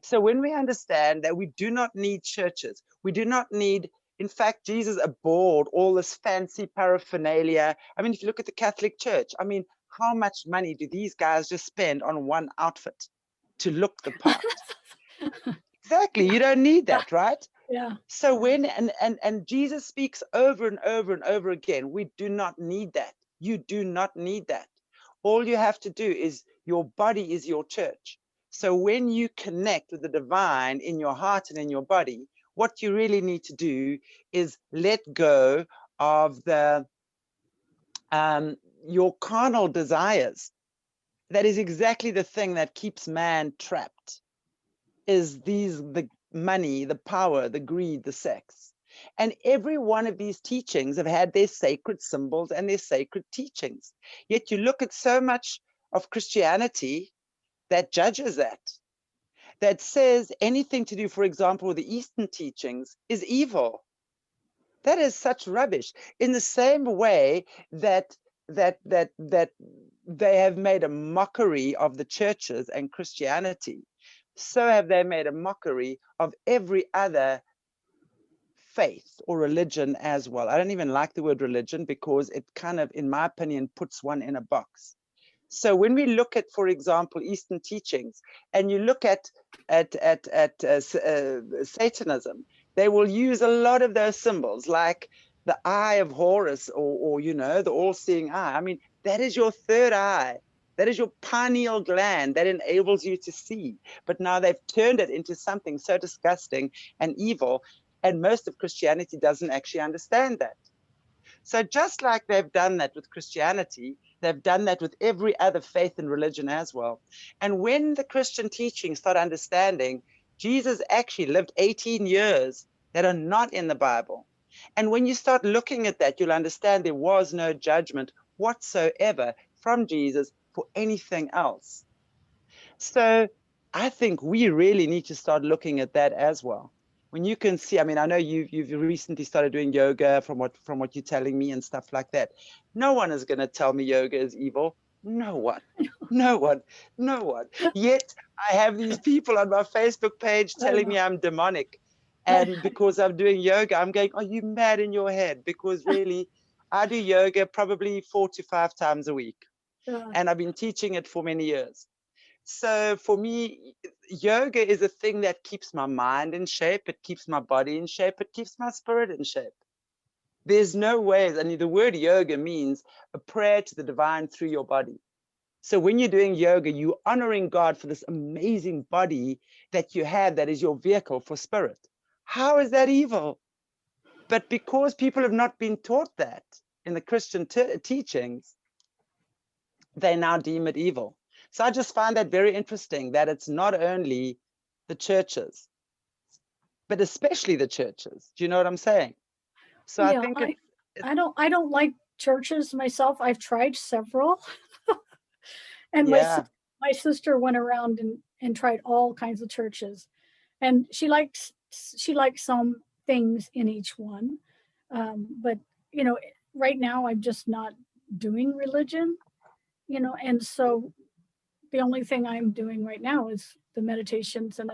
So when we understand that we do not need churches, we do not need, in fact, Jesus abhorred all this fancy paraphernalia. I mean, if you look at the Catholic Church, I mean, how much money do these guys just spend on one outfit to look the part? Exactly. You don't need that, right? Yeah. So when, and Jesus speaks over and over and over again, we do not need that. You do not need that. All you have to do is, your body is your church. So when you connect with the divine in your heart and in your body, what you really need to do is let go of the your carnal desires. That is exactly the thing that keeps man trapped, is the money, the power, the greed, the sex. And every one of these teachings have had their sacred symbols and their sacred teachings. Yet you look at so much of Christianity that judges that says anything to do, for example, with the Eastern teachings is evil. That is such rubbish. In the same way that they have made a mockery of the churches and Christianity, so have they made a mockery of every other faith or religion as well. I don't even like the word religion because it kind of, in my opinion, puts one in a box. So when we look at, for example, Eastern teachings, and you look at Satanism, they will use a lot of those symbols, like the eye of Horus, or you know, the all-seeing eye. I mean, that is your third eye. That is your pineal gland that enables you to see. But now they've turned it into something so disgusting and evil, and most of Christianity doesn't actually understand that. So just like they've done that with Christianity, they've done that with every other faith and religion as well. And when the Christian teachings start understanding, Jesus actually lived 18 years that are not in the Bible. And when you start looking at that, you'll understand there was no judgment whatsoever from Jesus for anything else. So I think we really need to start looking at that as well. When you can see, I mean, I know you've recently started doing yoga from what you're telling me and stuff like that. No one is going to tell me yoga is evil. No one, no one, no one. Yet I have these people on my Facebook page telling me I'm demonic. And because I'm doing yoga, I'm going, are you mad in your head? Because really, I do yoga probably 4 to 5 times a week. And I've been teaching it for many years. So for me, yoga is a thing that keeps my mind in shape. It keeps my body in shape. It keeps my spirit in shape. There's no way. I mean, the word yoga means a prayer to the divine through your body. So when you're doing yoga, you're honoring God for this amazing body that you have that is your vehicle for spirit. How is that evil? But because people have not been taught that in the Christian teachings, they now deem it evil. So I just find that very interesting, that it's not only the churches. but especially the churches. Do you know what I'm saying? So I Yeah, think I don't like churches myself. I've tried several. And yeah, my sister went around and tried all kinds of churches, and she likes some things in each one. But you know, right now I'm just not doing religion, you know, and so the only thing I'm doing right now is the meditations and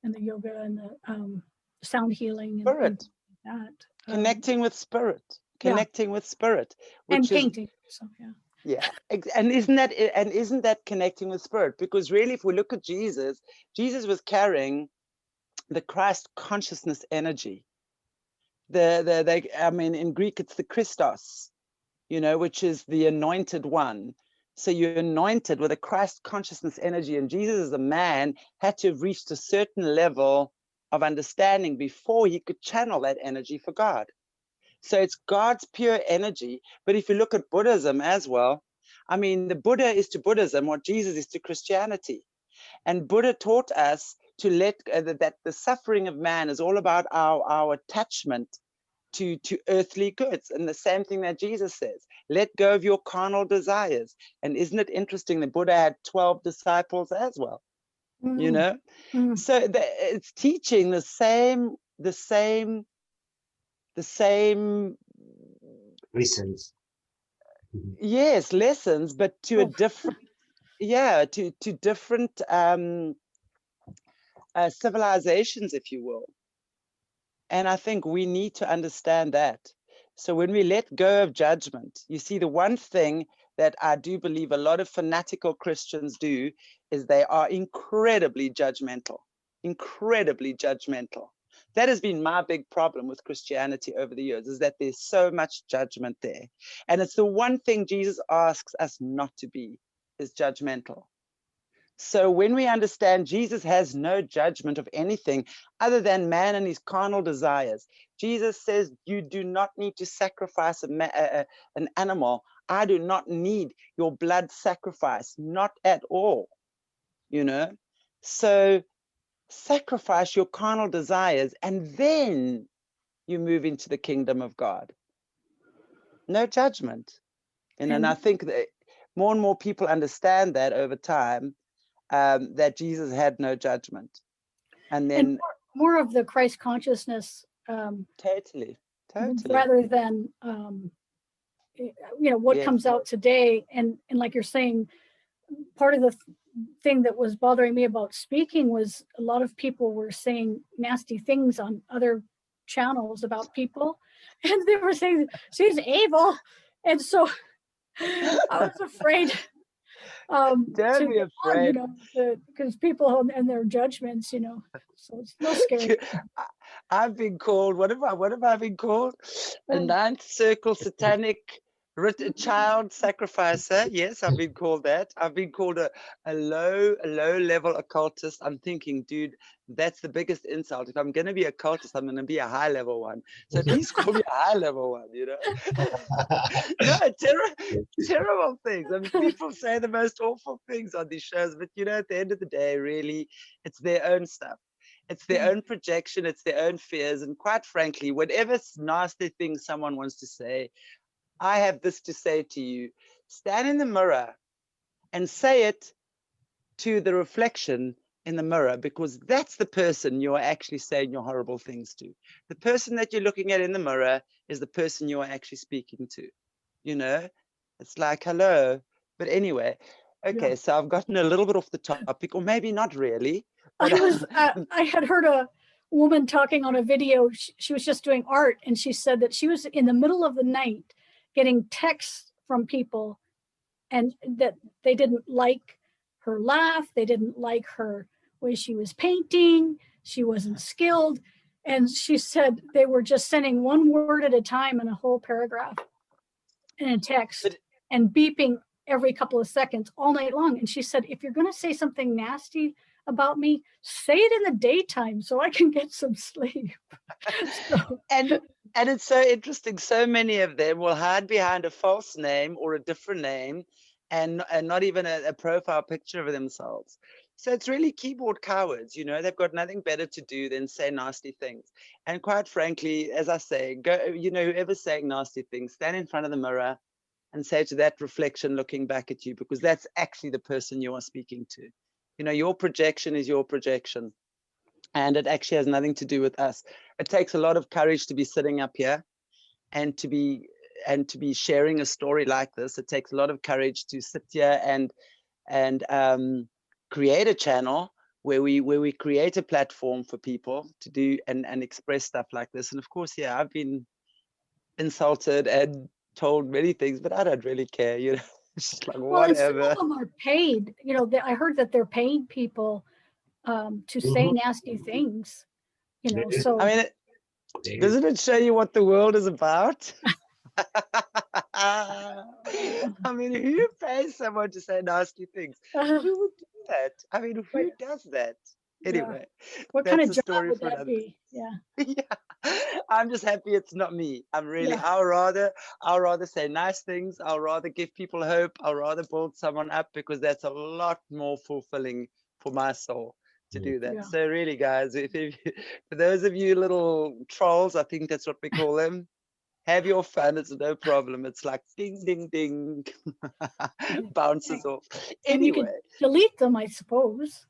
the yoga and the sound healing and spirit, things like that. connecting with spirit, Yeah. connecting with spirit, And which is painting. So yeah. yeah, and isn't that connecting with spirit? Because really, if we look at Jesus, Jesus was carrying the Christ consciousness energy. I mean, in Greek, it's the Christos, you know, which is the anointed one. So you're anointed with a Christ consciousness energy, and Jesus as a man had to have reached a certain level of understanding before he could channel that energy for God. So it's God's pure energy. But if you look at Buddhism as well, I mean, the Buddha is to Buddhism what Jesus is to Christianity. And Buddha taught us to let that the suffering of man is all about our attachment to earthly goods. And the same thing that Jesus says, let go of your carnal desires. And isn't it interesting that Buddha had 12 disciples as well? You know, so it's teaching the same Reasons. yes, lessons, but to a different to different civilizations, if you will. And I think we need to understand that. So when we let go of judgment, you see, the one thing that I do believe a lot of fanatical Christians do is they are incredibly judgmental, incredibly judgmental. That has been my big problem with Christianity over the years, is that there's so much judgment there. And it's the one thing Jesus asks us not to be, is judgmental. So when we understand Jesus has no judgment of anything other than man and his carnal desires, Jesus says, you do not need to sacrifice an animal. I do not need your blood sacrifice, not at all, you know. So sacrifice your carnal desires, and then you move into the kingdom of God. No judgment. And I think that more and more people understand that over time, that Jesus had no judgment. And then and more of the Christ consciousness, totally rather than you know, what yes. comes out today. And like you're saying, part of the thing that was bothering me about speaking was a lot of people were saying nasty things on other channels about people, and they were saying she's evil, and so I was afraid Don't be afraid. you know, because people and their judgments, you know, so it's no scary. I've been called, what have I been called? A ninth circle satanic child sacrificer. Yes, I've been called that. I've been called a low level occultist. I'm thinking, dude, that's the biggest insult. If I'm going to be a cultist, I'm going to be a high level one. So at least call me a high level one, you know. No, terrible things. I mean, people say the most awful things on these shows, but you know, at the end of the day, really, it's their own stuff. It's their own projection, it's their own fears. And quite frankly, whatever nasty thing someone wants to say, I have this to say to you. Stand in the mirror and say it to the reflection in the mirror, because that's the person you're actually saying your horrible things to. The person that you're looking at in the mirror is the person you're actually speaking to. You know, it's like, hello. But anyway, okay, so I've gotten a little bit off the topic, or maybe not really. But I had heard a woman talking on a video. She was just doing art, and she said that she was in the middle of the night getting texts from people, and that they didn't like her laugh, they didn't like her way she was painting, she wasn't skilled, and she said they were just sending one word at a time in a whole paragraph in a text, and beeping every couple of seconds all night long. And she said, if you're going to say something nasty about me, say it in the daytime so I can get some sleep. And it's so interesting. So many of them will hide behind a false name or a different name, and not even a profile picture of themselves. So it's really keyboard cowards, you know, they've got nothing better to do than say nasty things. And quite frankly, as I say, go, you know, whoever's saying nasty things, stand in front of the mirror and say to that reflection looking back at you, because that's actually the person you are speaking to. You know, your projection is your projection, and it actually has nothing to do with us. It takes a lot of courage to be sitting up here and to be sharing a story like this. It takes a lot of courage to sit here and create a channel where we create a platform for people to do and express stuff like this. And of course, yeah, I've been insulted and told many things, but I don't really care, you know. It's just like, Well, and some whatever. of them are paid. You know, I heard that they're paying people to say nasty things. You know, so I mean, doesn't it show you what the world is about? I mean, who pays someone to say nasty things? Who would do that? I mean, who does that? Anyway, what kind that's of a job story would for that another. be? Yeah. Yeah, I'm just happy it's not me. I'm really, Yeah. I'll rather say nice things. I'll rather give people hope. I'll rather build someone up, because that's a lot more fulfilling for my soul to do that. Yeah. So really, guys, for those of you little trolls, I think that's what we call them, have your fun. It's no problem. It's like ding, ding, ding, bounces off. And you Anyway. could delete them, I suppose.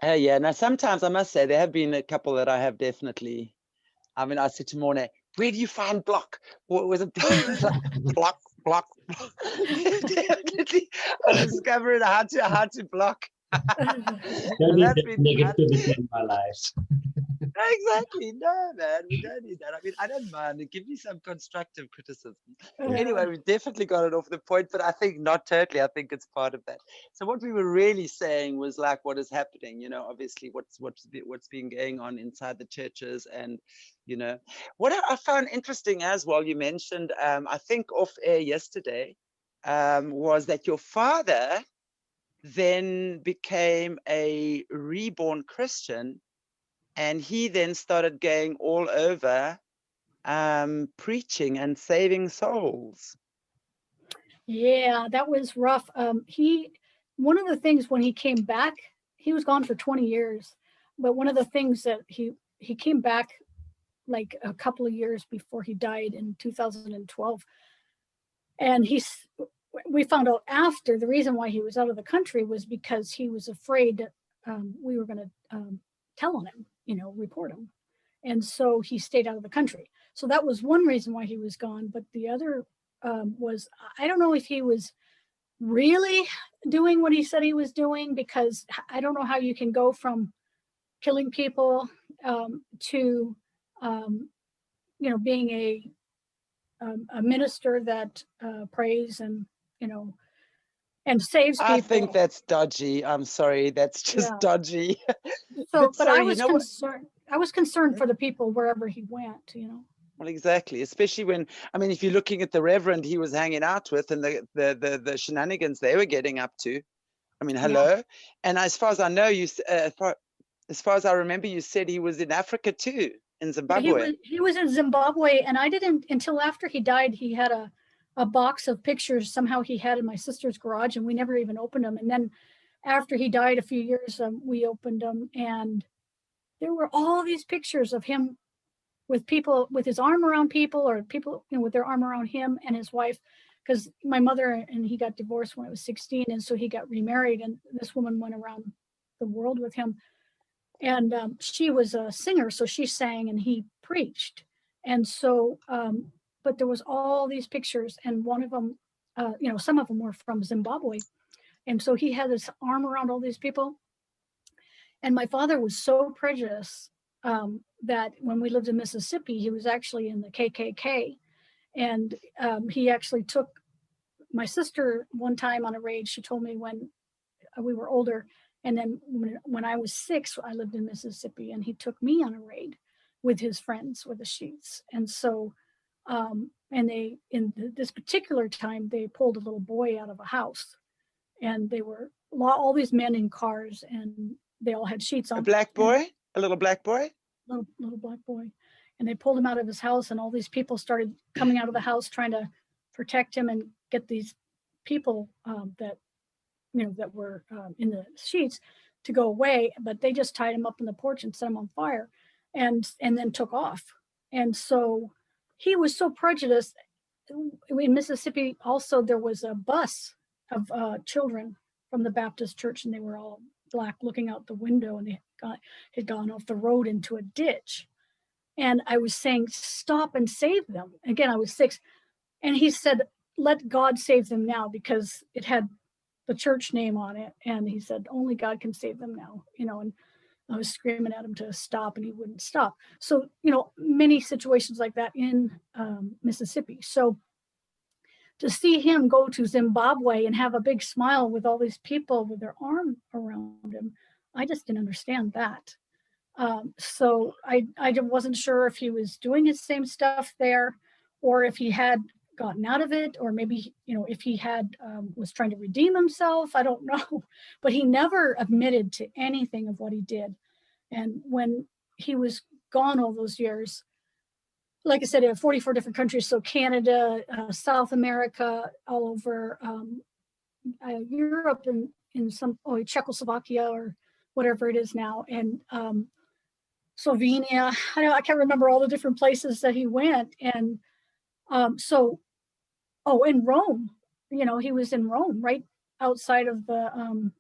Yeah, now sometimes I must say there have been a couple that I have definitely. I mean, I said to Morna, where do you find block? What was it? Block, block, block. Definitely, I'm discovering how to block. Don't need that negativity in my life. Exactly. No, man, we don't need that. I mean, I don't mind. Give me some constructive criticism. Anyway, we've definitely got it off the point, but I think not totally. I think it's part of that. So what we were really saying was like what is happening, you know, obviously what's been going on inside the churches. And, you know, what I found interesting as well, you mentioned, I think off air yesterday, was that your father then became a reborn Christian. And he then started going all over preaching and saving souls. Yeah, that was rough. One of the things when he came back, he was gone for 20 years, but one of the things that he came back like a couple of years before he died in 2012. And we found out after the reason why he was out of the country was because he was afraid that we were going to tell on him, you know, report him. And so he stayed out of the country. So that was one reason why he was gone. But the other was, I don't know if he was really doing what he said he was doing, because I don't know how you can go from killing people to, you know, being a minister that prays and, you know, and saves people. I think that's dodgy. I'm sorry, that's just dodgy. So, but I was concerned. I was concerned for the people wherever he went, you know. Well, exactly. Especially when, I mean, if you're looking at the Reverend he was hanging out with and the shenanigans they were getting up to. I mean, hello. Yeah. And as far as I know, as far as I remember, you said he was in Africa too, in Zimbabwe. Yeah, he was in Zimbabwe, and I didn't until after he died. He had a box of pictures somehow he had in my sister's garage, and we never even opened them. And then after he died a few years, we opened them, and there were all these pictures of him with people, with his arm around people, or people, you know, with their arm around him and his wife. Because my mother and he got divorced when I was 16, and so he got remarried, and this woman went around the world with him. And she was a singer, so she sang and he preached. And so, but there was all these pictures, and one of them, you know, some of them were from Zimbabwe. And so he had his arm around all these people. And my father was so prejudiced that when we lived in Mississippi, he was actually in the KKK. And he actually took my sister one time on a raid. She told me when we were older. And then when I was 6, I lived in Mississippi, and he took me on a raid with his friends, with the Sheets. And so, and they, in this particular time, they pulled a little boy out of a house, and they were all these men in cars, and they all had sheets on. A black boy, a little black boy? Little black boy. And they pulled him out of his house, and all these people started coming out of the house trying to protect him and get these people that, you know, that were in the sheets to go away, but they just tied him up in the porch and set him on fire and then took off. And so he was so prejudiced. In Mississippi also, there was a bus of children from the Baptist church, and they were all Black looking out the window, and they had gone off the road into a ditch. And I was saying, stop and save them. Again, I was 6. And he said, let God save them now, because it had the church name on it. And he said, only God can save them now, and I was screaming at him to stop, and he wouldn't stop. So, many situations like that in Mississippi. So to see him go to Zimbabwe and have a big smile with all these people with their arm around him, I just didn't understand that. So I wasn't sure if he was doing his same stuff there, or if he had gotten out of it, or maybe, if he had was trying to redeem himself. I don't know, but he never admitted to anything of what he did. And when he was gone all those years, like I said, in 44 different countries, so Canada, South America, all over Europe, and in some Czechoslovakia or whatever it is now, and Slovenia. I can't remember all the different places that he went. And in Rome, he was in Rome, right outside of the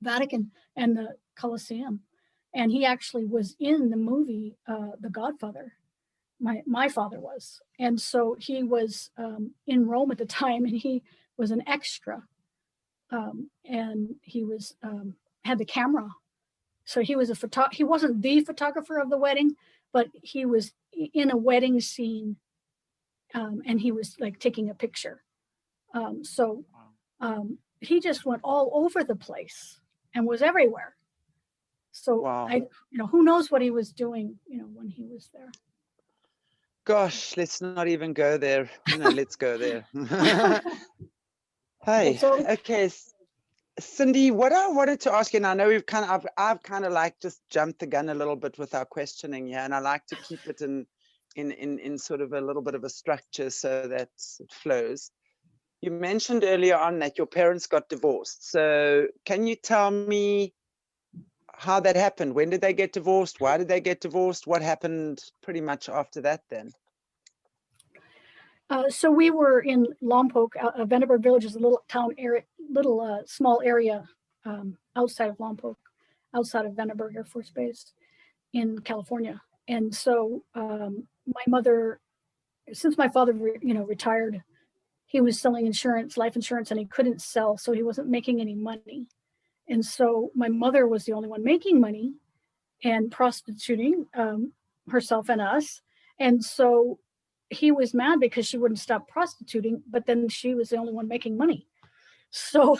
Vatican and the Colosseum. And he actually was in the movie, The Godfather. My father was. And so he was in Rome at the time, and he was an extra. And he was had the camera. So he was he wasn't the photographer of the wedding, but he was in a wedding scene, and he was like taking a picture. He just went all over the place and was everywhere. So Wow. Who knows what he was doing, when he was there. Gosh, let's not even go there. Let's go there. Hey, okay. Cindy, what I wanted to ask you, and I know I've kind of like just jumped the gun a little bit with our questioning here, and I like to keep it in sort of a little bit of a structure so that it flows. You mentioned earlier on that your parents got divorced. So can you tell me how that happened? When did they get divorced? Why did they get divorced? What happened pretty much after that then? So we were in Lompoc. Vandenberg Village is a little town area, small area outside of Lompoc, outside of Vandenberg Air Force Base in California. And so my mother, since my father, retired, he was selling insurance, life insurance, and he couldn't sell, so he wasn't making any money. And so my mother was the only one making money and prostituting herself and us. And so he was mad because she wouldn't stop prostituting, but then she was the only one making money. So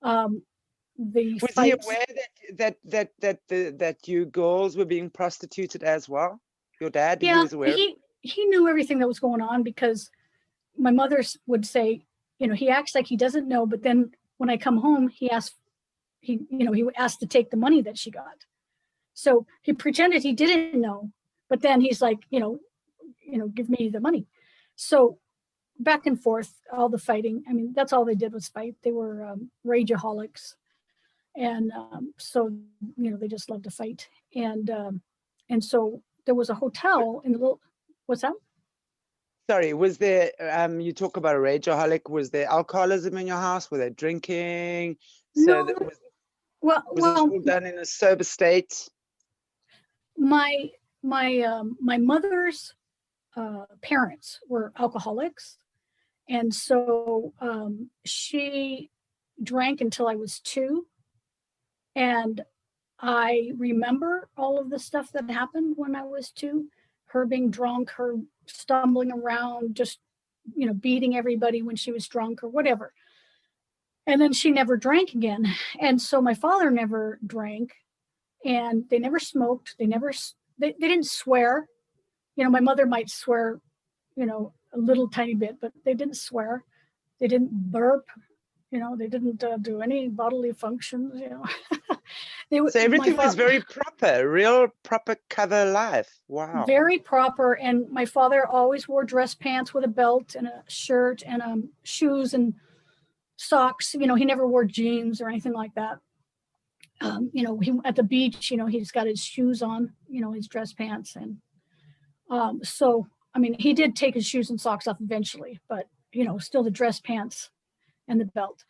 was he aware that you girls were being prostituted as well? Your dad? Yeah, he was aware. He knew everything that was going on, because my mother would say, he acts like he doesn't know, but then when I come home, he would ask to take the money that she got. So he pretended he didn't know, but then he's like, give me the money. So back and forth, all the fighting. I mean, that's all they did was fight. They were rageaholics. And so, they just loved to fight. And so there was a hotel in the little, what's that? Sorry, was there, you talk about a rageaholic, was there alcoholism in your house? Were they drinking? So No. Was this all done in a sober state? My mother's parents were alcoholics. And so she drank until I was 2. And I remember all of the stuff that happened when I was 2, her being drunk, her stumbling around, just, beating everybody when she was drunk or whatever. And then she never drank again. And so my father never drank, and they never smoked. They didn't swear. My mother might swear, a little tiny bit, but they didn't swear. They didn't burp. They didn't do any bodily functions, So everything was very proper, real proper cover life. Wow. Very proper. And my father always wore dress pants with a belt and a shirt and shoes and socks. He never wore jeans or anything like that. You know, he, at the beach, you know, he's got his shoes on, you know, his dress pants. And so, I mean, he did take his shoes and socks off eventually, but, you know, still the dress pants and the belt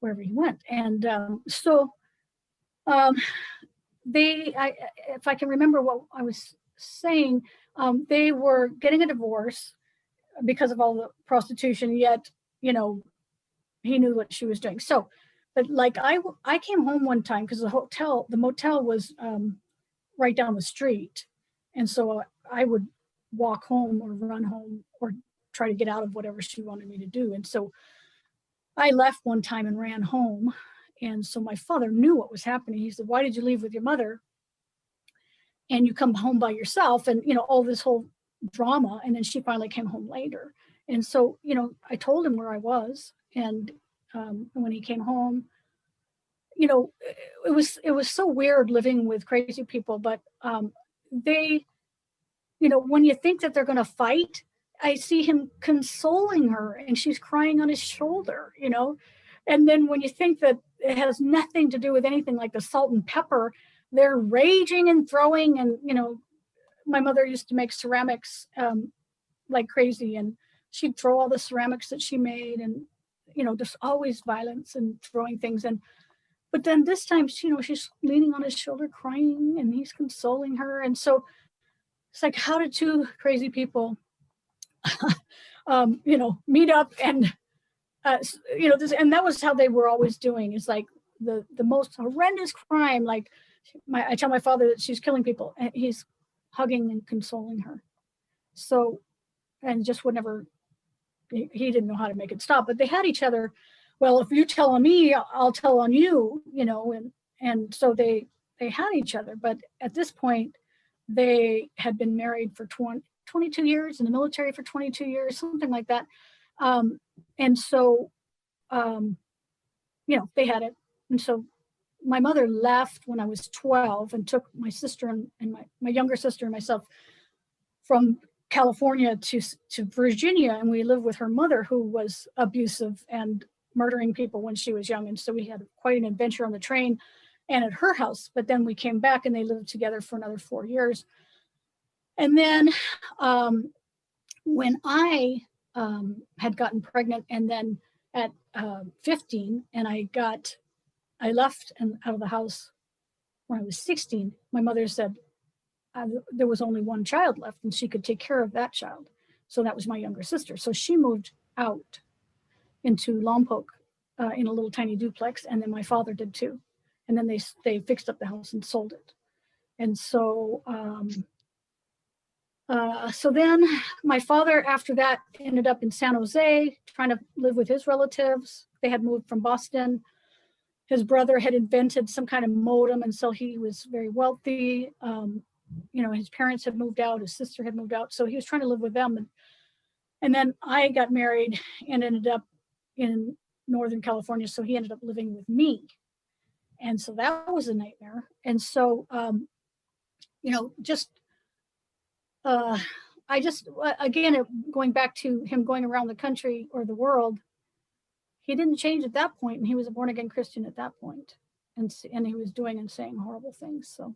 wherever he went. And if I can remember what I was saying, they were getting a divorce because of all the prostitution, yet, you know, he knew what she was doing. So, but like I came home one time because the motel was right down the street. And so I would walk home or run home or try to get out of whatever she wanted me to do. And so I left one time and ran home. And so my father knew what was happening. He said, "Why did you leave with your mother? And you come home by yourself?" And, you know, all this whole drama. And then she finally came home later. And so, you know, I told him where I was. And when he came home, you know, it was so weird living with crazy people, but they, you know, when you think that they're going to fight, I see him consoling her and she's crying on his shoulder, you know. And then when you think that it has nothing to do with anything like the salt and pepper, they're raging and throwing. And, you know, my mother used to make ceramics like crazy, and she'd throw all the ceramics that she made, and, you know, just always violence and throwing things. And but then this time, you know, she's leaning on his shoulder crying and he's consoling her. And so it's like, how did two crazy people you know, meet up? And you know, this, and that was how they were always doing. It's like the most horrendous crime. Like I tell my father that she's killing people, and he's hugging and consoling her. So, and just would never, he didn't know how to make it stop, but they had each other. Well, if you tell on me, I'll tell on you, you know, and so they had each other. But at this point, they had been married for 22 years, in the military for 22 years, something like that. And so, you know, they had it. And so my mother left when I was 12 and took my sister and my younger sister and myself from California to Virginia. And we lived with her mother, who was abusive and murdering people when she was young. And so we had quite an adventure on the train and at her house. But then we came back and they lived together for another 4 years. And then when I had gotten pregnant, and then at 15, and I left and out of the house when I was 16, my mother said there was only one child left and she could take care of that child. So that was my younger sister. So she moved out into Lompoc in a little tiny duplex, and then my father did too. And then they fixed up the house and sold it. And so so then my father, after that, ended up in San Jose trying to live with his relatives. They had moved from Boston. His brother had invented some kind of modem, and so he was very wealthy. You know, his parents had moved out, his sister had moved out, so he was trying to live with them. And then I got married and ended up in Northern California, so he ended up living with me. And so that was a nightmare. And so, you know, just, I just, again, going back to him going around the country or the world, he didn't change at that point, and he was a born again Christian at that point, and he was doing and saying horrible things. So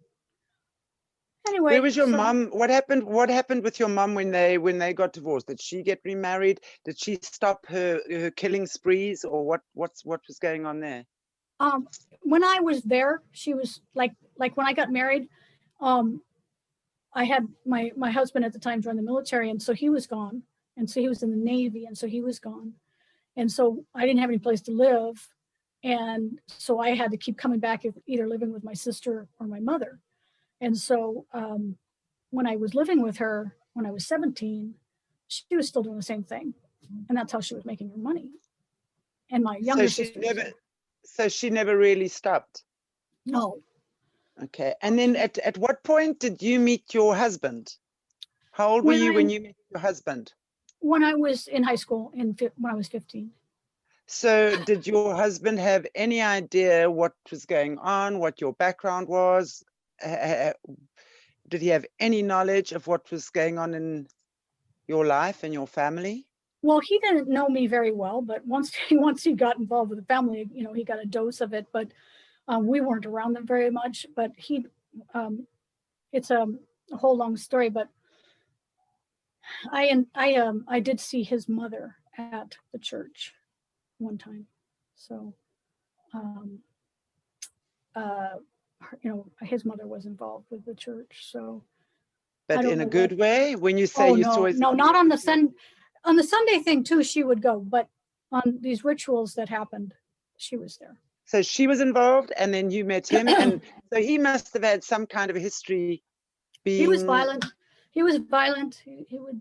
anyway, where was your mom? What happened with your mom when they got divorced? Did she get remarried? Did she stop her killing sprees, or what was going on there? When I was there, she was like when I got married, I had my husband at the time joined the military, and so he was gone, and so he was in the Navy, and so he was gone. And so I didn't have any place to live. And so I had to keep coming back, either living with my sister or my mother. And so when I was living with her, when I was 17, she was still doing the same thing. And that's how she was making her money. And my younger sister. So she never really stopped? No. Okay. And then at what point did you meet your husband? How old were you when you met your husband? When I was in high school, when I was 15. So did your husband have any idea what was going on, what your background was? Did he have any knowledge of what was going on in your life and your family? Well, he didn't know me very well, but once he got involved with the family, you know, he got a dose of it. But We weren't around them very much, but it's a whole long story, but I did see his mother at the church one time. So, his mother was involved with the church. So, But in a good way, when you say you saw his no, not on the Sunday thing too, she would go, but on these rituals that happened, she was there. So she was involved, and then you met him, and so he must have had some kind of a history. He was violent. He was violent. He would,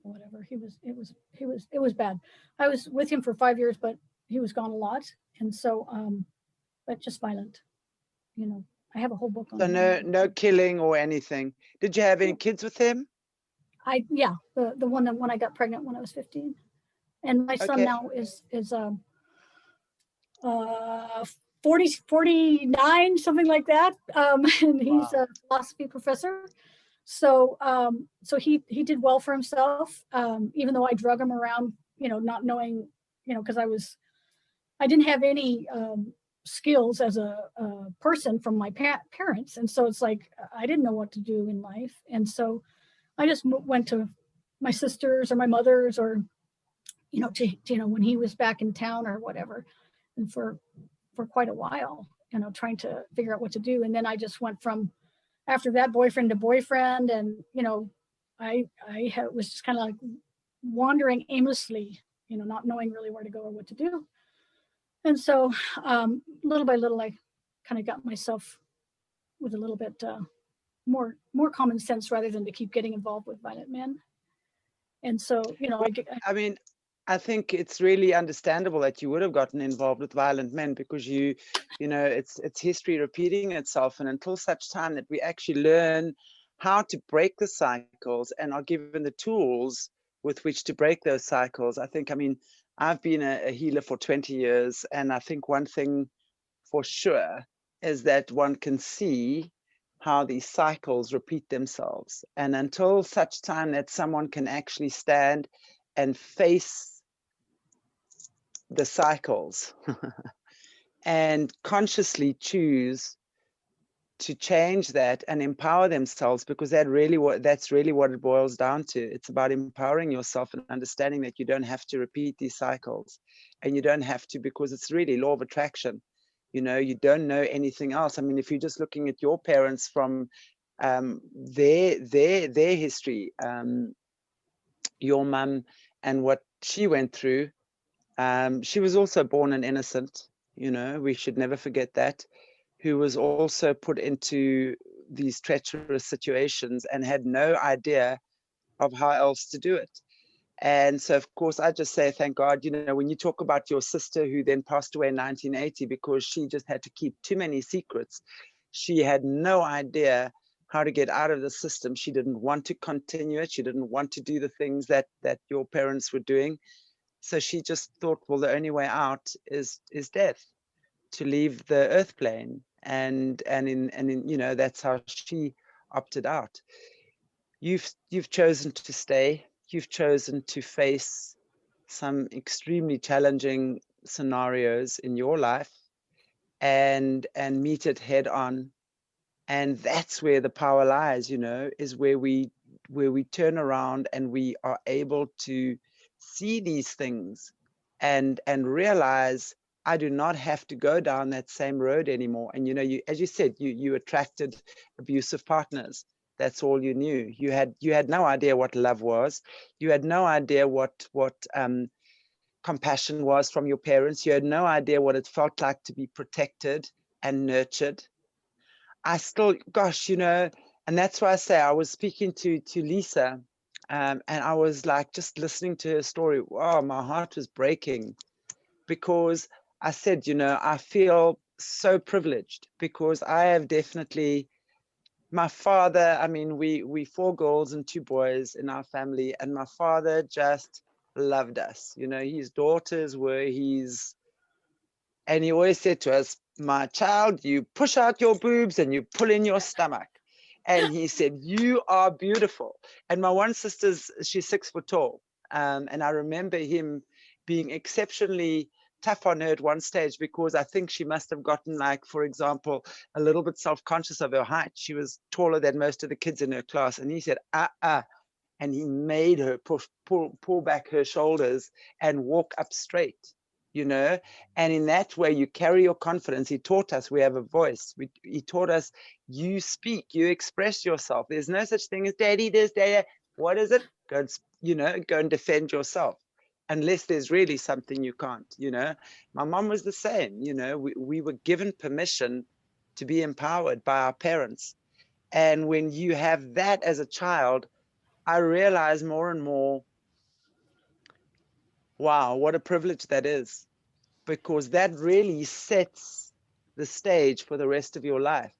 whatever. It was bad. I was with him for 5 years, but he was gone a lot, and so, but just violent. I have a whole book on. So no killing or anything. Did you have any kids with him? The one when I got pregnant when I was 15, and my son now is 49, something like that. And he's a philosophy professor. So he did well for himself, even though I drug him around, not knowing, because I didn't have any skills as a person from my parents. And so it's like, I didn't know what to do in life. And so I just went to my sisters or my mother's, or, when he was back in town or whatever. And for quite a while, trying to figure out what to do. And then I just went from, after that, boyfriend to boyfriend. And, I was just kind of like wandering aimlessly, not knowing really where to go or what to do. And so little by little, I kind of got myself with a little bit more common sense, rather than to keep getting involved with violent men. And so, I think it's really understandable that you would have gotten involved with violent men, because it's history repeating itself. And until such time that we actually learn how to break the cycles and are given the tools with which to break those cycles, I've been a healer for 20 years. And I think one thing for sure is that one can see how these cycles repeat themselves. And until such time that someone can actually stand and face the cycles and consciously choose to change that and empower themselves, because that's really what it boils down to. It's about empowering yourself and understanding that you don't have to repeat these cycles, and you don't have to, because it's really law of attraction. You don't know anything else. If you're just looking at your parents from their history, your mum and what she went through, she was also born an innocent, we should never forget that, who was also put into these treacherous situations and had no idea of how else to do it. And so, of course, I just say, thank God, when you talk about your sister who then passed away in 1980 because she just had to keep too many secrets. She had no idea how to get out of the system. She didn't want to continue it. She didn't want to do the things that your parents were doing. So she just thought, well, the only way out is death, to leave the earth plane. And that's how she opted out. You've chosen to stay. You've chosen to face some extremely challenging scenarios in your life and meet it head on. And that's where the power lies, is where we turn around and we are able to see these things and realize I do not have to go down that same road anymore. And you, as you said, you attracted abusive partners. That's all you knew. You had no idea what love was. You had no idea what compassion was from your parents. You had no idea what it felt like to be protected and nurtured. I still, gosh, and that's why I say I was speaking to Lisa, and I was like, just listening to her story. Wow, my heart was breaking, because I said, I feel so privileged, because I have definitely, my father, we 4 girls and 2 boys in our family, and my father just loved us. His daughters were and he always said to us, my child, you push out your boobs and you pull in your stomach. And he said, you are beautiful. And my one sister's, she's 6 foot tall. And I remember him being exceptionally tough on her at one stage because I think she must have gotten, like, for example, a little bit self-conscious of her height. She was taller than most of the kids in her class. And he said, and he made her pull back her shoulders and walk up straight, you know. And in that way, you carry your confidence. He taught us we have a voice. He taught us you speak, you express yourself. There's no such thing as daddy this, daddy. What is it? Go and, you know, go and defend yourself. Unless there's really something you can't, you know. My mom was the same, you know. We were given permission to be empowered by our parents. And when you have that as a child, I realize more and more, wow, what a privilege that is, because that really sets the stage for the rest of your life.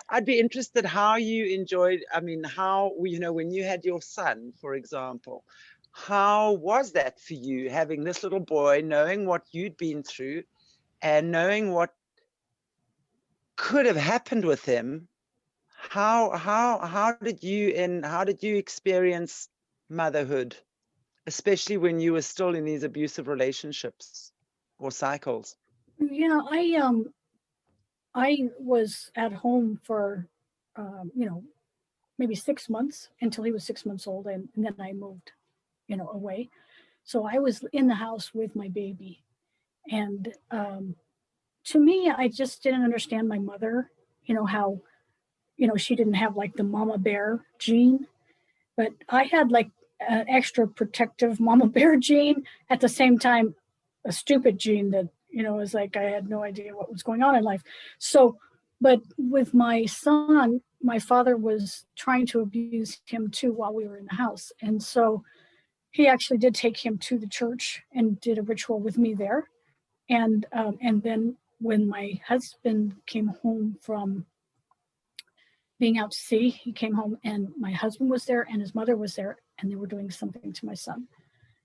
I'd be interested how you enjoyed, I mean, how, you know, when you had your son, for example, how was that for you, having this little boy, knowing what you'd been through and knowing what could have happened with him? How did you experience motherhood, especially when you were still in these abusive relationships or cycles? Yeah, I was at home for, you know, maybe 6 months until he was 6 months old, and then I moved, you know, away. So I was in the house with my baby, and to me, I just didn't understand my mother. You know how, you know, she didn't have like the mama bear gene, but I had like an extra protective mama bear gene, at the same time a stupid gene that, you know, was like I had no idea what was going on in life. So, but with my son, my father was trying to abuse him too while we were in the house. And so he actually did take him to the church and did a ritual with me there. And then when my husband came home from being out to sea, he came home and my husband was there and his mother was there, and they were doing something to my son.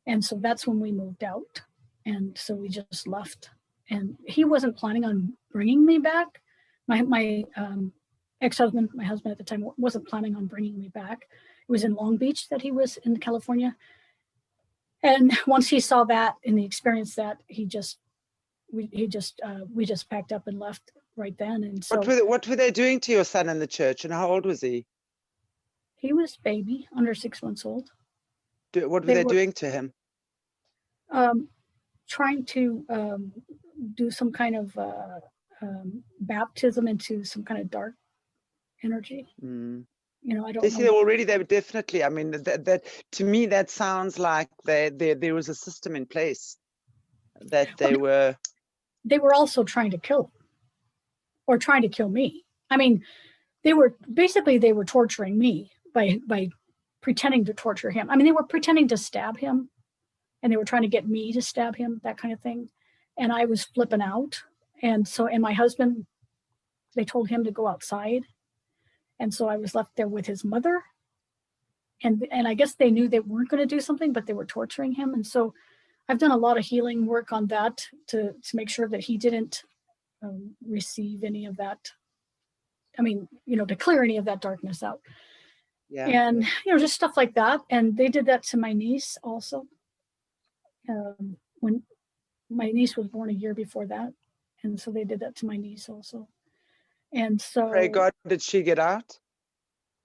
And so that's when we moved out. And so we just left. And he wasn't planning on bringing me back. My ex-husband, my husband at the time, wasn't planning on bringing me back. It was in Long Beach that he was in California. And once he saw that and he experienced that, we just packed up and left right then. And so what were they doing to your son in the church, and how old was he? he was baby, under 6 months old. What were they doing to him? Trying to do some kind of baptism into some kind of dark energy. Mm. You know, I don't They know. see already, they were definitely, I mean, that to me, that sounds like there was a system in place that they were also trying to kill him, or trying to kill me. I mean, they were torturing me by pretending to torture him. I mean, they were pretending to stab him, and they were trying to get me to stab him, that kind of thing. And I was flipping out. And my husband, they told him to go outside. And so I was left there with his mother. And I guess they knew they weren't going to do something, but they were torturing him. And so I've done a lot of healing work on that to make sure that he didn't receive any of that. I mean, you know, to clear any of that darkness out. Yeah. And, you know, just stuff like that. And they did that to my niece also. When my niece was born a year before that. And so they did that to my niece also. And so Pray God, did she get out?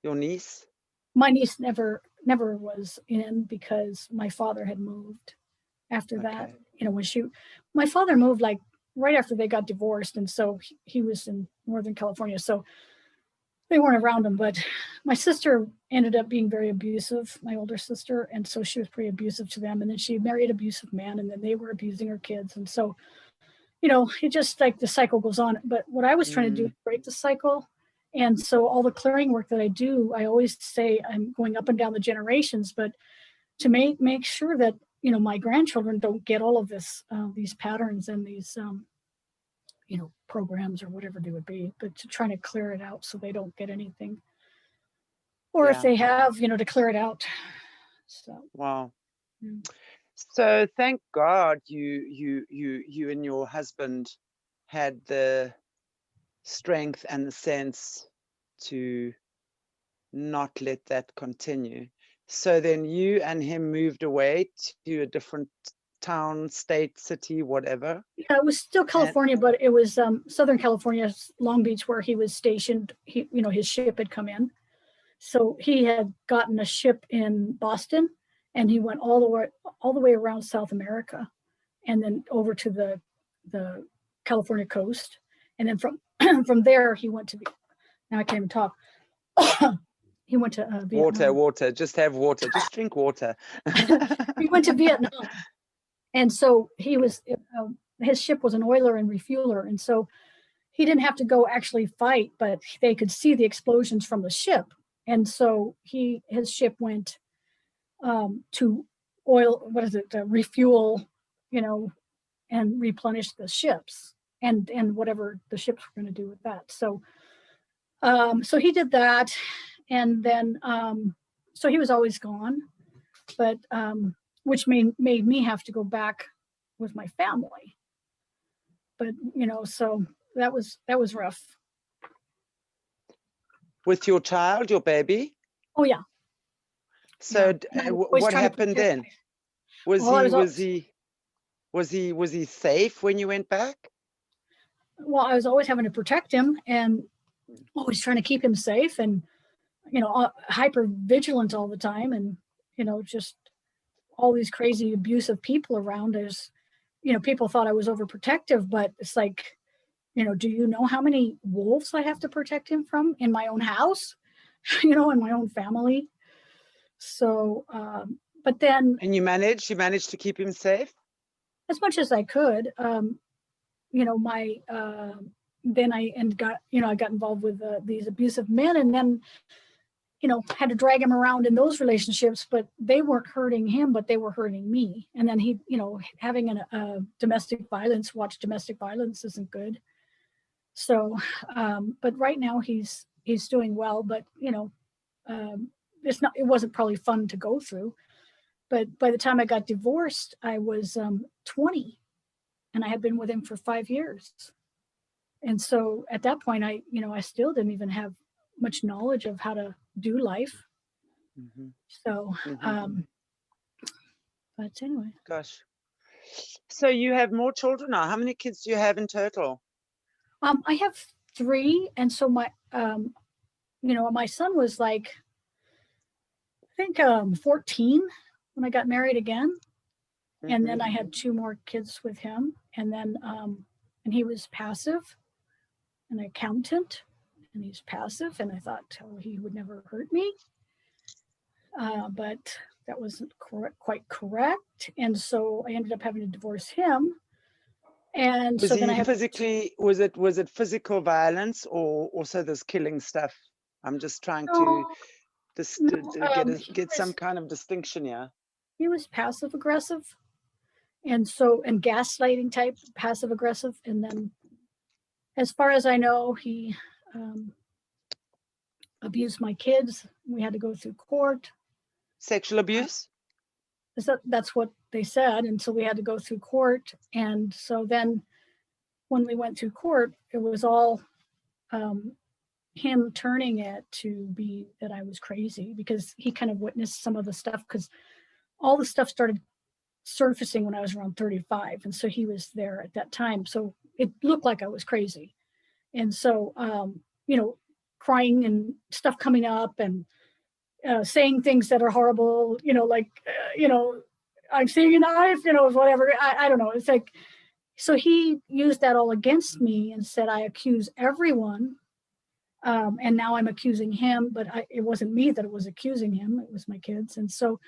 Your niece? My niece never was in, because my father had moved after that. You know, my father moved like right after they got divorced. And so he was in Northern California. So they weren't around him, but my sister ended up being very abusive, my older sister. And so she was pretty abusive to them. And then she married an abusive man, and then they were abusing her kids. And so, you know, it just like the cycle goes on. But what I was trying to do is break the cycle. And so all the clearing work that I do, I always say I'm going up and down the generations, but to make sure that, you know, my grandchildren don't get all of this, these patterns and these, you know, programs or whatever they would be, but to try to clear it out so they don't get anything. Or if they have, you know, to clear it out. So. Wow. So thank God you and your husband had the strength and the sense to not let that continue. So then you and him moved away to a different town, state, city, whatever? Yeah, it was still California, but it was Southern California, Long Beach, where he was stationed. He, you know, his ship had come in. So he had gotten a ship in Boston, and he went all the way around South America, and then over to the California coast, and then from from there he went to now I can't even talk. He went to Vietnam. Water, just have water, just drink water. He went to Vietnam, and so he was his ship was an oiler and refueler, and so he didn't have to go actually fight, but they could see the explosions from the ship. And so his ship went to refuel, you know, and replenish the ships and whatever the ships were going to do with that. So so he did that, and then so he was always gone, but which made me have to go back with my family. But you know, so that was rough. With your child, your baby? Oh yeah. So Yeah. what happened then? Was he safe when you went back? Well, I was always having to protect him and always trying to keep him safe, and you know, hyper vigilant all the time, and you know, just all these crazy abusive people around. There's, you know, people thought I was overprotective, but it's like, you know, do you know how many wolves I have to protect him from in my own house, you know, in my own family? So, but then. And you managed to keep him safe? As much as I could. You know, then I got involved with these abusive men, and then, you know, had to drag him around in those relationships, but they weren't hurting him, but they were hurting me. And then he, you know, having a domestic violence isn't good. So, but right now he's doing well, but you know, it wasn't probably fun to go through. But by the time I got divorced, I was 20, and I had been with him for 5 years. And so at that point, I still didn't even have much knowledge of how to do life. Mm-hmm. So, but anyway. Gosh. So you have more children now. How many kids do you have in total? I have 3. And so my, you know, my son was like, I think 14 when I got married again. Mm-hmm. And then I had 2 more kids with him. And then, and he was passive, an accountant, and he's passive. And I thought, oh, he would never hurt me. But that wasn't quite correct. And so I ended up having to divorce him. And was so then I have physically, was it physical violence or also this killing stuff? I'm just trying to get some kind of distinction here. He was passive aggressive, and gaslighting type passive aggressive. And then, as far as I know, he abused my kids. We had to go through court. Sexual abuse? That's what they said. And so we had to go through court. And so then when we went through court, it was all him turning it to be that I was crazy, because he kind of witnessed some of the stuff, because all the stuff started surfacing when I was around 35. And so he was there at that time. So it looked like I was crazy. And so, you know, crying and stuff coming up, and saying things that are horrible, you know, like, you know, I'm seeing a knife, you know, whatever. I don't know. It's like, so he used that all against me and said, I accuse everyone. And now I'm accusing him, but it wasn't me that was accusing him. It was my kids. And so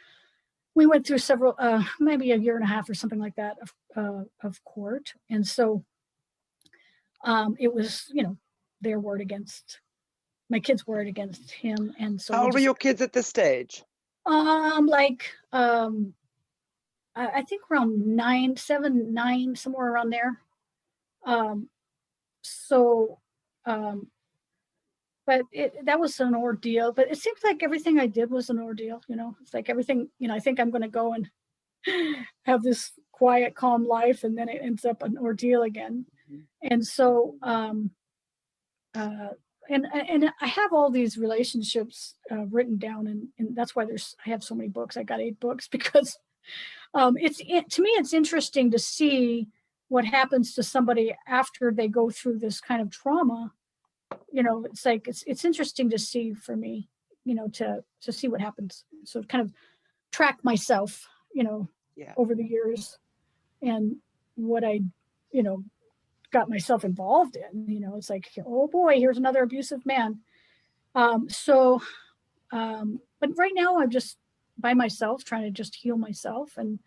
we went through several, maybe a year and a half or something like that of court. And so it was, you know, their word against my kids' word against him. And so how old were your kids at this stage? I think around 7, 9, somewhere around there. But that was an ordeal. But it seems like everything I did was an ordeal. You know, it's like everything, you know, I think I'm going to go and have this quiet, calm life, and then it ends up an ordeal again. And so, and I have all these relationships written down, and that's why I have so many books. I got 8 books, because To me, it's interesting to see what happens to somebody after they go through this kind of trauma. You know, it's like, it's interesting to see for me, you know, to see what happens. So kind of track myself, you know, Yeah. over the years and what I, you know, got myself involved in. You know, it's like, oh boy, here's another abusive man. But right now I'm just by myself, trying to just heal myself. And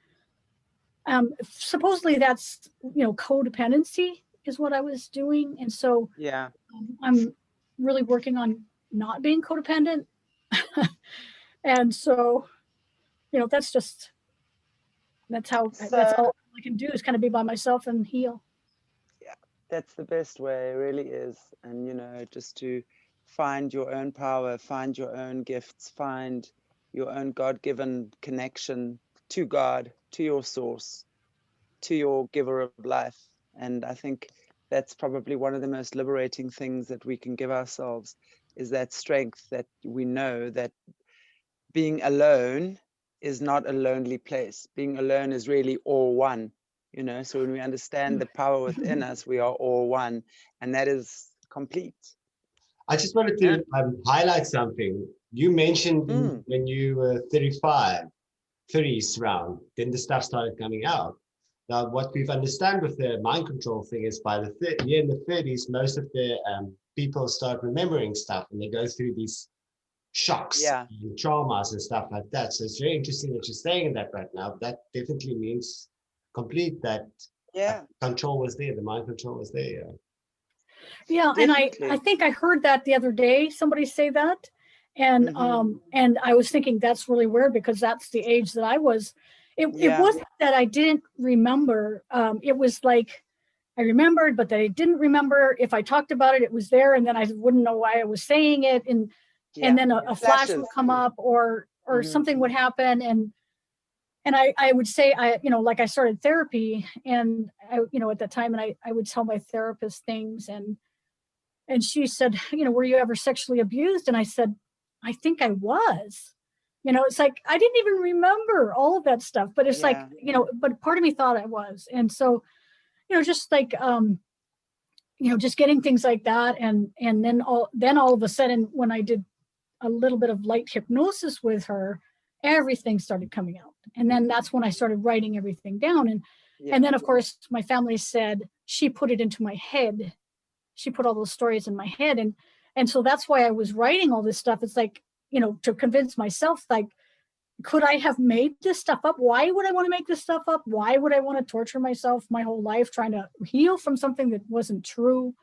supposedly that's, you know, codependency is what I was doing. And so Yeah. I'm really working on not being codependent. And so, you know, that's all I can do is kind of be by myself and heal. Yeah, that's the best way, it really is. And, you know, just to find your own power, find your own gifts, find your own God-given connection to God, to your source, to your giver of life. And I think that's probably one of the most liberating things that we can give ourselves, is that strength that we know that being alone is not a lonely place. Being alone is really all one, you know. So when we understand the power within us, we are all one, and that is complete. I just wanted to highlight something. You mentioned when you were 35, 30s round, then the stuff started coming out. Now, what we've understand with the mind control thing is by the year in the 30s, most of the people start remembering stuff, and they go through these shocks and traumas and stuff like that. So it's very interesting that you're saying that right now. That definitely means complete that control was there, the mind control was there. Yeah, definitely. And I think I heard that the other day, somebody say that. And and I was thinking that's really weird because that's the age that I was. It wasn't that I didn't remember. It was like I remembered, but that I didn't remember. If I talked about it, it was there, and then I wouldn't know why I was saying it. And then a flash would come up, or something would happen, and I would say, like I started therapy, and at that time, and I would tell my therapist things, and she said, were you ever sexually abused? And I said, I think I was. It's like I didn't even remember all of that stuff, but it's like, but part of me thought I was. And so, just like just getting things like that, and then all of a sudden, when I did a little bit of light hypnosis with her, everything started coming out. And then that's when I started writing everything down. And then of course my family said she put it into my head. She put all those stories in my head. And so that's why I was writing all this stuff. It's like, to convince myself, like, could I have made this stuff up? Why would I want to make this stuff up? Why would I want to torture myself my whole life trying to heal from something that wasn't true?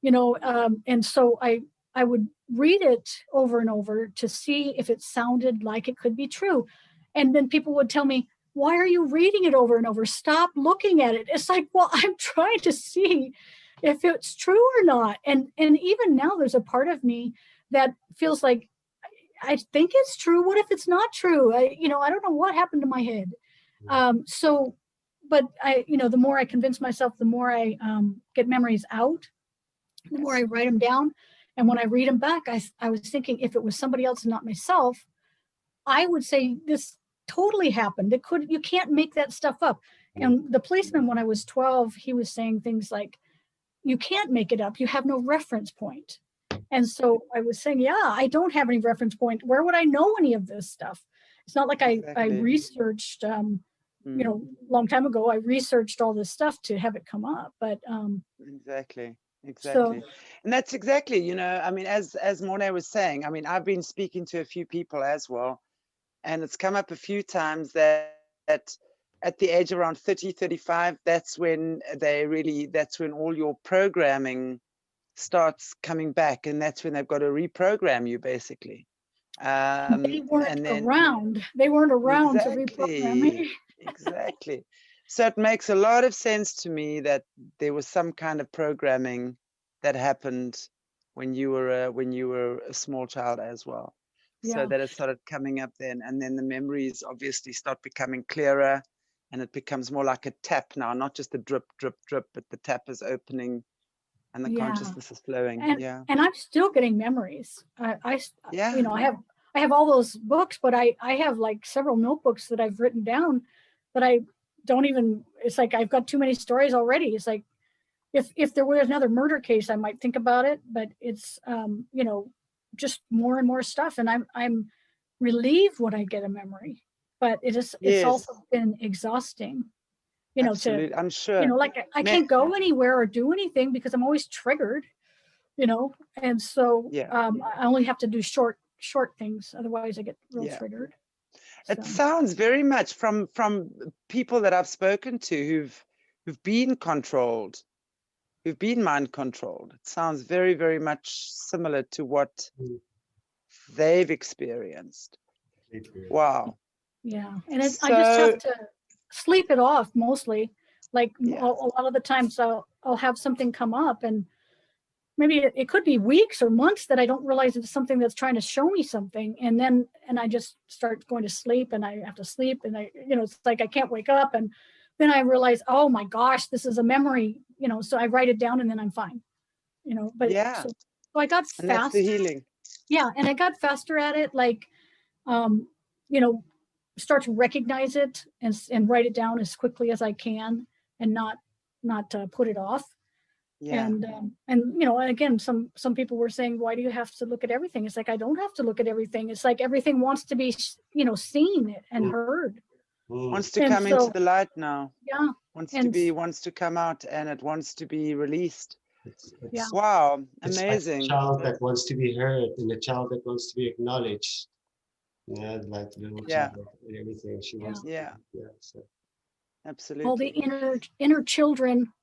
And so I would read it over and over to see if it sounded like it could be true. And then people would tell me, why are you reading it over and over? Stop looking at it. It's like, well, I'm trying to see if it's true or not. And even now there's a part of me that feels like, I think it's true. What if it's not true? I don't know what happened to my head. But the more I convince myself, the more I get memories out, the more I write them down. And when I read them back, I was thinking, if it was somebody else and not myself, I would say this totally happened. You can't make that stuff up. And the policeman, when I was 12, he was saying things like, you can't make it up. You have no reference point. And so I was saying, yeah, I don't have any reference point. Where would I know any of this stuff? It's not like I researched, long time ago, I researched all this stuff to have it come up. But Exactly. And that's exactly, I mean, as Mornay was saying, I mean, I've been speaking to a few people as well, and it's come up a few times that at the age around 30, 35, that's when all your programming starts coming back, and that's when they've got to reprogram you, basically. They weren't around. They weren't around to reprogram me. Exactly. So it makes a lot of sense to me that there was some kind of programming that happened when you were a small child as well. So that it started coming up then, and then the memories obviously start becoming clearer, and it becomes more like a tap now, not just a drip, drip, drip, but the tap is opening and the consciousness is flowing. And I'm still getting memories. I have all those books, but I have like several notebooks that I've written down but I don't even, it's like, I've got too many stories already. It's like, if there was another murder case, I might think about it, but it's, you know, just more and more stuff. And I'm relieved when I get a memory, but it's Yes. also been exhausting, you know, Absolutely. I'm sure. you know, like I can't go anywhere or do anything because I'm always triggered, you know? And so, Yeah. I only have to do short things. Otherwise I get real Yeah. triggered. It So. sounds very much from people that I've spoken to who've been controlled, who've been mind controlled. It sounds very, very much similar to what they've experienced. Wow. Yeah, and I just have to sleep it off mostly. Like Yeah. a lot of the times I'll have something come up, and maybe it could be weeks or months that I don't realize it's something that's trying to show me something, and I just start going to sleep, and I have to sleep, and you know, it's like I can't wake up, and then I realize, oh my gosh, this is a memory, you know, so I write it down and then I'm fine, you know. But Yeah. so I got And that's the faster. healing. Yeah, and I got faster at it, like, you know, start to recognize it and write it down as quickly as I can, and not put it off. Yeah. And you know, again, some people were saying, why do you have to look at everything? It's like, I don't have to look at everything. It's like everything wants to be, you know, seen and heard. Wants to And come into the light now. Yeah. Wants to come out, and it wants to be released. Yeah. Wow. It's Amazing. like a child that wants to be heard and a child that wants to be acknowledged. Yeah, like the little Yeah. child and everything. She wants Yeah. So. All the Absolutely. inner children,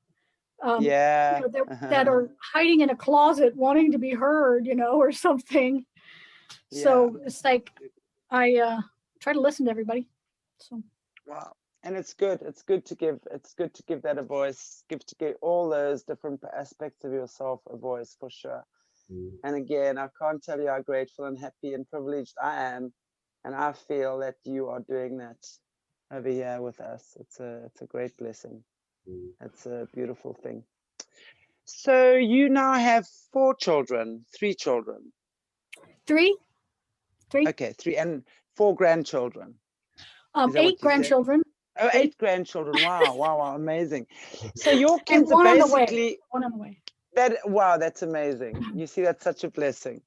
Yeah. you know, that are hiding in a closet wanting to be heard, you know, or something. So it's like I try to listen to everybody. So Wow. And it's good. It's good to give that a voice, give all those different aspects of yourself a voice, for sure. And again, I can't tell you how grateful and happy and privileged I am. And I feel that you are doing that over here with us. It's a great blessing. It's a beautiful thing. So you now have 3 children. 3. Okay, 3 and 4 grandchildren. Is that what 8 you said? grandchildren. Oh, 8 grandchildren. Wow, amazing. So your And kids are one basically on the way. wow, that's amazing. You see, that's such a blessing.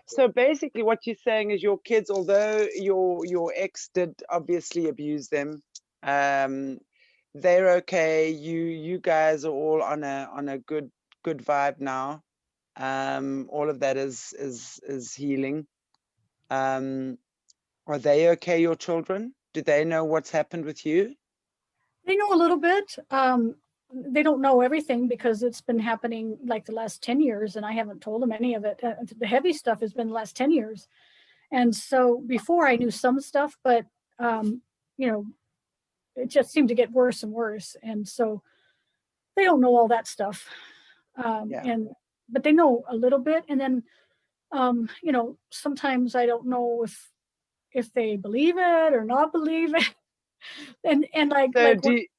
So basically what you're saying is your kids, although your ex did obviously abuse them, they're okay. You guys are all on a good vibe now. All of that is healing. Are they okay, your children? Do they know what's happened with you? They know a little bit. They don't know everything because it's been happening like the last 10 years, and I haven't told them any of it. The heavy stuff has been the last 10 years. And so before I knew some stuff, but, you know, it just seemed to get worse and worse. And so they don't know all that stuff. But they know a little bit. And then, you know, sometimes I don't know if they believe it or not believe it. and like, So like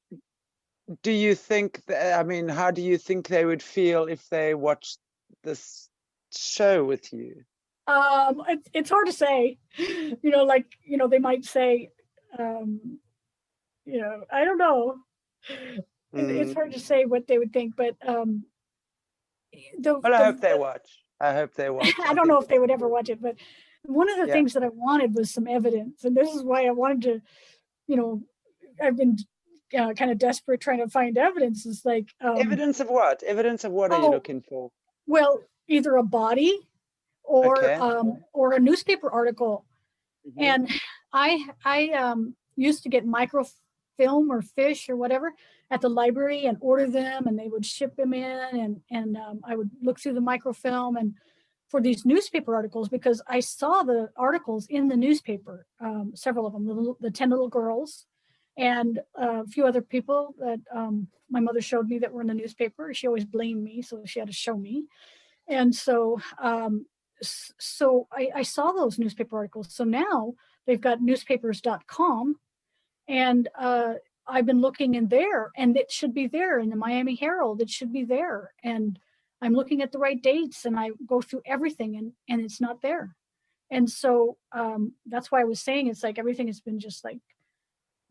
do you think that, I mean, how do you think they would feel if they watched this show with you? it's hard to say, you know, like, you know, they might say, you know, I don't know. It's hard to say what they would think, but well, I hope they watch. I hope they watch. I don't know if they would ever watch it, but one of the things that I wanted was some evidence, and this is why I wanted to, you know, I've been kind of desperate trying to find evidence. Is like evidence of what? Evidence of what are you looking for? Well, either a body or a newspaper article. And I used to get microfilm or fish or whatever at the library and order them, and they would ship them in, and I would look through the microfilm and for these newspaper articles, because I saw the articles in the newspaper, several of them, the 10 little girls and a few other people that my mother showed me that were in the newspaper. She always blamed me, so she had to show me. And so I saw those newspaper articles. So now they've got newspapers.com, and I've been looking in there, and it should be there in the Miami Herald. It should be there. And I'm looking at the right dates, and I go through everything, and it's not there. And so that's why I was saying it's like everything has been just like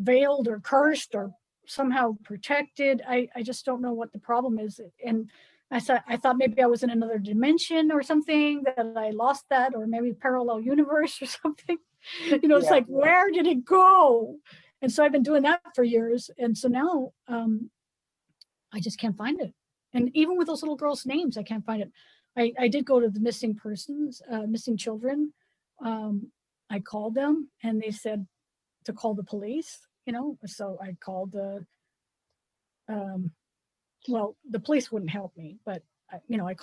veiled or cursed or somehow protected. I just don't know what the problem is. And I thought maybe I was in another dimension or something, that I lost that, or maybe parallel universe or something. You know, it's like, where did it go? And so I've been doing that for years. And so now I just can't find it. And even with those little girls' names, I can't find it. I did go to the missing persons, missing children. I called them and they said to call the police, you know, so I called the, well, the police wouldn't help me, but you know, I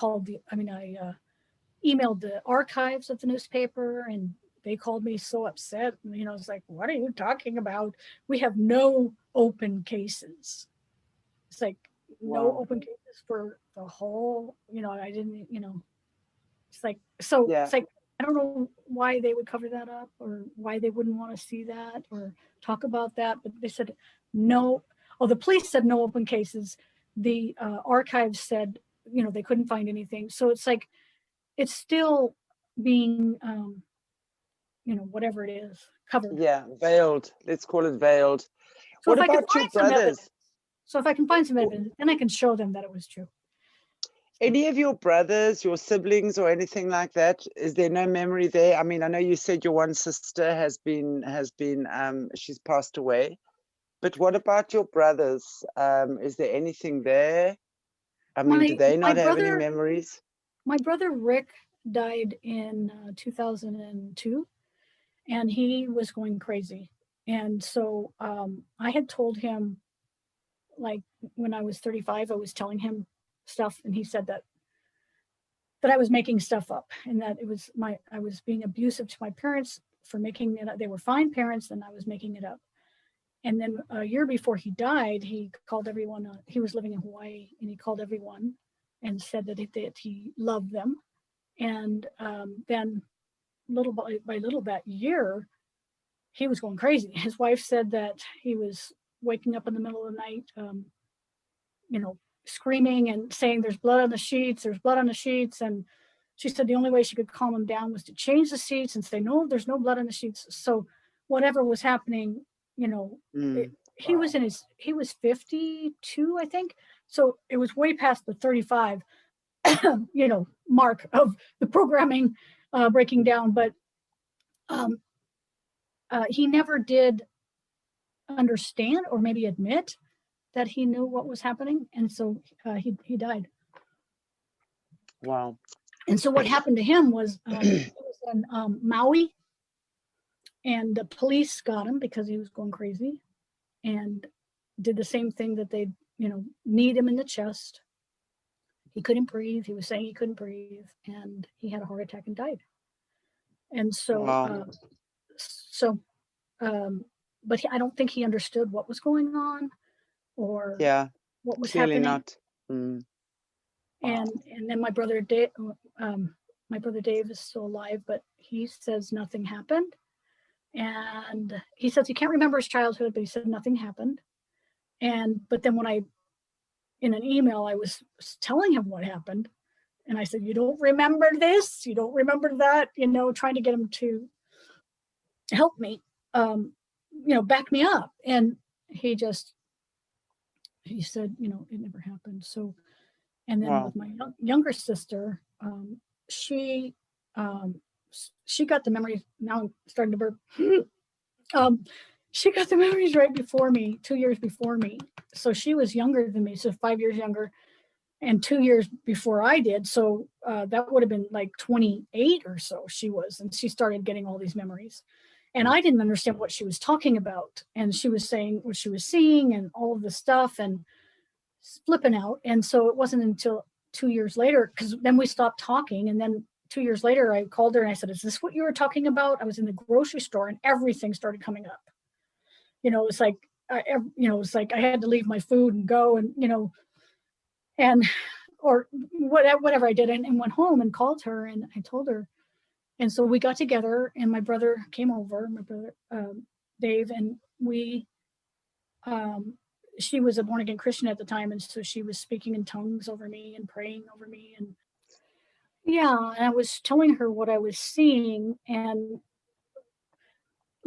emailed the archives of the newspaper, and they called me so upset. You know, it's like, what are you talking about? We have no open cases. It's like no open cases for the whole, you know, I didn't, you know, it's like, so it's like, I don't know why they would cover that up, or why they wouldn't want to see that or talk about that, but they said no. Oh, the police said no open cases. The archives said, you know, they couldn't find anything. So it's like, it's still being, you know, whatever it is, covered. Yeah, veiled. Let's call it veiled. So What about your brothers? So if I can find some evidence, then I can show them that it was true. Any of your brothers, your siblings, or anything like that? Is there no memory there? I mean, I know you said your one sister has been she's passed away, but what about your brothers? Is there anything there? I mean, do they not have any memories? My brother Rick died in 2002, and he was going crazy. And so I had told him, like, when I was 35, I was telling him stuff, and he said that I was making stuff up, and that it was I was being abusive to my parents for making it up. They were fine parents, and I was making it up. And then a year before he died, he called everyone. He was living in Hawaii, and he called everyone and said that he loved them. And then little by little that year, he was going crazy. His wife said that he was waking up in the middle of the night, you know, screaming and saying, there's blood on the sheets, there's blood on the sheets. And she said the only way she could calm him down was to change the sheets and say, no, there's no blood on the sheets. So whatever was happening, you know, he was 52, I think. So it was way past the 35, you know, mark of the programming breaking down. But he never did understand or maybe admit that he knew what was happening. And so he died. Wow. And so what happened to him was, it was in Maui, and the police got him because he was going crazy, and did the same thing that they, you know, kneed him in the chest. He couldn't breathe. He was saying he couldn't breathe, and he had a heart attack and died. And so, but I don't think he understood what was going on, or what was clearly happening. not. And then my brother Dave is still alive, but he says nothing happened. And he says he can't remember his childhood, but he said nothing happened. But then when in an email, I was telling him what happened, and I said, you don't remember this, you don't remember that, you know, trying to get him to help me, you know, back me up. And he said, you know, it never happened. So, and then with my younger sister, she got the memories. Now I'm starting to burp. She got the memories right before me, 2 years before me. So she was younger than me, so 5 years younger, and 2 years before I did. So that would have been like 28 or so she was, and she started getting all these memories. And I didn't understand what she was talking about. And she was saying what she was seeing and all of this stuff, and flipping out. And so it wasn't until 2 years later, because then we stopped talking. And then 2 years later, I called her and I said, is this what you were talking about? I was in the grocery store and everything started coming up. You know, it's like, I had to leave my food and go, and, you know, or whatever I did, and went home and called her, and I told her. And so we got together, and my brother came over, my brother Dave, and she was a born again Christian at the time, and so she was speaking in tongues over me and praying over me, and and I was telling her what I was seeing, and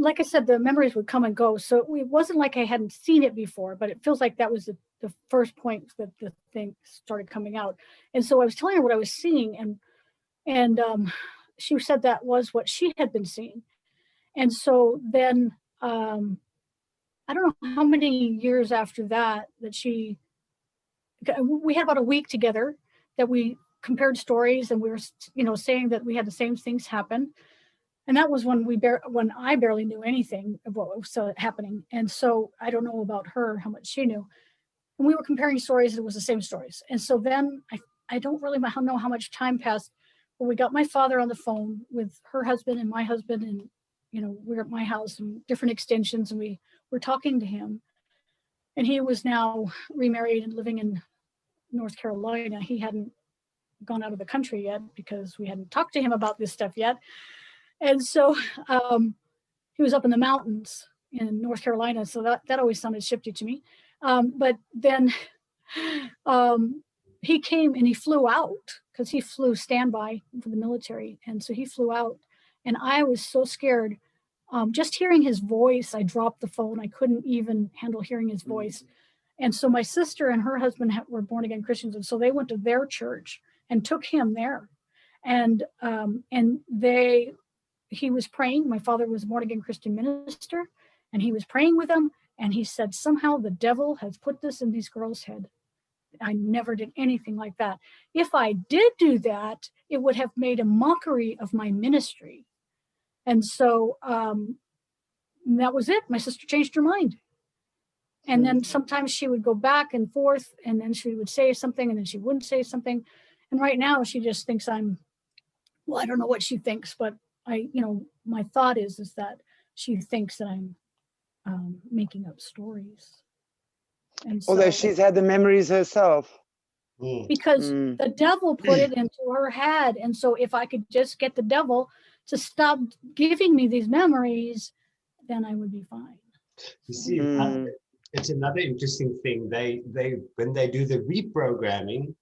like I said, the memories would come and go. So it wasn't like I hadn't seen it before, but it feels like that was the first point that the thing started coming out. And so I was telling her what I was seeing, and she said that was what she had been seeing. And so then I don't know how many years after that we had about a week together that we compared stories, and we were saying that we had the same things happen. And that was when when I barely knew anything of what was happening. And so I don't know about her, how much she knew. And we were comparing stories, and it was the same stories. And so then I don't really know how much time passed, but we got my father on the phone with her husband and my husband, and we were at my house and different extensions, and we were talking to him. And he was now remarried and living in North Carolina. He hadn't gone out of the country yet because we hadn't talked to him about this stuff yet. And so he was up in the mountains in North Carolina. So that always sounded shifty to me. But then he came and he flew out because he flew standby for the military. And so he flew out, and I was so scared. Just hearing his voice, I dropped the phone. I couldn't even handle hearing his voice. And so my sister and her husband were born again Christians. And so they went to their church and took him there. And he was praying. My father was a born again Christian minister, and he was praying with them. And he said, somehow the devil has put this in these girls' head. I never did anything like that. If I did do that, it would have made a mockery of my ministry. And so that was it. My sister changed her mind. And then sometimes she would go back and forth, and then she would say something, and then she wouldn't say something. And right now she just thinks I don't know what she thinks, but my thought is that she thinks that I'm making up stories. And so, although she's had the memories herself. Because the devil put it into her head. And so if I could just get the devil to stop giving me these memories, then I would be fine. You see, it's another interesting thing. They when they do the reprogramming,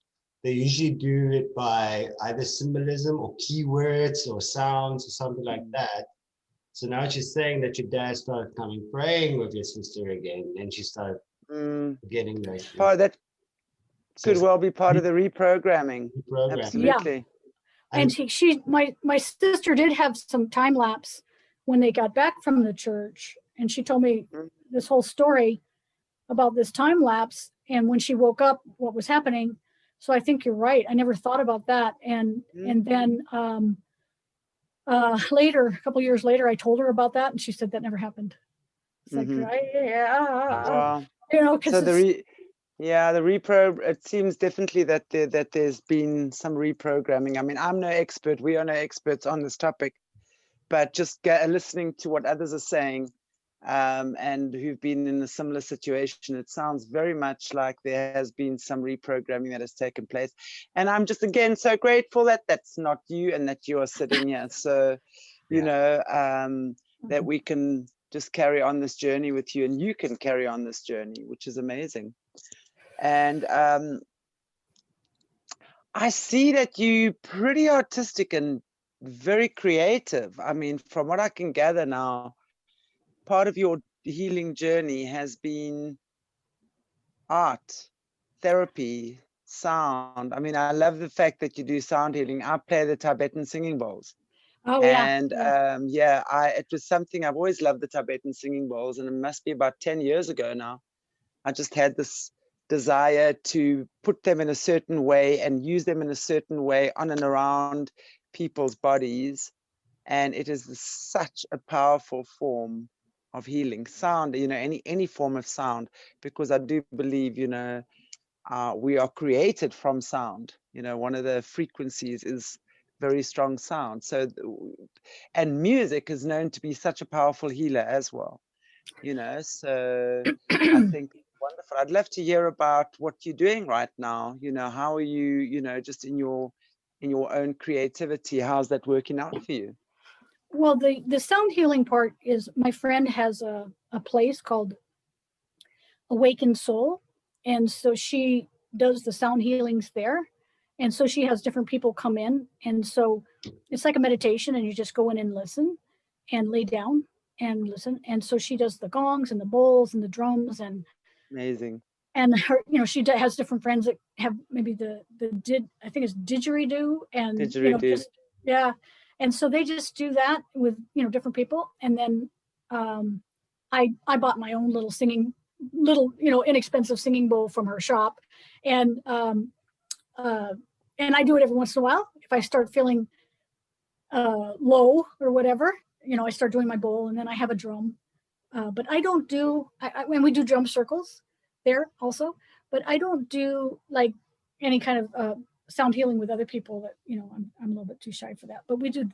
they usually do it by either symbolism or keywords or sounds or something like that. So now she's saying that your dad started coming praying with your sister again, and she started getting those things. Oh, that could well be part of the reprogramming. Absolutely. Yeah. And my sister did have some time lapse when they got back from the church, and she told me this whole story about this time lapse and when she woke up, what was happening. So I think you're right. I never thought about that. And then later, a couple years later, I told her about that, and she said that never happened. It's like, Wow. because the repro. It seems definitely that there's been some reprogramming. I mean, I'm no expert. We are no experts on this topic, but just listening to what others are saying, and who've been in a similar situation, it sounds very much like there has been some reprogramming that has taken place. And I'm just again so grateful that that's not you and that you are sitting here. So, that we can just carry on this journey with you, and you can carry on this journey, which is amazing. And I see that you're pretty artistic and very creative. I mean, from what I can gather now, part of your healing journey has been art, therapy, sound. I mean, I love the fact that you do sound healing. I play the Tibetan singing bowls. Oh, and it was something I've always loved, the Tibetan singing bowls, and it must be about 10 years ago now. I just had this desire to put them in a certain way and use them in a certain way on and around people's bodies. And it is such a powerful form of healing. Sound, any form of sound, because I do believe, we are created from sound. One of the frequencies is very strong sound. So, and music is known to be such a powerful healer as well. So I think wonderful. I'd love to hear about what you're doing right now. How are you, just in your own creativity, how's that working out for you? Well, the sound healing part is, my friend has a place called Awakened Soul. And so she does the sound healings there. And so she has different people come in. And so it's like a meditation, and you just go in and listen and lay down. and listen. And so she does the gongs and the bowls and the drums Amazing. and her, she has different friends that have maybe I think it's didgeridoo and Didgeridoo. just, yeah. And so they just do that with different people. And then I bought my own little inexpensive singing bowl from her shop, and I do it every once in a while if I start feeling low or whatever. I start doing my bowl, and then I have a drum. But I don't do, when we do drum circles there also, but I don't do like any kind of sound healing with other people that, I'm a little bit too shy for that. But we do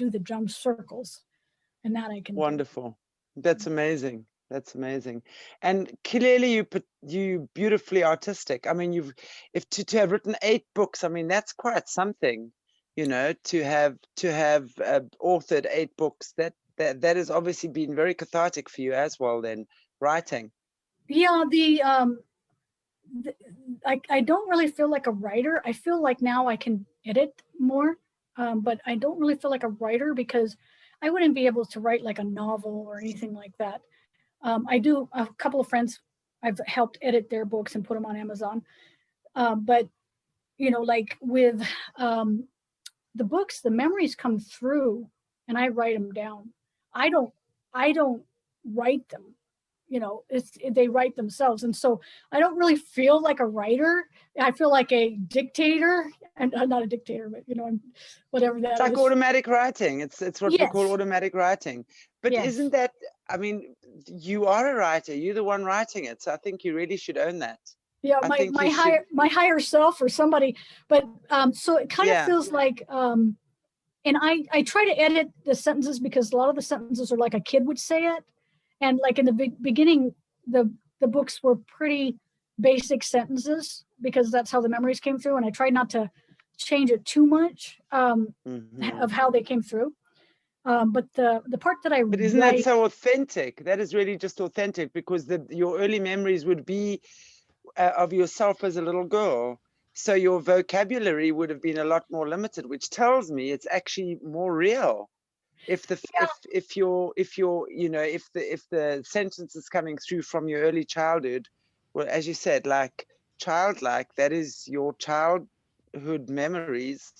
the drum circles, and that I can do. Wonderful. That's amazing. That's amazing. And clearly you beautifully artistic. I mean, to have written 8 books, I mean, that's quite something, to have authored 8 books. That has obviously been very cathartic for you as well, then, writing. Yeah, I don't really feel like a writer. I feel like now I can edit more, but I don't really feel like a writer because I wouldn't be able to write like a novel or anything like that. I do, a couple of friends, I've helped edit their books and put them on Amazon. But, like with the books, the memories come through and I write them down. I don't write them, they write themselves. And so I don't really feel like a writer. I feel like a dictator, and not a dictator, but whatever that is. It's like automatic writing. It's what we call automatic writing. But isn't that, I mean, you are a writer, you're the one writing it. So I think you really should own that. Yeah, my higher self or somebody. But so it kind of feels like, and I try to edit the sentences because a lot of the sentences are like a kid would say it. And like in the beginning, the books were pretty basic sentences because that's how the memories came through. And I tried not to change it too much of how they came through. But the part that I But isn't that so authentic? That is really just authentic because your early memories would be of yourself as a little girl. So your vocabulary would have been a lot more limited, which tells me it's actually more real. If the sentence is coming through from your early childhood, well, as you said, like childlike, that is your childhood memories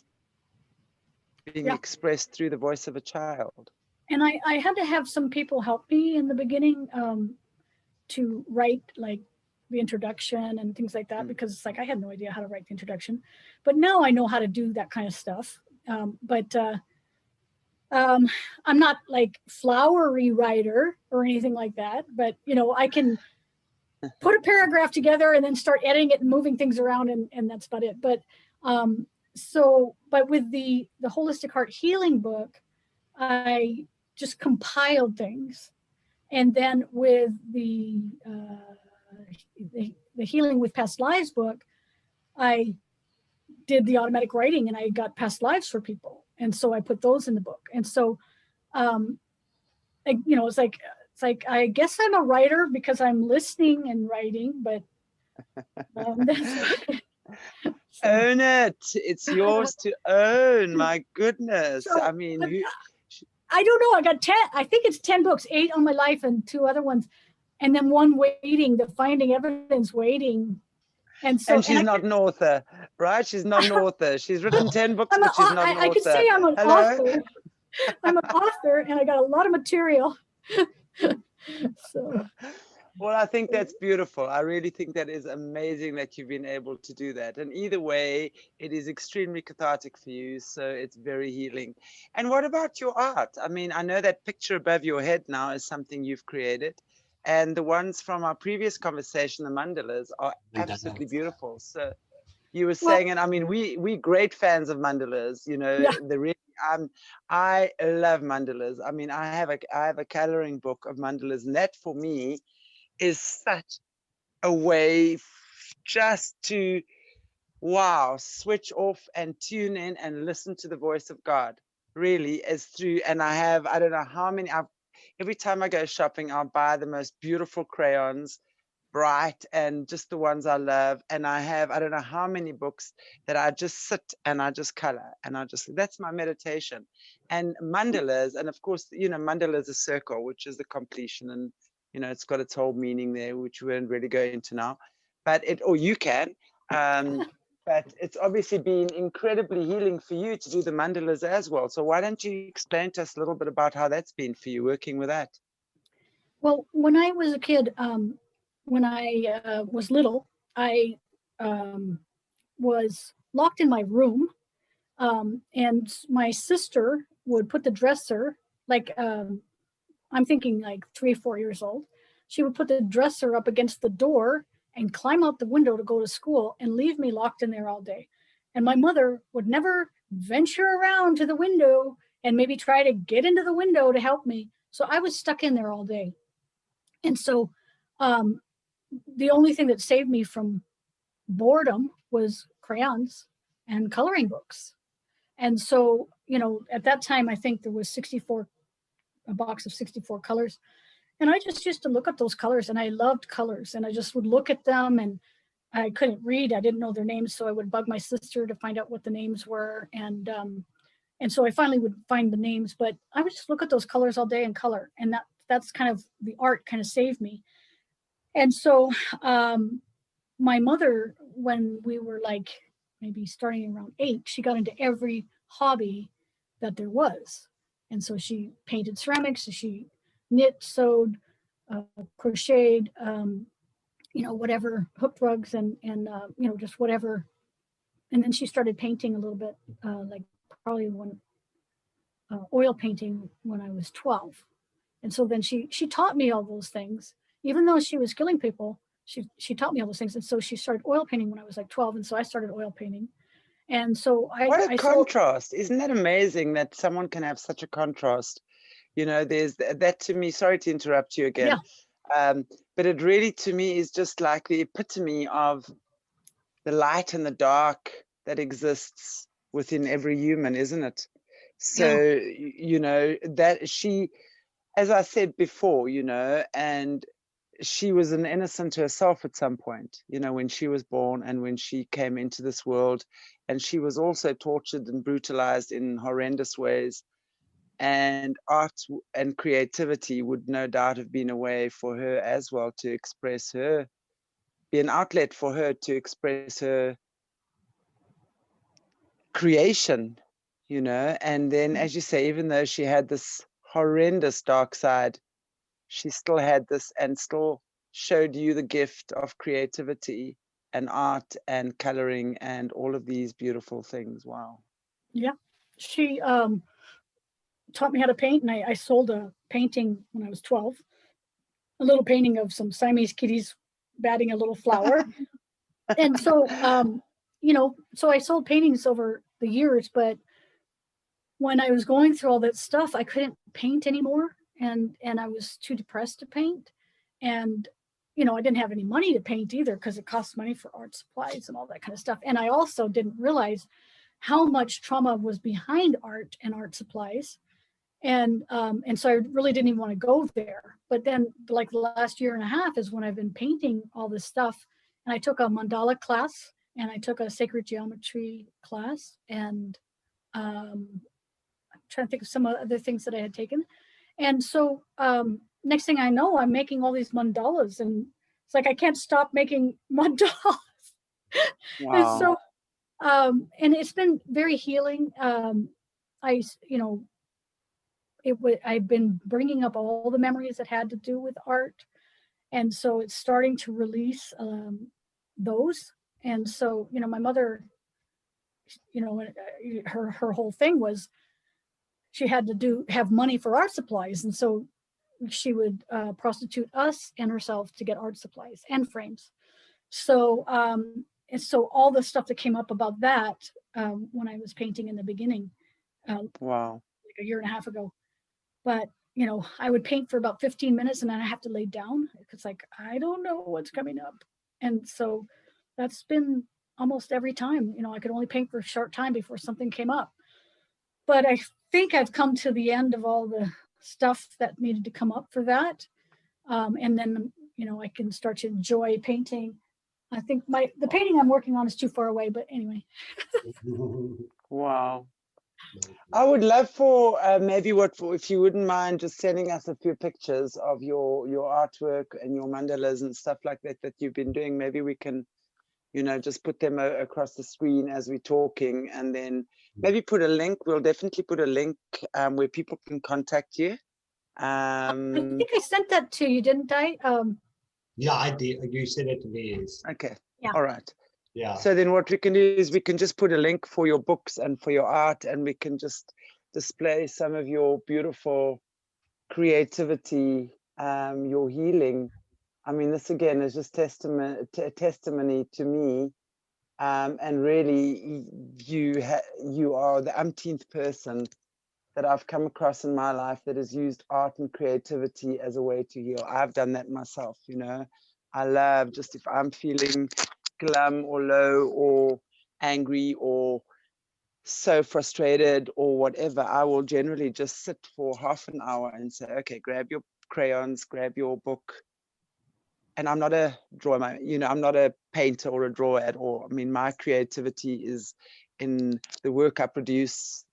being expressed through the voice of a child. And I had to have some people help me in the beginning to write like the introduction and things like that, because it's like I had no idea how to write the introduction, but now I know how to do that kind of stuff. I'm not like flowery writer or anything like that, but I can put a paragraph together and then start editing it and moving things around, and that's about it. But but with the Holistic Heart Healing book, I just compiled things, and then with the Healing with Past Lives book, I did the automatic writing and I got past lives for people. And so I put those in the book. And so, it's like, I guess I'm a writer because I'm listening and writing, but own it. It's yours to own. My goodness. So, I mean, I don't know. I got 10, I think it's 10 books, 8 on my life and 2 other ones. And then 1 waiting, the Finding Evidence waiting. And she's not an author, right? She's not an author. She's written 10 books, but she's not an author. I could say I'm an author. I'm an author, and I got a lot of material. So. Well, I think that's beautiful. I really think that is amazing that you've been able to do that. And either way, it is extremely cathartic for you. So it's very healing. And what about your art? I mean, I know that picture above your head now is something you've created. And the ones from our previous conversation, the mandalas, are absolutely beautiful. So you were saying, and I mean, we great fans of mandalas, I love mandalas. I mean, I have a coloring book of mandalas, and that for me is such a way just to, switch off and tune in and listen to the voice of God, really, is through, and I don't know how many, every time I go shopping, I'll buy the most beautiful crayons, bright and just the ones I love. And I have, I don't know how many books that I just sit and I just color and that's my meditation. And mandalas, and of course, you know, mandala is a circle, which is the completion, and, you know, it's got its whole meaning there, which we won't really go into now, but or you can, but it's obviously been incredibly healing for you to do the mandalas as well. So why don't you explain to us a little bit about how that's been for you working with that? Well, when I was a kid, when I was little, I was locked in my room, and my sister would put the dresser, like I'm thinking like 3 or 4 years old. She would put the dresser up against the door and climb out the window to go to school and leave me locked in there all day. And my mother would never venture around to the window and maybe try to get into the window to help me. So I was stuck in there all day. And so the only thing that saved me from boredom was crayons and coloring books. And so, you know, at that time, I think there was a box of 64 colors. And I just used to look at those colors, and I loved colors, and I just would look at them, and I couldn't read. I didn't know their names. So I would bug my sister to find out what the names were. And so I finally would find the names, but I would just look at those colors all day and color. And that's kind of, the art kind of saved me. And so my mother, when we were like maybe starting around 8, she got into every hobby that there was. And so she painted ceramics, she knit, sewed, crocheted, you know, whatever, hooked rugs and you know, just whatever. And then she started painting a little bit, like probably oil painting when I was 12. And so then she taught me all those things, even though she was killing people. She taught me all those things. And so she started oil painting when I was like 12. And so I started oil painting. And so what a contrast. Isn't that amazing that someone can have such a contrast? You know, there's that to me, sorry to interrupt you again. Yeah. But it really to me is just like the epitome of the light and the dark that exists within every human, isn't it? So, yeah. You know, that she, as I said before, you know, and she was an innocent herself at some point, you know, when she was born and when she came into this world, and she was also tortured and brutalized in horrendous ways. And art and creativity would no doubt have been a way for her as well to express her, be an outlet for her to express her creation, you know. And then, as you say, even though she had this horrendous dark side, she still had this and still showed you the gift of creativity and art and coloring and all of these beautiful things. Wow. Yeah. She taught me how to paint, and I sold a painting when I was 12, a little painting of some Siamese kitties batting a little flower. And so, you know, so I sold paintings over the years, but when I was going through all that stuff, I couldn't paint anymore. And I was too depressed to paint. And, you know, I didn't have any money to paint either, because it costs money for art supplies and all that kind of stuff. And I also didn't realize how much trauma was behind art and art supplies. And so I really didn't even want to go there. But then like the last year and a half is when I've been painting all this stuff. And I took a mandala class, and I took a sacred geometry class, and I'm trying to think of some other things that I had taken. And so next thing I know, I'm making all these mandalas, and it's like I can't stop making mandalas. Wow. And so and it's been very healing. You know, I've been bringing up all the memories that had to do with art, and so it's starting to release those. And so, you know, my mother, you know, her whole thing was she had to have money for art supplies, and so she would prostitute us and herself to get art supplies and frames. So and so all the stuff that came up about that when I was painting in the beginning, wow, like a year and a half ago. But you know, I would paint for about 15 minutes, and then I have to lay down. It's like, I don't know what's coming up. And so that's been almost every time. You know, I could only paint for a short time before something came up. But I think I've come to the end of all the stuff that needed to come up for that. And then, you know, I can start to enjoy painting. I think the painting I'm working on is too far away, but anyway. Wow. I would love for maybe if you wouldn't mind just sending us a few pictures of your artwork and your mandalas and stuff like that that you've been doing. Maybe we can, you know, just put them across the screen as we're talking, and then maybe put a link. We'll definitely put a link where people can contact you. I think I sent that to you, didn't I? Yeah, I did. You said it to me. Okay. Yeah. All right. Yeah. So then what we can do is we can just put a link for your books and for your art, and we can just display some of your beautiful creativity, your healing. I mean, this again is just testimony to me. And really, you are the umpteenth person that I've come across in my life that has used art and creativity as a way to heal. I've done that myself, you know. I love just if I'm feeling glum or low or angry or so frustrated or whatever, I will generally just sit for half an hour and say, okay, grab your crayons, grab your book. And I'm not a drawer, you know, I'm not a painter or a drawer at all. I mean, my creativity is in the work I produce.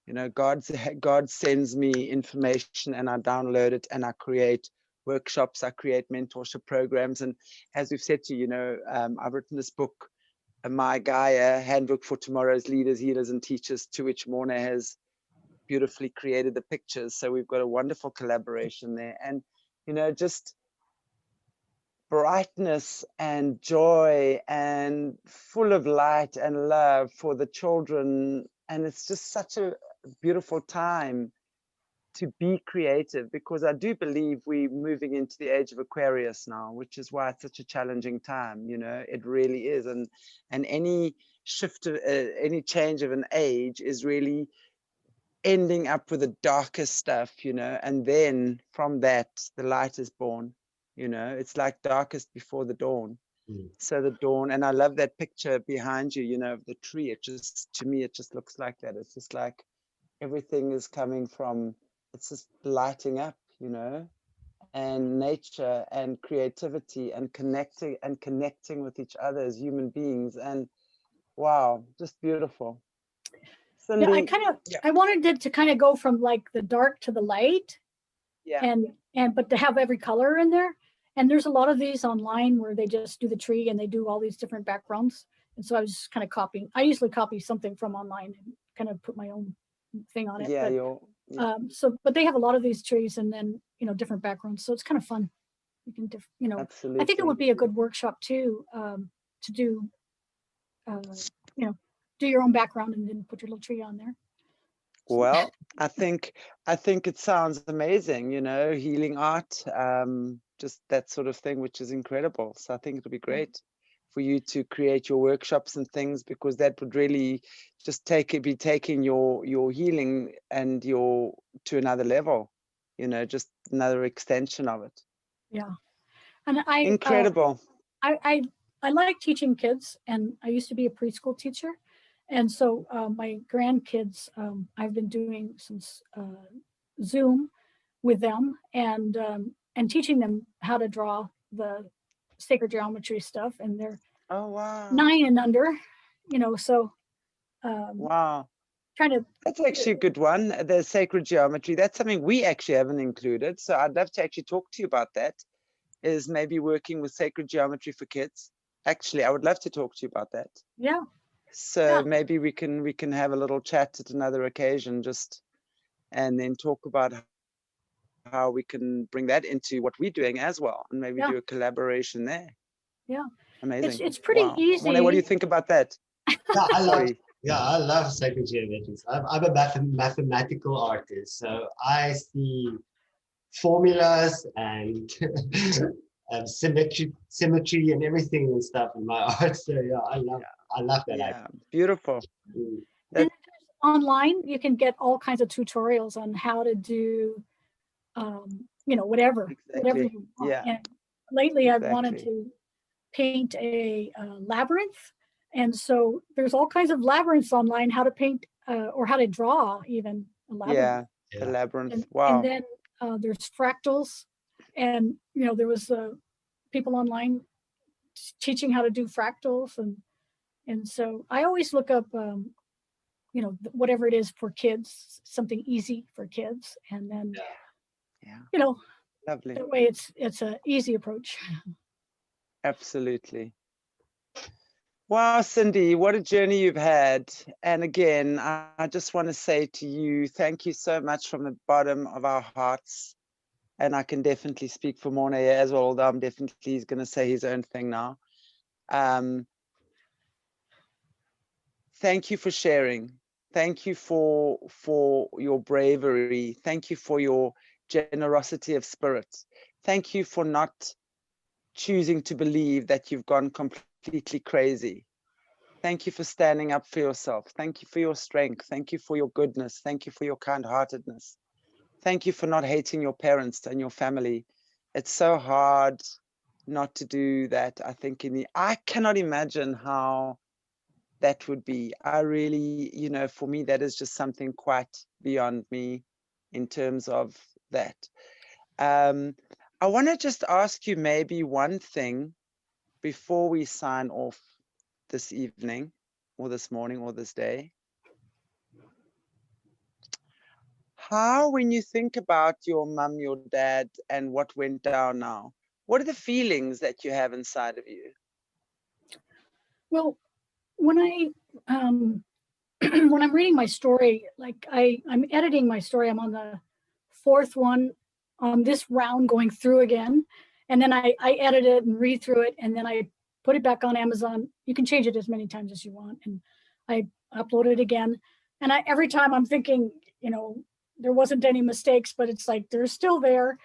You know, God sends me information and I download it and I create workshops, I create mentorship programs. And as we've said to you, you know, I've written this book, My Gaia, Handbook for Tomorrow's Leaders, Healers and Teachers, to which Morna has beautifully created the pictures. So we've got a wonderful collaboration there. And, you know, just brightness and joy and full of light and love for the children. And it's just such a beautiful time to be creative, because I do believe we're moving into the age of Aquarius now, which is why it's such a challenging time. You know, it really is. And any shift of any change of an age is really ending up with the darkest stuff, you know, and then from that the light is born. You know, it's like darkest before the dawn. So the dawn, and I love that picture behind you, you know, of the tree. It just, to me, it just looks like that. It's just like everything is coming from, it's just lighting up, you know, and nature and creativity and connecting with each other as human beings. And wow, just beautiful. Cindy, Yeah, I wanted it to kind of go from like the dark to the light. Yeah. But to have every color in there. And there's a lot of these online where they just do the tree and they do all these different backgrounds. And so I was just kind of copying. I usually copy something from online and kind of put my own thing on it. Yeah, but they have a lot of these trees and then, you know, different backgrounds. So it's kind of fun. You can, you know, absolutely. I think it would be a good workshop too, to do, you know, do your own background and then put your little tree on there. Well, I think it sounds amazing, you know, healing art, just that sort of thing, which is incredible. So I think it'll be great for you to create your workshops and things, because that would really just be taking your healing and to another level, you know, just another extension of it. Yeah. And incredible. I like teaching kids, and I used to be a preschool teacher. And so my grandkids, I've been doing some Zoom with them and teaching them how to draw the sacred geometry stuff. And they're 9 and under, you know, so wow. Trying to. That's actually a good one. The sacred geometry. That's something we actually haven't included. So I'd love to actually talk to you about that. Is maybe working with sacred geometry for kids. Actually, I would love to talk to you about that. Yeah. So maybe we can have a little chat at another occasion, and then talk about how we can bring that into what we're doing as well, and maybe do a collaboration there. Yeah. Amazing. It's pretty easy. Monet, what do you think about that? Yeah, I love sacred geometry. I'm a mathematical artist, so I see formulas and symmetry and everything and stuff in my art. So yeah, I love that. Yeah, beautiful. Online, you can get all kinds of tutorials on how to do, you know, whatever you want. Yeah. And lately, I've wanted to paint a labyrinth, and so there's all kinds of labyrinths online. How to paint or how to draw even a labyrinth. Yeah, the labyrinth. And wow. And then there's fractals, And, you know, there was people online teaching how to do fractals. And so I always look up, you know, whatever it is for kids, something easy for kids. And then, Yeah. you know, Lovely. that way it's an easy approach. Absolutely. Wow, Cindy, what a journey you've had. And again, I just want to say to you, thank you so much from the bottom of our hearts. And I can definitely speak for Mornay as well, although I'm definitely he's going to say his own thing now. Thank you for sharing. Thank you for your bravery. Thank you for your generosity of spirit. Thank you for not choosing to believe that you've gone completely crazy. Thank you for standing up for yourself. Thank you for your strength. Thank you for your goodness. Thank you for your kind-heartedness. Thank you for not hating your parents and your family. It's so hard not to do that. I think I cannot imagine how that would be. I really, you know, for me, that is just something quite beyond me in terms of that. I want to just ask you maybe one thing before we sign off this evening or this morning or this day. How, when you think about your mum, your dad, and what went down now, what are the feelings that you have inside of you? Well, when I when I'm reading my story, like I'm editing my story, I'm on the fourth one on this round going through again. And then I edit it and read through it, and then I put it back on Amazon. You can change it as many times as you want. And I upload it again. And every time I'm thinking, you know, there wasn't any mistakes, but it's like, they're still there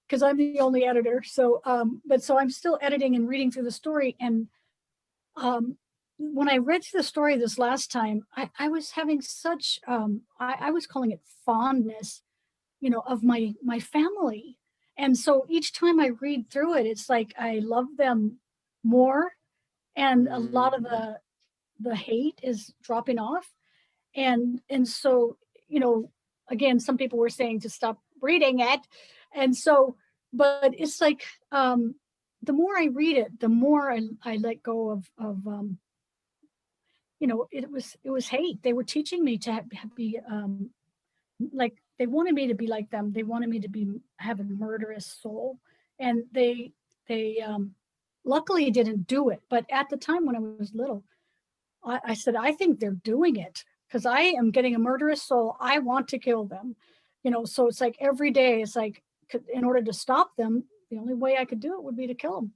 because I'm the only editor. So, but so I'm still editing and reading through the story. And when I read through the story this last time, I was having such, I was calling it fondness, you know, of my family. And so each time I read through it, it's like I love them more, and a lot of the hate is dropping off. And so, you know, again, some people were saying to stop reading it. And so, but it's like, the more I read it, the more I let go of you know, it was hate. They were teaching me to be like, they wanted me to be like them. They wanted me to have a murderous soul, and they luckily didn't do it. But at the time when I was little, I said, I think they're doing it because I am getting a murderous soul. I want to kill them, you know. So it's like every day, it's like, in order to stop them, the only way I could do it would be to kill them.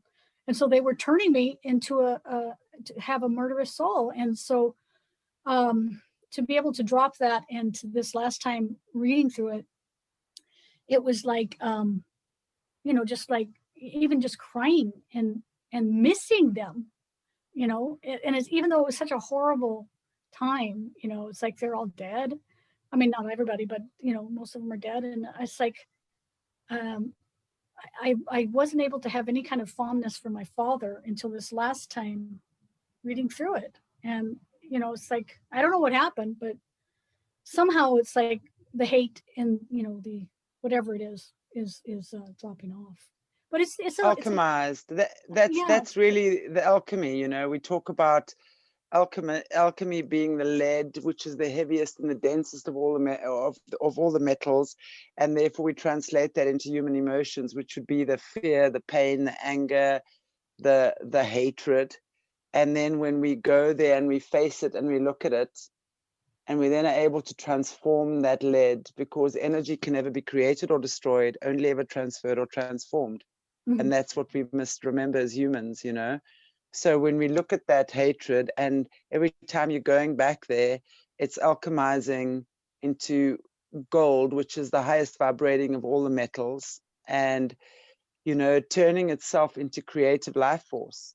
And so they were turning me into to have a murderous soul. And so to be able to drop that, and to this last time reading through it, it was like, you know, just like even just crying and missing them, you know. And it's, even though it was such a horrible time, you know, it's like they're all dead. I mean, not everybody, but you know, most of them are dead. And it's like, I wasn't able to have any kind of fondness for my father until this last time reading through it. And you know, it's like, I don't know what happened, but somehow it's like the hate and, you know, the whatever it is dropping off. But it's Alchemized. Yeah. That's really the alchemy. You know, we talk about alchemy being the lead, which is the heaviest and the densest of all of all the metals, and therefore we translate that into human emotions, which would be the fear, the pain, the anger, the hatred. And then when we go there and we face it and we look at it, and we then are able to transform that lead, because energy can never be created or destroyed, only ever transferred or transformed. Mhm. And that's what we must remember as humans, you know. So when we look at that hatred, and every time you're going back there, it's alchemizing into gold, which is the highest vibrating of all the metals, and, you know, turning itself into creative life force.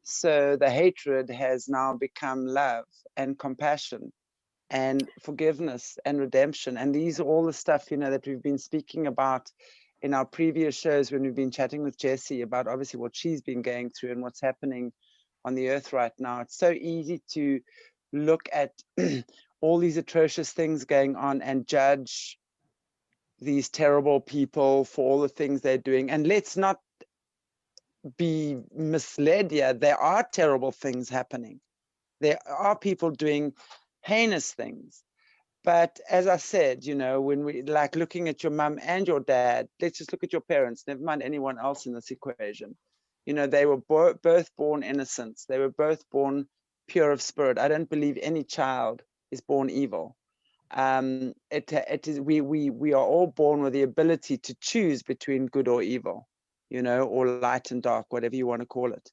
So the hatred has now become love and compassion and forgiveness and redemption. And these are all the stuff, you know, that we've been speaking about in our previous shows when we've been chatting with Jessie about obviously what she's been going through and what's happening on the earth right now. It's so easy to look at all these atrocious things going on and judge these terrible people for all the things they're doing. And let's not be misled here. There are terrible things happening. There are people doing heinous things. But as I said, you know, when we like looking at your mum and your dad, let's just look at your parents, never mind anyone else in this equation. You know, they were both born innocents. They were both born pure of spirit. I don't believe any child is born evil. It is we are all born with the ability to choose between good or evil, you know, or light and dark, whatever you want to call it.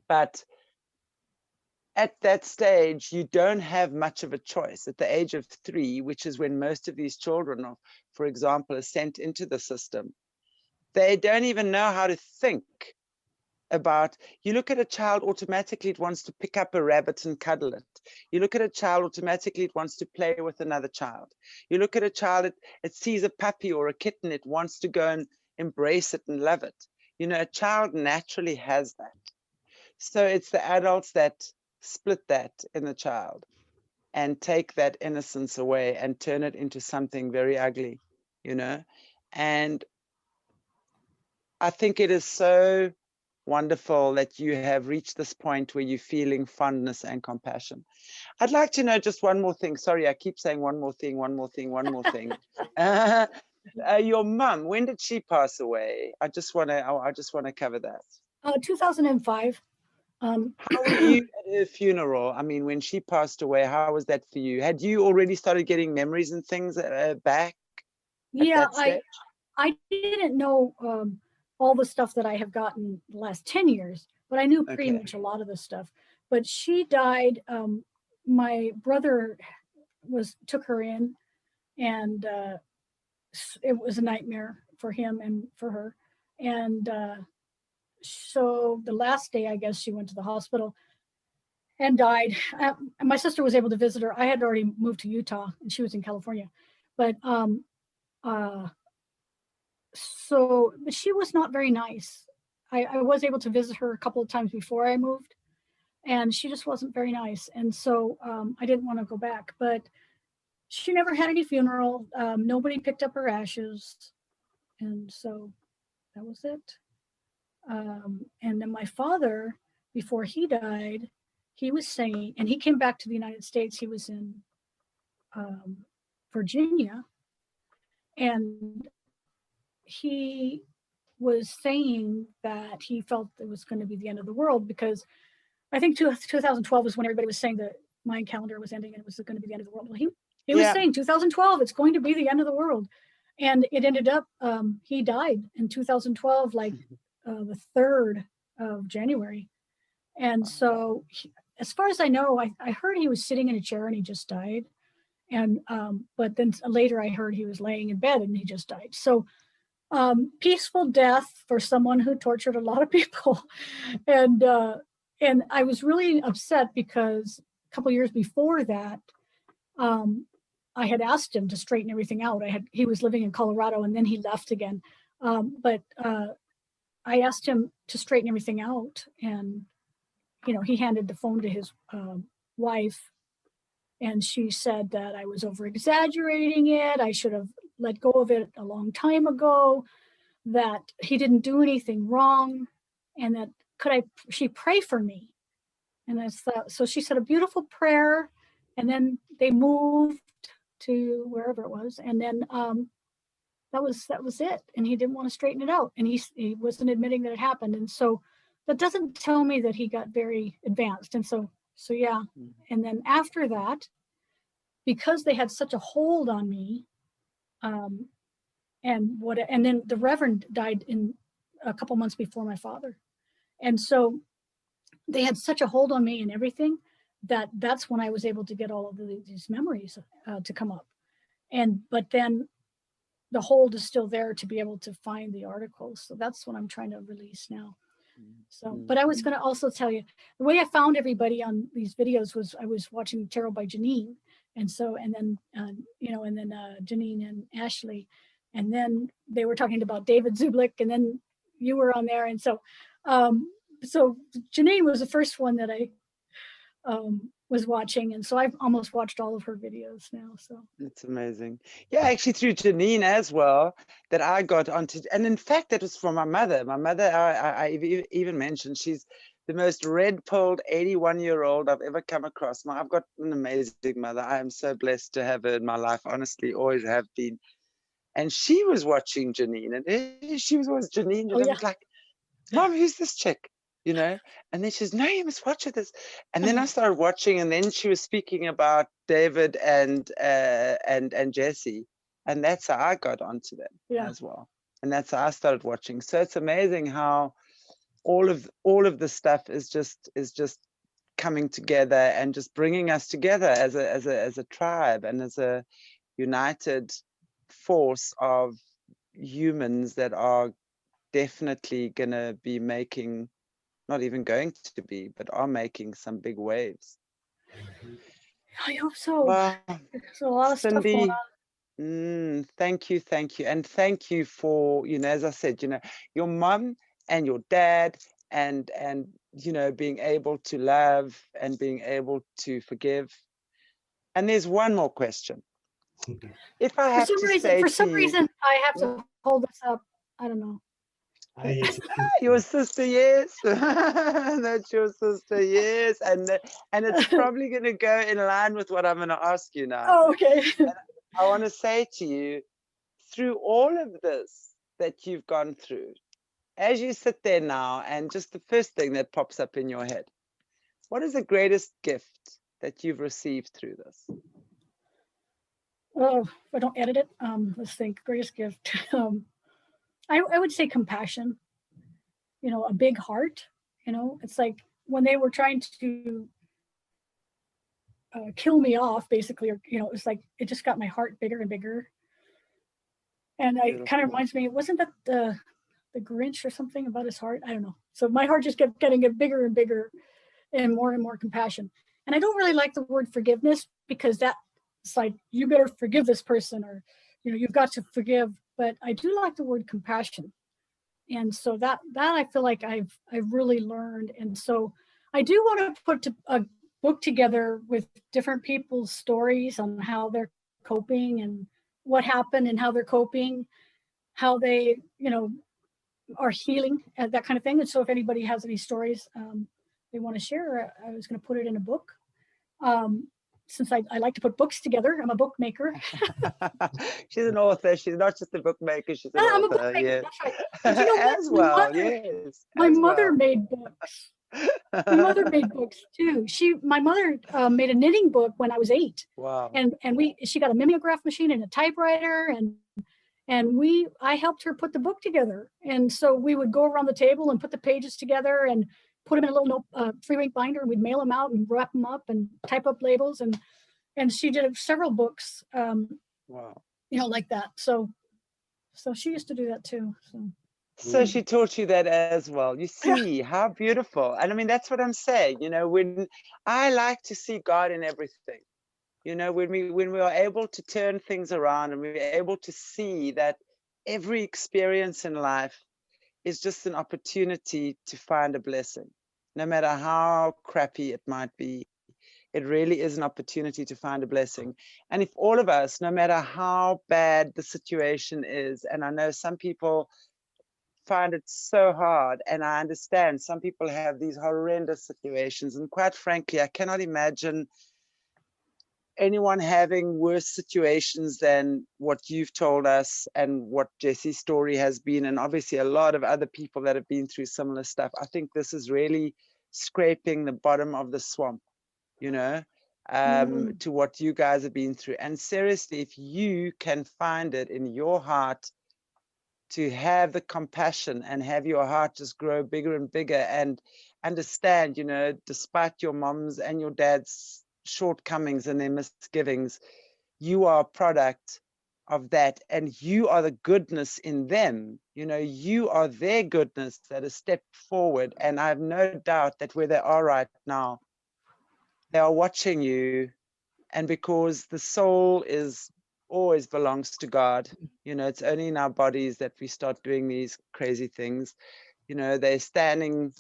But at that stage, you don't have much of a choice. At the age of 3, which is when most of these children, are, for example, are sent into the system, they don't even know how to think about. You look at a child, automatically it wants to pick up a rabbit and cuddle it. You look at a child, automatically it wants to play with another child. You look at a child, it sees a puppy or a kitten, it wants to go and embrace it and love it. You know, a child naturally has that. So it's the adults that split that in the child and take that innocence away and turn it into something very ugly, you know. And I think it is so wonderful that you have reached this point where you're feeling fondness and compassion. I'd like to know just one more thing. Sorry, I keep saying one more thing, one more thing, one more thing. Your mum, when did she pass away? I just want to cover that. 2005. How were you at her funeral? I mean, when she passed away, how was that for you? Had you already started getting memories and things back? Yeah, I didn't know all the stuff that I have gotten the last 10 years, but I knew pretty much a lot of the stuff. But she died. My brother took her in, and it was a nightmare for him and for her. And so the last day, I guess, she went to the hospital and died. My sister was able to visit her. I had already moved to Utah, and she was in California. But but she was not very nice. I was able to visit her a couple of times before I moved, and she just wasn't very nice. And so I didn't want to go back, but she never had any funeral. Nobody picked up her ashes. And so that was it. And then my father, before he died, he was saying, and he came back to the United States. He was in Virginia, and he was saying that he felt it was going to be the end of the world, because I think 2012 was when everybody was saying that Mayan calendar was ending and it was going to be the end of the world. Well, he was saying 2012, it's going to be the end of the world. And it ended up, he died in 2012, like the 3rd of January. And so as far as I know, I heard he was sitting in a chair and he just died. And, but then later I heard he was laying in bed and he just died. So peaceful death for someone who tortured a lot of people. And I was really upset because a couple of years before that, I had asked him to straighten everything out. He was living in Colorado and then he left again. But I asked him to straighten everything out, and he handed the phone to his wife, and she said that I was over exaggerating it. I should have let go of it a long time ago, that he didn't do anything wrong, and that she pray for me. And so she said a beautiful prayer, and then they moved to wherever it was, and then that was it. And he didn't want to straighten it out, and he wasn't admitting that it happened. And so that doesn't tell me that he got very advanced. And so yeah. And then after that, because they had such a hold on me, and then the Reverend died in a couple months before my father, and so they had such a hold on me and everything that's when I was able to get all of these memories to come up. But then the hold is still there to be able to find the articles. So that's what I'm trying to release now. So, but I was going to also tell you, the way I found everybody on these videos was I was watching Tarot by Janine. And then Janine and Ashley, and then they were talking about David Zublik, and then you were on there. And so Janine was the first one that was watching. And so I've almost watched all of her videos now. So it's amazing. Yeah, actually through Janine as well, that I got onto, and in fact, that was from my mother. My mother, I even mentioned, she's the most red-pilled 81-year-old I've ever come across. I've got an amazing mother. I am so blessed to have her in my life, honestly, always have been. And she was watching Janine, and she was always Janine. Oh, And I yeah. was like, Mom, who's this chick? You know? And then she says, no, you must watch this. And then I started watching, and then she was speaking about David and Jessie. And that's how I got onto them as well. And that's how I started watching. So it's amazing how all of the stuff is just coming together and just bringing us together as a tribe and as a united force of humans that are definitely going to be making, not even going to be, but are making some big waves. I hope so. Well, There's a lot of stuff going on. Thank you. And thank you for, as I said, your mom and your dad and being able to love and being able to forgive. And there's one more question. If I have to say for some reason, I have to hold this up. I don't know. Your sister, yes. That's your sister, yes. And it's probably going to go in line with what I'm going to ask you now. Oh, okay. I want to say to you, through all of this that you've gone through, as you sit there now, and just the first thing that pops up in your head, what is the greatest gift that you've received through this? Oh, if I don't edit it, let's think. Greatest gift. I would say compassion. A big heart. It's like when they were trying to kill me off, basically, or it's like it just got my heart bigger and bigger. And it kind of reminds me, wasn't that the Grinch or something about his heart? I don't know. So my heart just kept getting bigger and bigger, and more compassion. And I don't really like the word forgiveness, because that's like, you better forgive this person, or you've got to forgive. But I do like the word compassion. And so that I feel like I've really learned. And so I do want to put a book together with different people's stories on how they're coping and what happened and how they're coping, how they, are healing, that kind of thing. And so if anybody has any stories they want to share, I was going to put it in a book. Since I like to put books together, I'm a bookmaker. She's an author. She's not just a bookmaker. She's an author. I'm a bookmaker. Yeah. That's right. As well, yes. My mother made books. My mother made books too. My mother made a knitting book when I was 8. Wow. And she got a mimeograph machine and a typewriter, and I helped her put the book together. And so we would go around the table and put the pages together and put them in a little 3-ring binder, and we'd mail them out and wrap them up and type up labels. And she did several books, wow, like that. So she used to do that too. So she taught you that as well. You see how beautiful. And I mean, that's what I'm saying. When I like to see God in everything, when we are able to turn things around, and we're able to see that every experience in life is just an opportunity to find a blessing, no matter how crappy it might be. It really is an opportunity to find a blessing. And if all of us, no matter how bad the situation is, and I know some people find it so hard, and I understand some people have these horrendous situations, and quite frankly, I cannot imagine anyone having worse situations than what you've told us and what Jessie's story has been, and obviously a lot of other people that have been through similar stuff. I think this is really scraping the bottom of the swamp, to what you guys have been through. And seriously, if you can find it in your heart to have the compassion and have your heart just grow bigger and bigger, and understand, despite your mom's and your dad's shortcomings and their misgivings, you are a product of that, and you are the goodness in them. You are their goodness that has stepped forward. And I have no doubt that where they are right now, they are watching you. And because the soul always belongs to God, it's only in our bodies that we start doing these crazy things. They're standing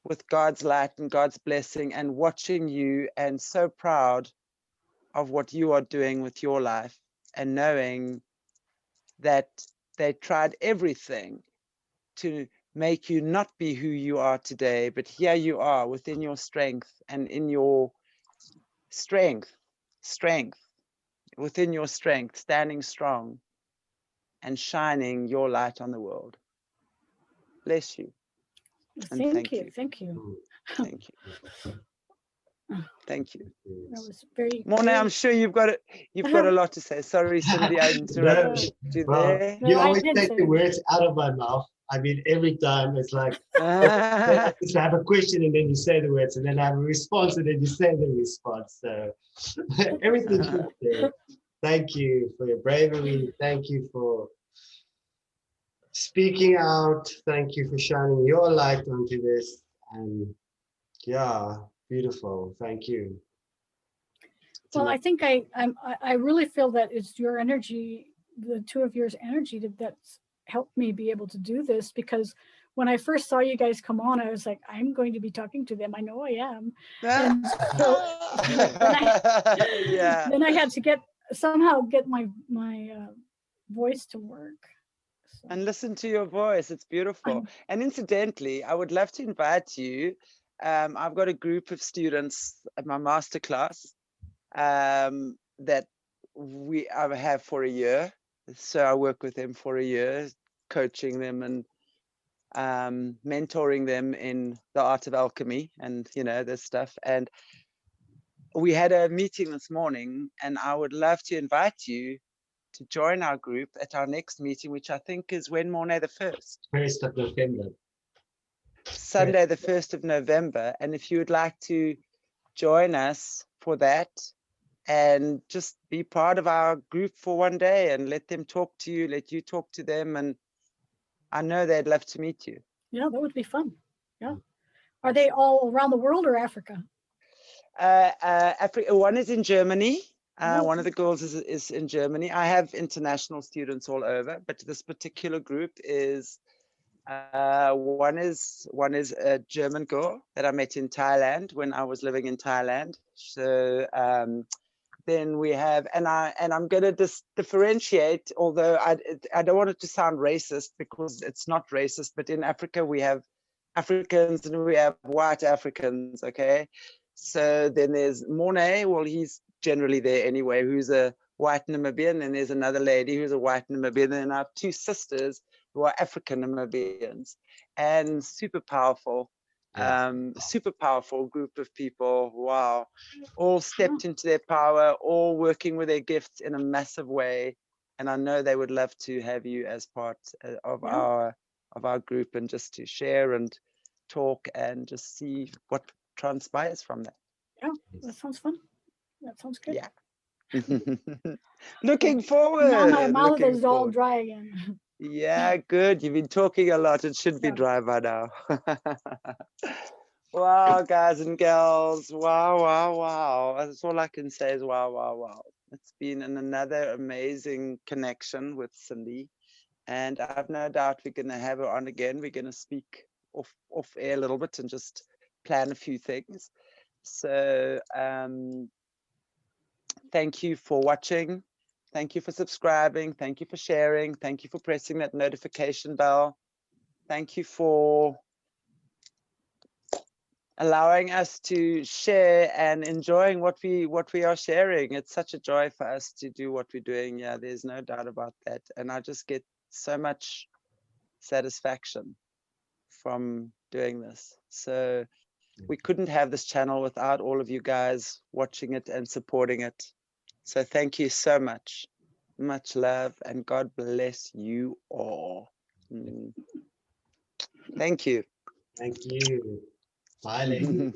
with God's light and God's blessing, and watching you, and so proud of what you are doing with your life, and knowing that they tried everything to make you not be who you are today, but here you are within your strength, and in your strength, within your strength, standing strong and shining your light on the world. Bless you. And Thank you. Thank you. Thank you. Thank you. That was very. Mona, I'm sure you've got a lot to say. Sorry, Cindy, I interrupted you there. You No, I always didn't take say the that. words out of my mouth. I mean, every time it's like, I have a question and then you say the words, and then I have a response and then you say the response. So everything's good there. Thank you for your bravery. Thank you for speaking out. Thank you for shining your light onto this. And yeah, beautiful. Thank you. Well, I think I really feel that it's your energy, the two of yours energy that's helped me be able to do this, because when I first saw you guys come on, I was like, I'm going to be talking to them. I know I am. And so then I had to somehow get my voice to work. So. And listen to your voice. It's beautiful. And incidentally, I would love to invite you. I've got a group of students at my masterclass that I have for a year. So I work with them for a year, coaching them and mentoring them in the art of alchemy and, this stuff. And we had a meeting this morning, and I would love to invite you to join our group at our next meeting, which I think is when, Mornay, the 1st? 1st of November. Sunday, the 1st of November. And if you would like to join us for that and just be part of our group for one day and let them talk to you, let you talk to them. And I know they'd love to meet you. Yeah, that would be fun. Yeah. Are they all around the world or Africa? Africa. One is in Germany. One of the girls is in Germany. I have international students all over, but this particular group is one is a German girl that I met in Thailand when I was living in Thailand. So then we have, and I'm going to differentiate, although I don't want it to sound racist, because it's not racist, but in Africa we have Africans and we have white Africans, okay? So then there's Mornay, well, he's generally there anyway, who's a white Namibian, and there's another lady who's a white Namibian, and I have two sisters who are African Namibians, and super powerful group of people. Wow. All stepped into their power, all working with their gifts in a massive way. And I know they would love to have you as part of our group, and just to share and talk and just see what transpires from that. Yeah, that sounds fun. That sounds good. Yeah. Looking forward. Now my mouth is all dry again. Yeah, good. You've been talking a lot. It should be dry by now. Wow, guys and girls. Wow, wow, wow. That's all I can say is wow, wow, wow. It's been another amazing connection with Cindy. And I have no doubt we're going to have her on again. We're going to speak off air a little bit and just plan a few things. So thank you for watching. Thank you for subscribing. Thank you for sharing. Thank you for pressing that notification bell. Thank you for allowing us to share and enjoying what we are sharing. It's such a joy for us to do what we're doing. Yeah, there's no doubt about that. And I just get so much satisfaction from doing this. So we couldn't have this channel without all of you guys watching it and supporting it. So thank you so much. Much love, and God bless you all. Thank you. Thank you. Bye, ladies.